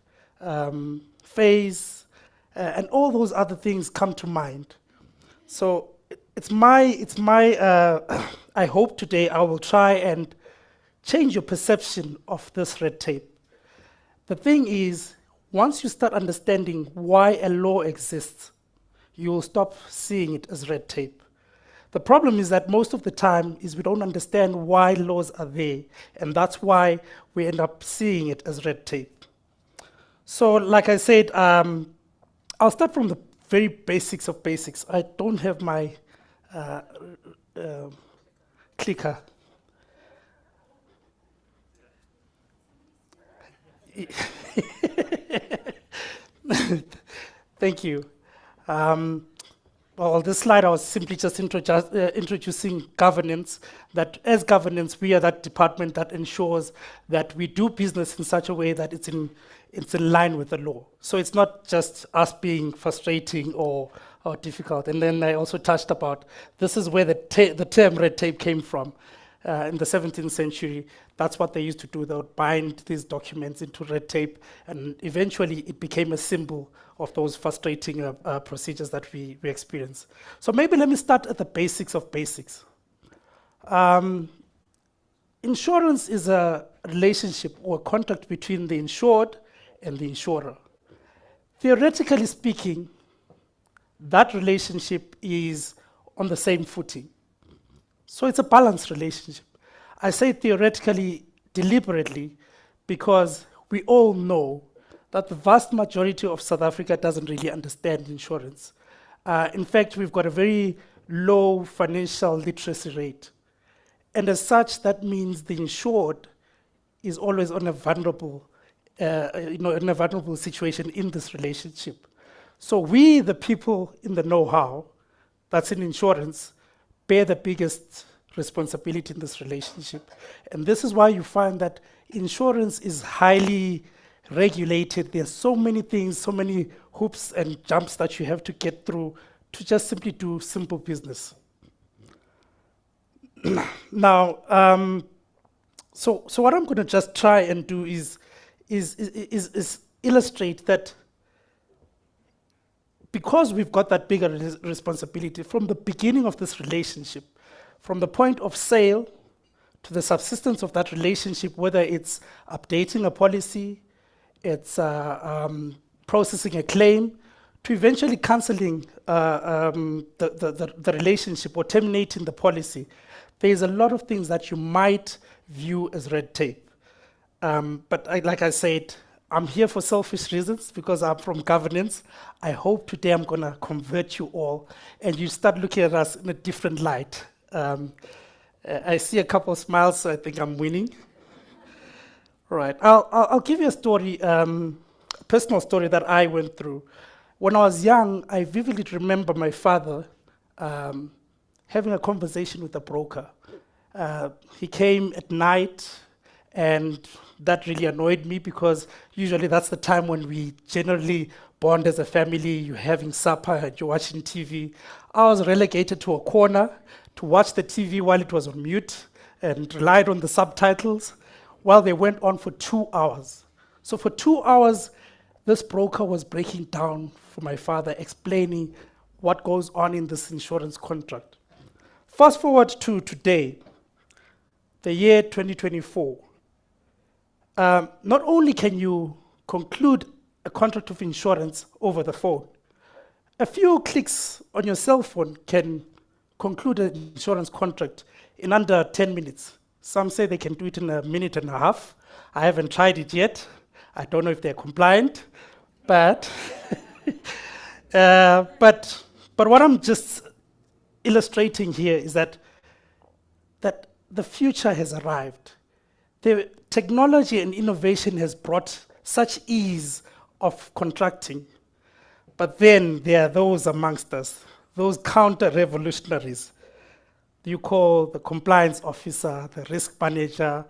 FAYS, and all those other things come to mind. So it's my I hope today I will try and change your perception of this red tape. The thing is, once you start understanding why a law exists, you will stop seeing it as red tape. The problem is that most of the time is we don't understand why laws are there, and that's why we end up seeing it as red tape. So like I said, I'll start from the very basics of basics. I don't have my clicker. Thank you. Well, this slide I was simply just introducing governance, that as governance, we are that department that ensures that we do business in such a way that it's in line with the law. So it's not just us being frustrating or difficult. And then I also touched about, this is where the term red tape came from. In the 17th century, that's what they used to do. They would bind these documents into red tape, and eventually it became a symbol of those frustrating procedures that we experience. So maybe let me start at the basics of basics. Insurance is a relationship or a contract between the insured and the insurer. Theoretically speaking, that relationship is on the same footing. So it's a balanced relationship. I say theoretically deliberately because we all know that the vast majority of South Africa doesn't really understand insurance. In fact, we've got a very low financial literacy rate. And as such, that means the insured is always on a vulnerable, in a vulnerable situation in this relationship. So we, the people in the know-how, that's in insurance, bear the biggest responsibility in this relationship. And this is why you find that insurance is highly regulated. There's so many things, so many hoops and jumps that you have to get through to just simply do simple business. Now, so what I'm going to just try and do is illustrate that because we've got that bigger responsibility from the beginning of this relationship, from the point of sale to the subsistence of that relationship, whether it's updating a policy, it's processing a claim, to eventually cancelling the relationship or terminating the policy, there's a lot of things that you might view as red tape. But like I said, I'm here for selfish reasons because I'm from governance. I hope today I'm going to convert you all and you start looking at us in a different light. I see a couple of smiles, so I think I'm winning. All right, I'll give you a story, a personal story that I went through. When I was young, I vividly remember my father having a conversation with a broker. He came at night, and that really annoyed me because usually that's the time when we generally bond as a family. You're having supper and you're watching TV. I was relegated to a corner to watch the TV while it was on mute and relied on the subtitles while they went on for 2 hours. So for 2 hours, this broker was breaking down for my father, explaining what goes on in this insurance contract. Fast forward to today, the year 2024. Not only can you conclude a contract of insurance over the phone, a few clicks on your cell phone can conclude an insurance contract in under 10 minutes. Some say they can do it in a minute and a half. I haven't tried it yet. I don't know if they're compliant, but but what I'm just illustrating here is that the future has arrived. The technology and innovation has brought such ease of contracting, but then there are those amongst us, those counter-revolutionaries. You call the compliance officer, the risk manager,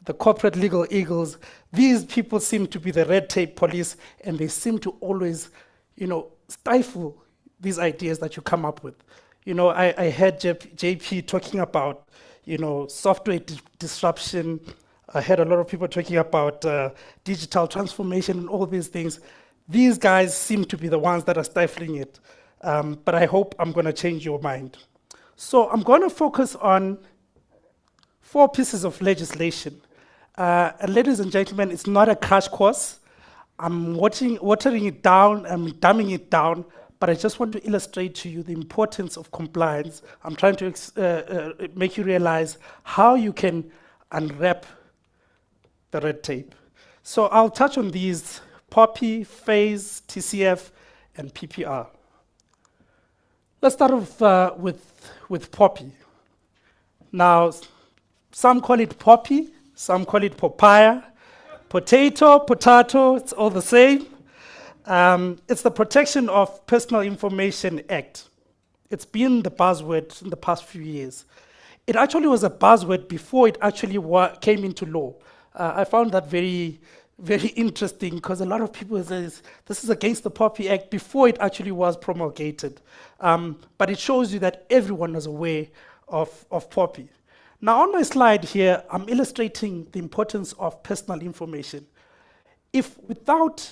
the corporate legal eagles. These people seem to be the red tape police, and they seem to always, stifle these ideas that you come up with. I heard JP talking about, software disruption. I heard a lot of people talking about digital transformation and all these things. These guys seem to be the ones that are stifling it. But I hope I'm going to change your mind. So I'm going to focus on 4 pieces of legislation. And ladies and gentlemen, it's not a crash course. I'm watering it down, I'm dumbing it down, but I just want to illustrate to you the importance of compliance. I'm trying to make you realize how you can unwrap the red tape. So I'll touch on these: POPI, phase, TCF, and PPR. Let's start off with POPI. Now, some call it POPI, some call it Popeye, Potato, it's all the same. It's the Protection of Personal Information Act. It's been the buzzword in the past few years. It actually was a buzzword before it actually came into law. I found that very, very interesting because a lot of people say this is against the POPI Act before it actually was promulgated. But it shows you that everyone is aware of POPI. Now on my slide here, I'm illustrating the importance of personal information. If without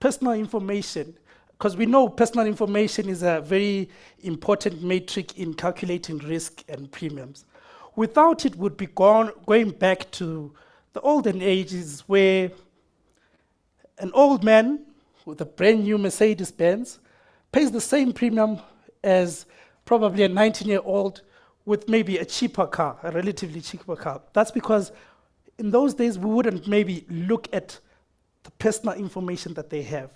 personal information, because we know personal information is a very important metric in calculating risk and premiums. Without it, would be going back to the olden ages where an old man with a brand new Mercedes-Benz pays the same premium as probably a 19-year-old with maybe a cheaper car, a relatively cheaper car. That's because in those days, we wouldn't maybe look at the personal information that they have.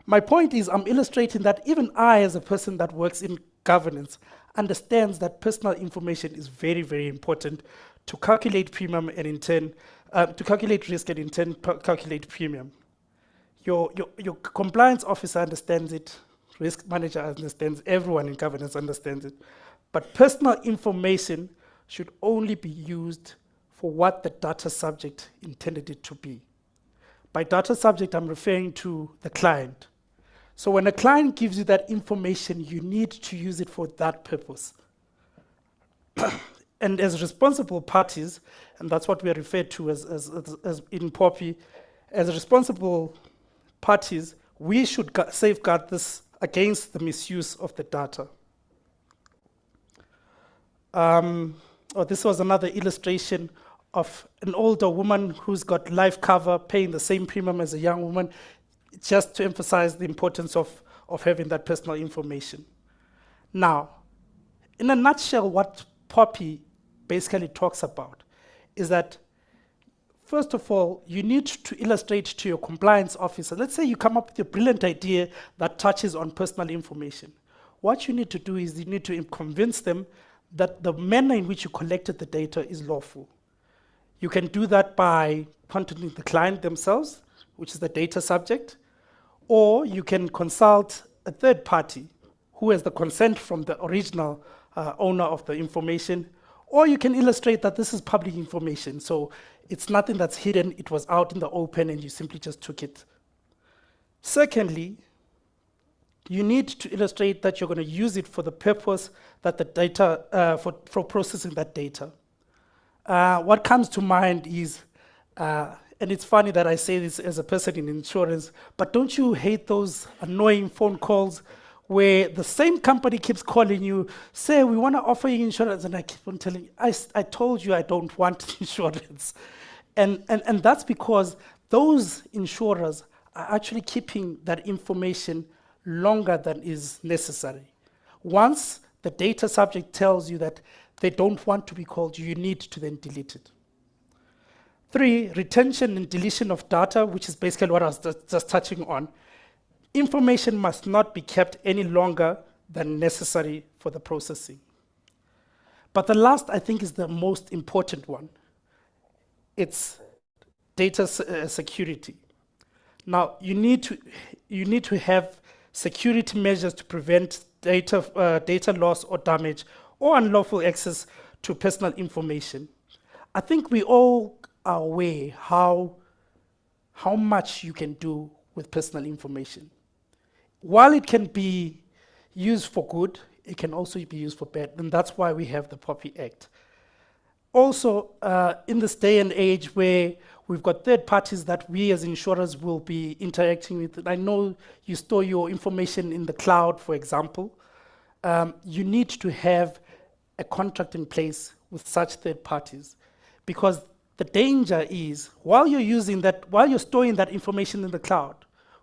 My point is, I'm illustrating that even I, as a person that works in governance, understands that personal information is very, very important to calculate premium and in turn, to calculate risk and in turn calculate premium. Your compliance officer understands it, risk manager understands, everyone in governance understands it. But personal information should only be used for what the data subject intended it to be. By data subject, I'm referring to the client. So when a client gives you that information, you need to use it for that purpose. And as responsible parties, and that's what we are referred to as in POPI, as responsible parties, we should safeguard this against the misuse of the data. This was another illustration of an older woman who's got life cover paying the same premium as a young woman, just to emphasize the importance of having that personal information. Now, in a nutshell, what POPI basically talks about is that, first of all, you need to illustrate to your compliance officer. Let's say you come up with a brilliant idea that touches on personal information. What you need to do is you need to convince them that the manner in which you collected the data is lawful. You can do that by contacting the client themselves, which is the data subject, or you can consult a third party who has the consent from the original owner of the information, or you can illustrate that this is public information, so it's nothing that's hidden, it was out in the open and you simply just took it. Secondly, you need to illustrate that you're going to use it for the purpose that the data, for processing that data. What comes to mind is, and it's funny that I say this as a person in insurance, but don't you hate those annoying phone calls where the same company keeps calling you, say, we want to offer you insurance, and I keep on telling you, I told you I don't want insurance. And that's because those insurers are actually keeping that information longer than is necessary. Once the data subject tells you that they don't want to be called, you need to then delete it. 3, retention and deletion of data, which is basically what I was just touching on. Information must not be kept any longer than necessary for the processing. But the last, I think, is the most important one. It's data security. Now, you need to have security measures to prevent data loss or damage or unlawful access to personal information. I think we all are aware how much you can do with personal information. While it can be used for good, it can also be used for bad, and that's why we have the POPI Act. Also, in this day and age where we've got third parties that we as insurers will be interacting with, I know you store your information in the cloud, for example, you need to have a contract in place with such third parties, because the danger is, while you're storing that information in the cloud,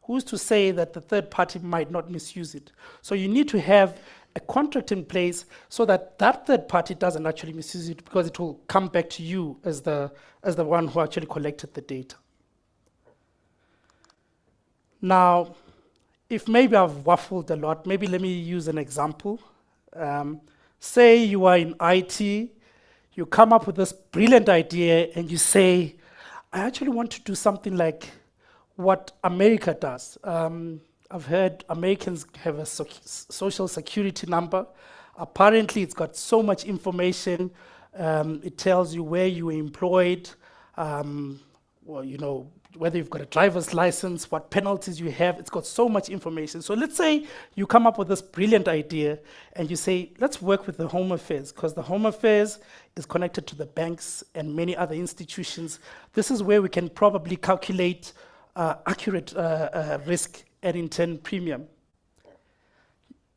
who's to say that the third party might not misuse it? So you need to have a contract in place so that that third party doesn't actually misuse it, because it will come back to you as the one who actually collected the data. Now, if maybe I've waffled a lot, maybe let me use an example. Say you are in IT, you come up with this brilliant idea and you say, I actually want to do something like what America does. I've heard Americans have a social security number. Apparently, it's got so much information. It tells you where you were employed, well, you know, whether you've got a driver's license, what penalties you have. It's got so much information. So let's say you come up with this brilliant idea and you say, let's work with the Home Affairs, because the Home Affairs is connected to the banks and many other institutions. This is where we can probably calculate accurate risk and intent premium.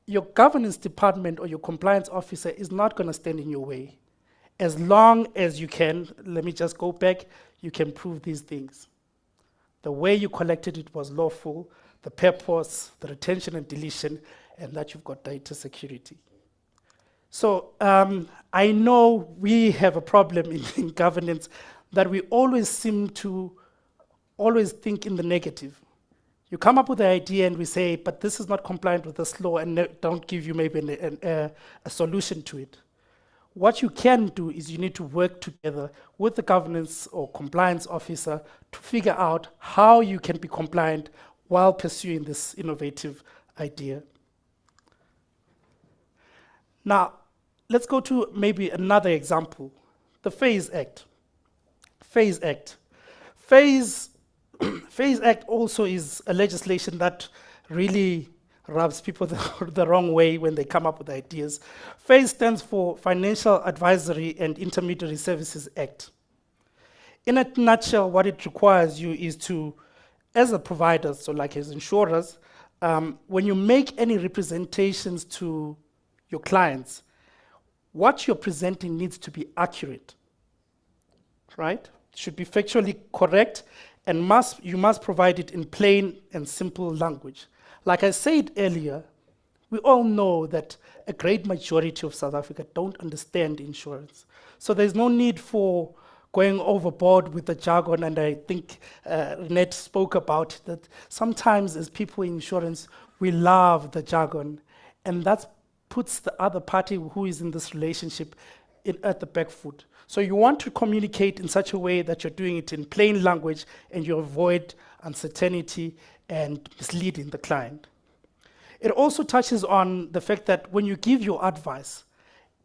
Your governance department or your compliance officer is not going to stand in your way. As long as you can, let me just go back, you can prove these things. The way you collected it was lawful, the purpose, the retention and deletion, and that you've got data security. So I know we have a problem in governance that we always seem to always think in the negative. You come up with the idea and we say, but this is not compliant with this law, and don't give you maybe a solution to it. What you can do is you need to work together with the governance or compliance officer to figure out how you can be compliant while pursuing this innovative idea. Now, let's go to maybe another example, the PHASE Act. PHASE Act. PHASE Act also is a legislation that really rubs people the wrong way when they come up with ideas. PHASE stands for Financial Advisory and Intermediary Services Act. In a nutshell, what it requires you is to, as a provider, so like as insurers, when you make any representations to your clients, what you're presenting needs to be accurate, right? It should be factually correct, and you must provide it in plain and simple language. Like I said earlier, we all know that a great majority of South Africa don't understand insurance. So there's no need for going overboard with the jargon, and I think Renette spoke about it, that sometimes as people in insurance, we love the jargon, and that puts the other party who is in this relationship at the back foot. So you want to communicate in such a way that you're doing it in plain language and you avoid uncertainty and misleading the client. It also touches on the fact that when you give your advice,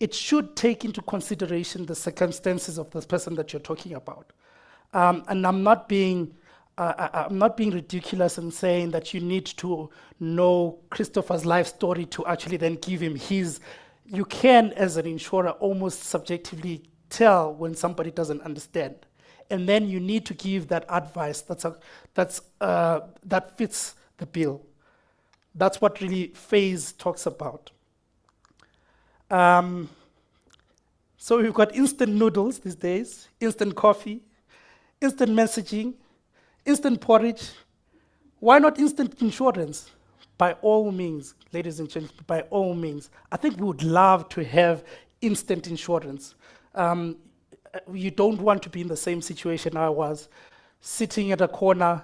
it should take into consideration the circumstances of the person that you're talking about. And I'm not being ridiculous in saying that you need to know Christopher's life story to actually then give him his. You can, as an insurer, almost subjectively tell when somebody doesn't understand. And then you need to give that advice that fits the bill. That's what really PHASE talks about. So we've got instant noodles these days, instant coffee, instant messaging, instant porridge. Why not instant insurance? By all means, ladies and gentlemen, by all means. I think we would love to have instant insurance. You don't want to be in the same situation I was, sitting at a corner,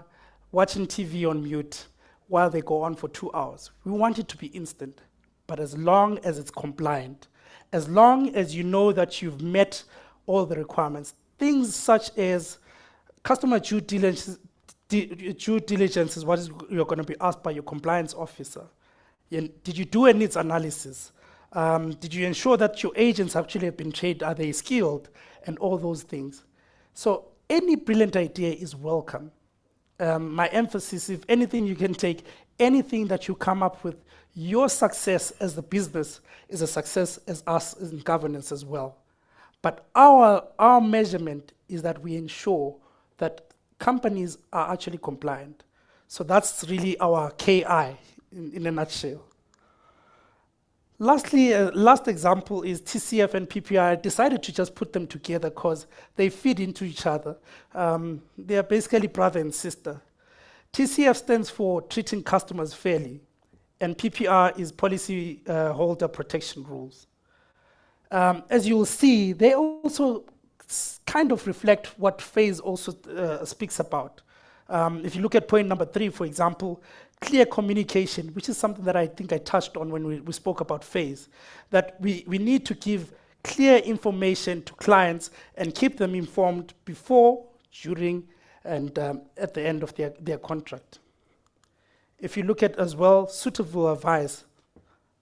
watching TV on mute while they go on for 2 hours. We want it to be instant, but as long as it's compliant, as long as you know that you've met all the requirements, things such as customer due diligence is what you're going to be asked by your compliance officer. Did you do a needs analysis? Did you ensure that your agents actually have been trained? Are they skilled? And all those things. So any brilliant idea is welcome. My emphasis, if anything, you can take anything that you come up with. Your success as the business is a success as us in governance as well. But our measurement is that we ensure that companies are actually compliant. So that's really our KI in a nutshell. Lastly, last example is TCF and PPI. I decided to just put them together because they feed into each other. They are basically brother and sister. TCF stands for Treating Customers Fairly, and PPR is Policy Holder Protection Rules. As you will see, they also kind of reflect what PHASE also speaks about. If you look at point number 3, for example, clear communication, which is something that I think I touched on when we spoke about PHASE, that we need to give clear information to clients and keep them informed before, during, and at the end of their contract. If you look at as well, suitable advice,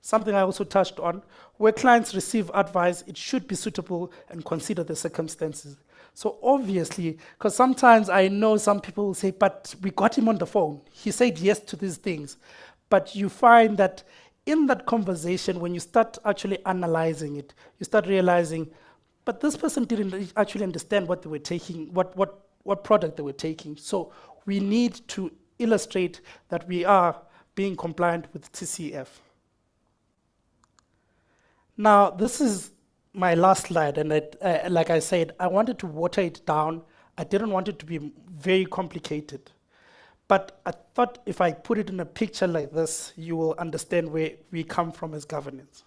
something I also touched on, where clients receive advice, it should be suitable and consider the circumstances. So obviously, because sometimes I know some people will say, but we got him on the phone. He said yes to these things. But you find that in that conversation, when you start actually analyzing it, you start realizing, but this person didn't actually understand what they were taking, what product they were taking. So we need to illustrate that we are being compliant with TCF. Now, this is my last slide, and like I said, I wanted to water it down. I didn't want it to be very complicated. But I thought if I put it in a picture like this, you will understand where we come from as governance.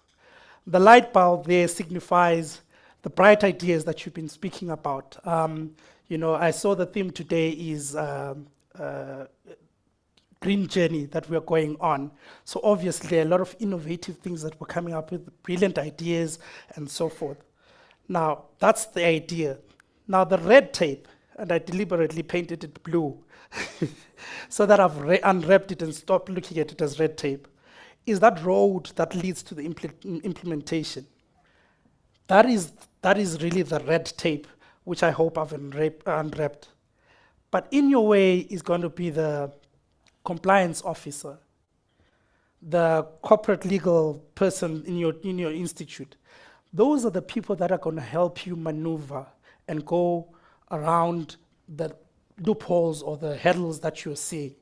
The light bulb there signifies the bright ideas that you've been speaking about. I saw the theme today is green journey that we're going on. So obviously there are a lot of innovative things that we're coming up with, brilliant ideas and so forth. Now, that's the idea. Now the red tape, and I deliberately painted it blue so that I've unwrapped it and stopped looking at it as red tape, is that road that leads to the implementation. That is really the red tape, which I hope I've unwrapped. But in your way is going to be the compliance officer, the corporate legal person in your institute. Those are the people that are going to help you maneuver and go around the loopholes or the hurdles that you're seeing.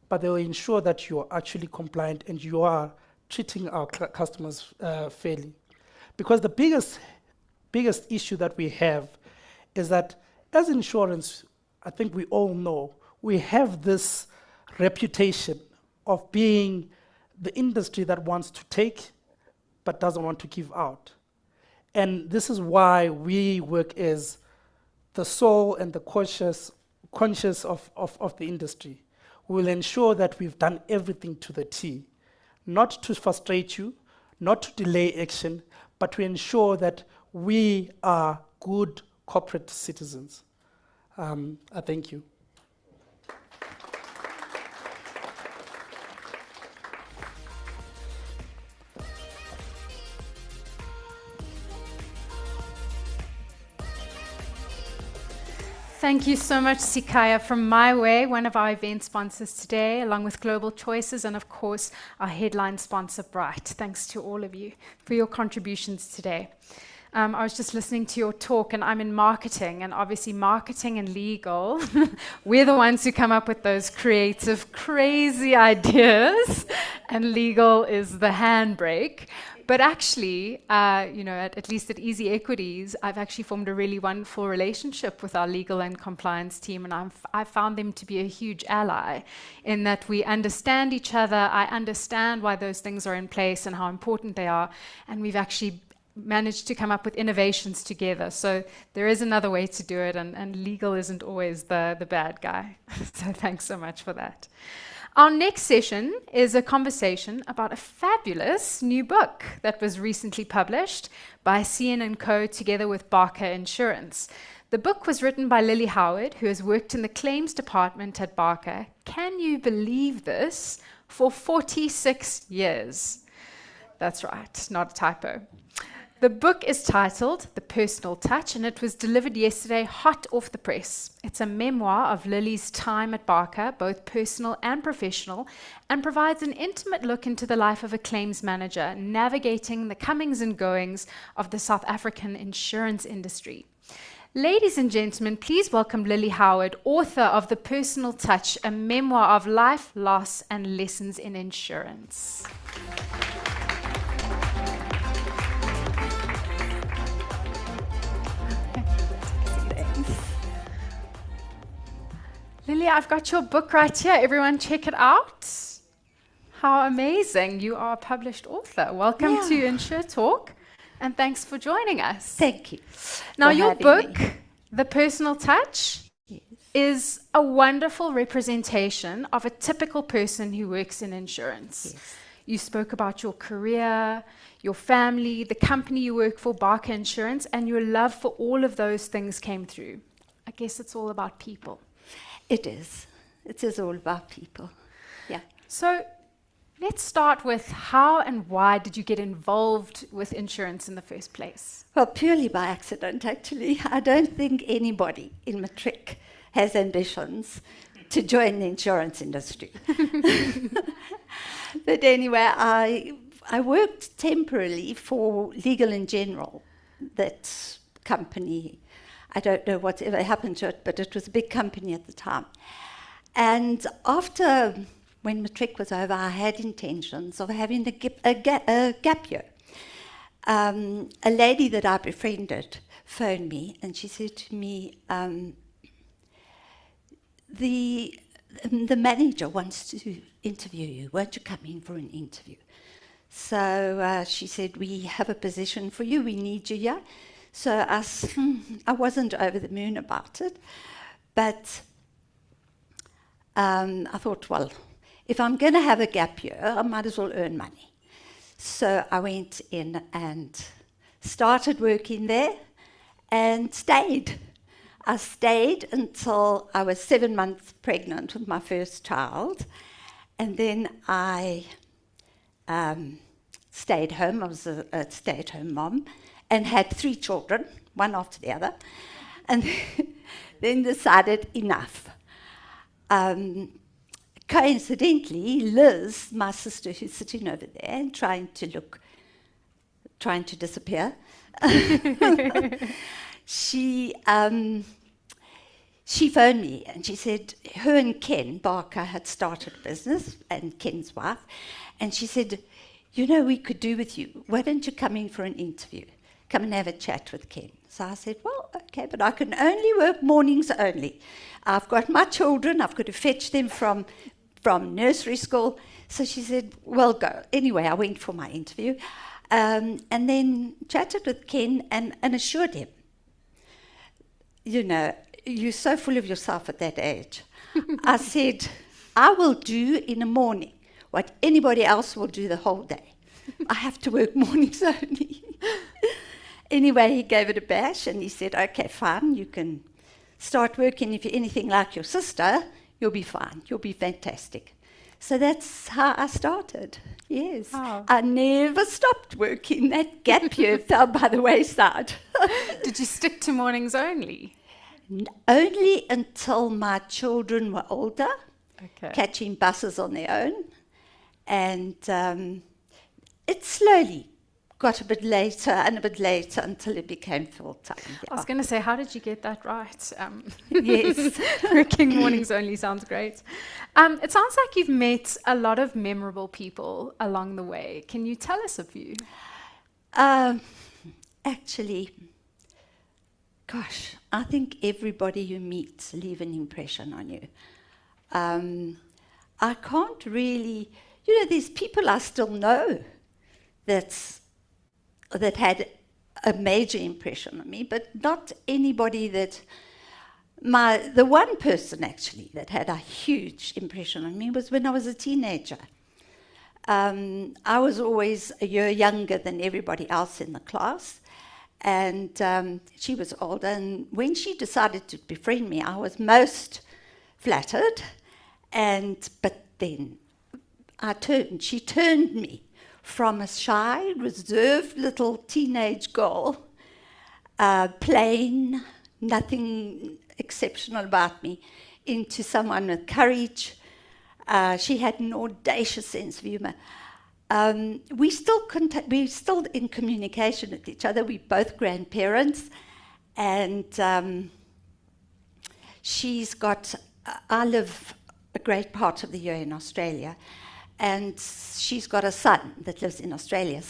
But they will ensure that you are actually compliant and you are treating our customers fairly. Because the biggest issue that we have is that as insurance, I think we all know, we have this reputation of being the industry that wants to take but doesn't want to give out. And this is why we work as the soul and the conscious of the industry. We will ensure that we've done everything to the T, not to frustrate you, not to delay action, but to ensure that we are good corporate citizens. I thank you. Thank you so much, Sikaya, from My Way, one of our event sponsors today, along with Global Choices, and of course, our headline sponsor, Bright. Thanks to all of you for your contributions today. I was just listening to your talk, and I'm in marketing, and obviously marketing and legal, we're the ones who come up with those creative, crazy ideas, and legal is the handbrake. But actually, at least at Easy Equities, I've actually formed a really wonderful relationship with our legal and compliance team, and I've found them to be a huge ally in that we understand each other. I understand why those things are in place and how important they are, and we've actually managed to come up with innovations together. So there is another way to do it, and legal isn't always the bad guy. So thanks so much for that. Our next session is a conversation about a fabulous new book that was recently published by CN&CO together with Barker Insurance. The book was written by Lily Howard, who has worked in the claims department at Barker. Can you believe this? For 46 years. That's right, not a typo. The book is titled The Personal Touch, and it was delivered yesterday hot off the press. It's a memoir of Lily's time at Barker, both personal and professional, and provides an intimate look into the life of a claims manager, navigating the comings and goings of the South African insurance industry. Ladies and gentlemen, please welcome Lily Howard, author of The Personal Touch, a memoir of life, loss, and lessons in insurance. Lily, I've got your book right here. Everyone check it out. How amazing. You are a published author. Welcome to InsureTalk, and thanks for joining us. Thank you. Now, for your having book, me. The Personal Touch, is a wonderful representation of a typical person who works in insurance. Yes. You spoke about your career, your family, the company you work for, Barker Insurance, and your love for all of those things came through. I guess it's all about people. It is. It is all about people. Yeah. So let's start with how and why did you get involved with insurance in the first place? Well, purely by accident, actually. I don't think anybody in matric has ambitions to join the insurance industry. But anyway, I worked temporarily for Legal & General, that company. I don't know whatever happened to it, but it was a big company at the time. And after, when matric was over, I had intentions of having a gap year. A lady that I befriended phoned me, and she said to me, the manager wants to interview you. Won't you come in for an interview? So she said, we have a position for you. We need you here. So I wasn't over the moon about it. But I thought, well, if I'm going to have a gap year, I might as well earn money. So I went in and started working there and stayed. I stayed until I was 7 months pregnant with my first child. And then I stayed home. I was a stay-at-home mom and had 3 children, one after the other. And then decided enough. Coincidentally, Liz, my sister who's sitting over there and trying to disappear, she phoned me and she said her and Ken Barker had started a business, and Ken's wife, and she said, you know, we could do with you. Why don't you come in for an interview? Come and have a chat with Ken. So I said, well, okay, but I can only work mornings only. I've got my children. I've got to fetch them from nursery school. So she said, well, go. Anyway, I went for my interview and then chatted with Ken and assured him, you know, you're so full of yourself at that age. I said, I will do in the morning what anybody else will do the whole day. I have to work mornings only. Anyway, he gave it a bash and he said, okay, fine, you can start working. If you're anything like your sister, you'll be fine. You'll be fantastic. So that's how I started. Yes. Oh. I never stopped working. That gap year fell by the wayside. Did you stick to mornings only? Only until my children were older, Okay. catching buses on their own. And it slowly got a bit later and a bit later until it became full-time. I was going to say, how did you get that right? Yes. Working mornings only sounds great. It sounds like you've met a lot of memorable people along the way. Can you tell us a few? Actually, gosh, I think everybody you meet leave an impression on you. I can't really, you know, there's people I still know that had a major impression on me, but not anybody that the one person actually that had a huge impression on me was when I was a teenager. I was always a year younger than everybody else in the class, and she was older, and when she decided to befriend me, I was most flattered, but then she turned me from a shy, reserved little teenage girl, plain, nothing exceptional about me, into someone with courage. She had an audacious sense of humor. We're still in communication with each other. We're both grandparents, and I live a great part of the year in Australia, and she's got a son that lives in Australia,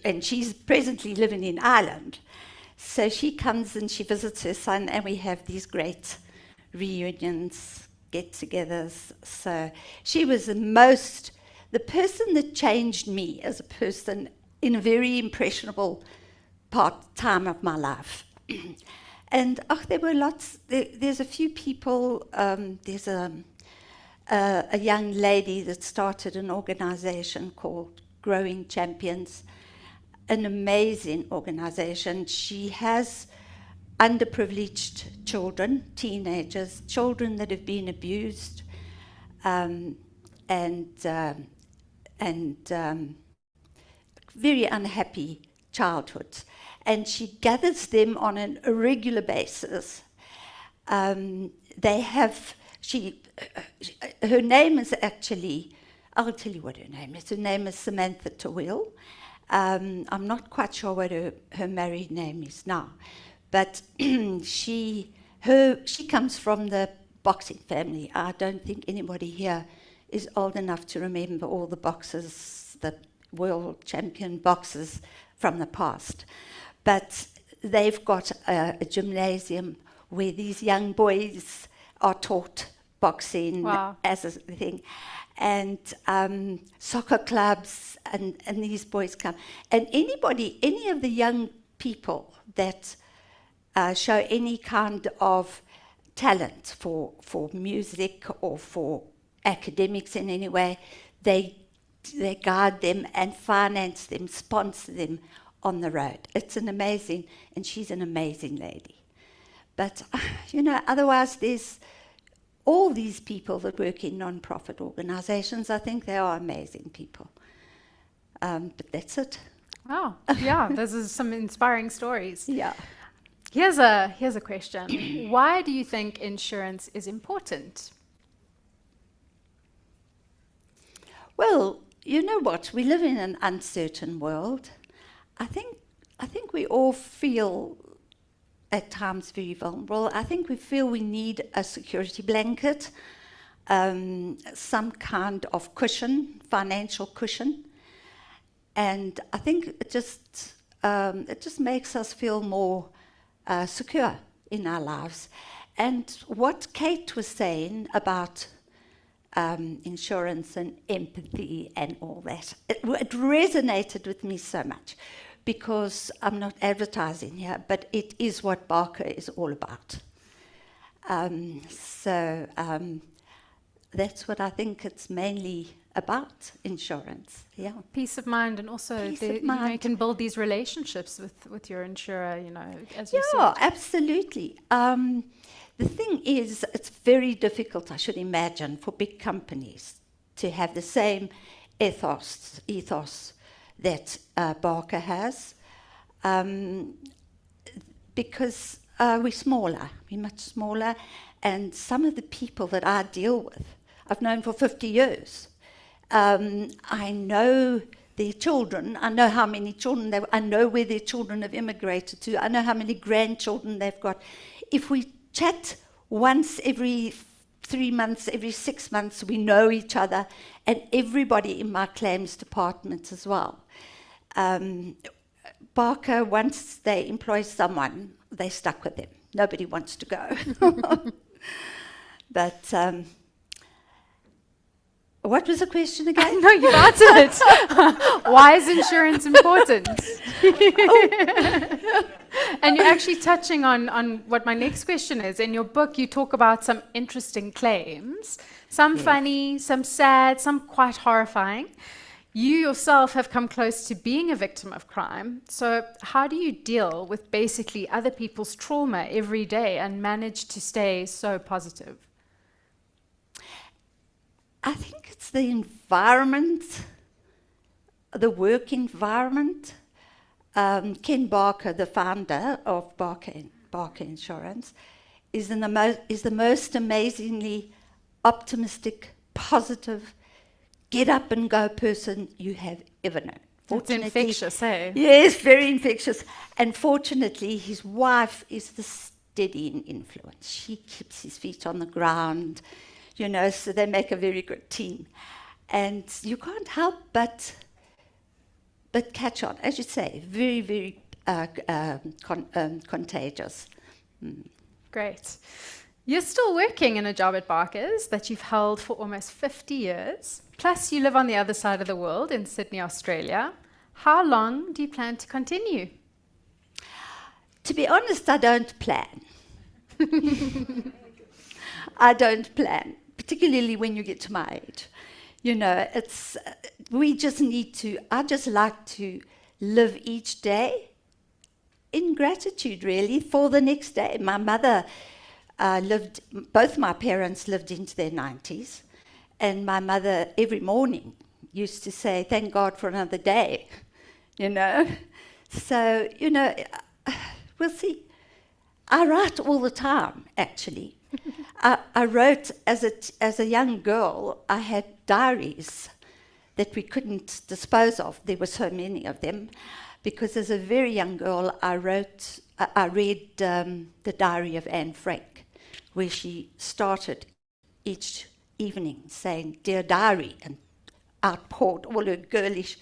and she's presently living in Ireland. So she comes and she visits her son, and we have these great reunions, get-togethers. So she was the person that changed me as a person in a very impressionable time of my life. And there were lots. There's a few people. There's a young lady that started an organization called Growing Champions, an amazing organization. She has underprivileged children, teenagers, children that have been abused, and very unhappy childhoods. And she gathers them on an irregular basis. They have, her name is actually, I'll tell you what her name is. Her name is Samantha Tawil. I'm not quite sure what her married name is now. But she comes from the boxing family. I don't think anybody here is old enough to remember all the boxers, the world champion boxers from the past. But they've got a gymnasium where these young boys are taught boxing Wow. as a thing. And soccer clubs, and these boys come. And any of the young people that show any kind of talent for music or for academics in any way, they guide them and finance them, sponsor them on the road. It's an amazing, and she's an amazing lady. But, otherwise there's all these people that work in non-profit organizations. I think they are amazing people. But that's it. Wow. Yeah, those are some inspiring stories. Yeah. Here's a question. Why do you think insurance is important? Well, you know what? We live in an uncertain world. I think we all feel at times very vulnerable. I think we feel we need a security blanket, some kind of cushion, financial cushion. And I think it just makes us feel more secure in our lives. And what Kate was saying about insurance and empathy and all that, it resonated with me so much, because I'm not advertising here, but it is what Barker is all about. So that's what I think it's mainly about, insurance. Yeah. Peace of mind, and also Peace of you mind. can build these relationships with your insurer, as you Yeah, said. absolutely. The thing is, it's very difficult, I should imagine, for big companies to have the same ethos that Barker has, because we're much smaller, and some of the people that I deal with, I've known for 50 years. I know their children, I know how many children I know where their children have immigrated to, I know how many grandchildren they've got. If we chat once every 3 months, every 6 months, we know each other, and everybody in my claims department as well. Barker, once they employ someone, they stuck with them. Nobody wants to go. But what was the question again? No, you answered it. Why is insurance important? And you're actually touching on what my next question is. In your book, you talk about some interesting claims, some funny, some sad, some quite horrifying. You yourself have come close to being a victim of crime. So how do you deal with basically other people's trauma every day and manage to stay so positive? I think it's the environment, the work environment. Ken Barker, the founder of Barker Insurance, is the most amazingly optimistic, positive, get up and go person you have ever known. It's infectious, eh? Yes, very infectious. And fortunately, his wife is the steadying influence. She keeps his feet on the ground, so they make a very good team. And you can't help but catch on, as you say, very, very contagious. Great. You're still working in a job at Barker's that you've held for almost 50 years. Plus, you live on the other side of the world in Sydney, Australia. How long do you plan to continue? To be honest, I don't plan. I don't plan, particularly when you get to my age. We just need to, I just like to live each day in gratitude, really, for the next day. My mother both my parents lived into their 90s, and my mother every morning used to say, "Thank God for another day," you know. So, you know, we'll see. I write all the time, actually. I wrote as a young girl. I had diaries that we couldn't dispose of. There were so many of them, because as a very young girl, I read the diary of Anne Frank, where she started each evening saying, "Dear diary," and outpoured all her girlish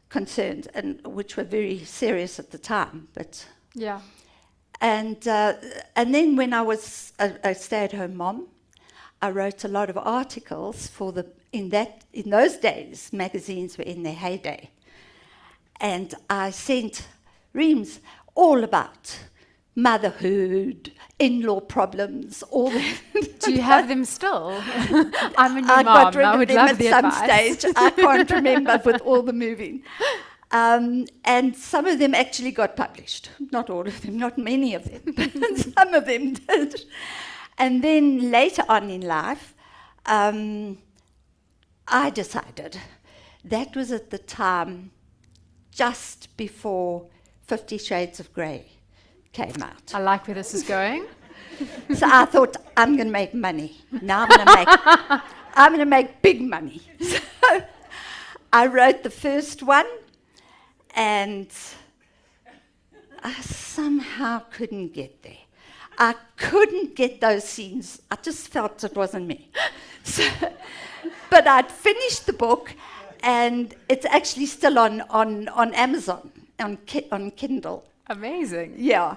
concerns, and which were very serious at the time. But Yeah. and then when I was a stay-at-home mom, I wrote a lot of articles for in those days magazines were in their heyday, and I sent reams all about motherhood, in-law problems, all that. Do you have them still? I'm a new I mom. got rid I of would them love at the some advice. stage. I can't remember with all the moving. And some of them actually got published. Not all of them, not many of them, but some of them did. And then later on in life, I decided, that was at the time just before 50 Shades of Grey came out. I like where this is going. So I thought, I'm going to make money. Now I'm going to make big money. So I wrote the first one, and I somehow couldn't get there. I couldn't get those scenes. I just felt it wasn't me. So, but I'd finished the book, and it's actually still on Amazon, on Kindle. Amazing. Yeah.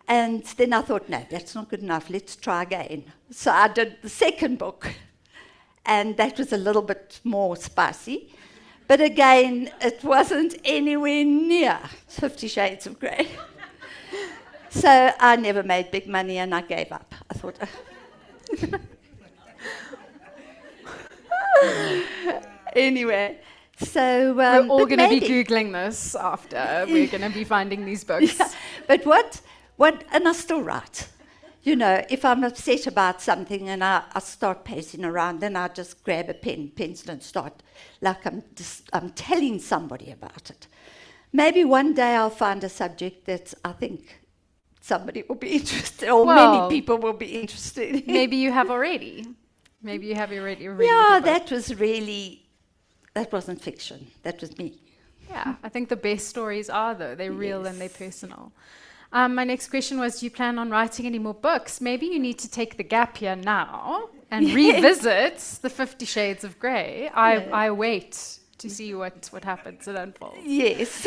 And then I thought, no, that's not good enough. Let's try again. So I did the second book, and that was a little bit more spicy. But again, it wasn't anywhere near 50 Shades of Grey. So I never made big money, and I gave up. I thought, anyway. So we're all but going to be maybe. Googling this after. We're going to be finding these books. Yeah, but what, and I still write. You know, if I'm upset about something and I start pacing around, then I just grab a pencil and start, like I'm telling somebody about it. Maybe one day I'll find a subject that I think somebody will be interested, or Well, many people will be interested in. Maybe you have already. Maybe you have already. Yeah, that wasn't fiction. That was me. Yeah, I think the best stories are, though. They're real and they're personal. My next question was, do you plan on writing any more books? Maybe you need to take the gap year now and revisit the 50 Shades of Grey. I wait to see what happens and unfolds. Yes.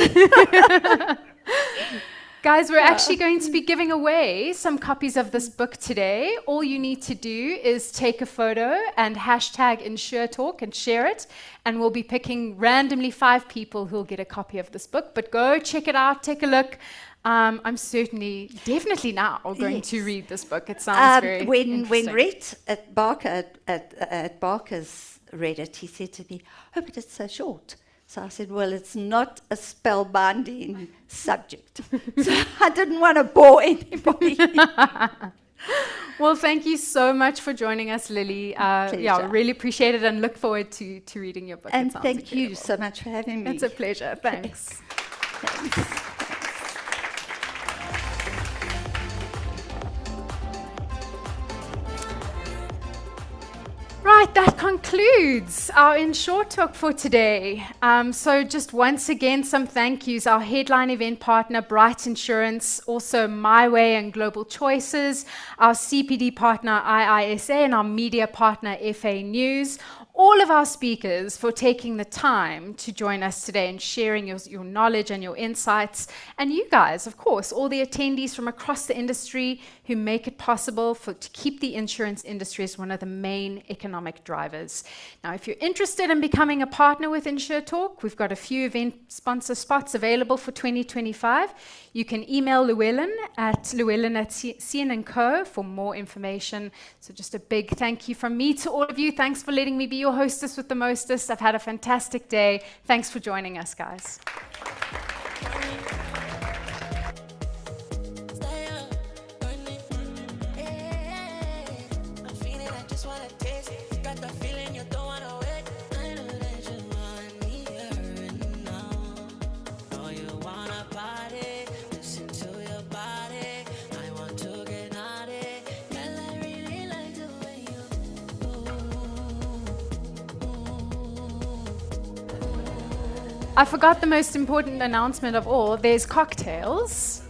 Guys, we're actually going to be giving away some copies of this book today. All you need to do is take a photo and hashtag InsureTalk and share it. And we'll be picking randomly 5 people who'll get a copy of this book. But go check it out, take a look. I'm definitely now going to read this book. It sounds very when interesting. Rhett at Barker's read it, he said to me, "Oh, but it's so short." So I said, "Well, it's not a spellbinding subject." So I didn't want to bore anybody. Well, thank you so much for joining us, Lily. Yeah, really appreciate it and look forward to reading your book. And It sounds thank incredible. you so much for having me. It's a pleasure. Thanks. Thanks. Right, that concludes our InsureTalk for today. So just once again, some thank yous. Our headline event partner, Bright Insurance, also My Way and Global Choices, our CPD partner, IISA, and our media partner, FA News. All of our speakers for taking the time to join us today and sharing your knowledge and your insights. And you guys, of course, all the attendees from across the industry who make it possible to keep the insurance industry as one of the main economic drivers. Now, if you're interested in becoming a partner with InsureTalk, we've got a few event sponsor spots available for 2025. You can email Llewellyn at CN&CO for more information. So just a big thank you from me to all of you. Thanks for letting me be your hostess with the mostest. I've had a fantastic day. Thanks for joining us, guys. just wanna taste. Got the feeling you don't wanna wait. I know that you want me here and now. Know you wanna party, listen to your body. I want to get naughty. Girl, I really like the way you I forgot the most important announcement of all. There's cocktails.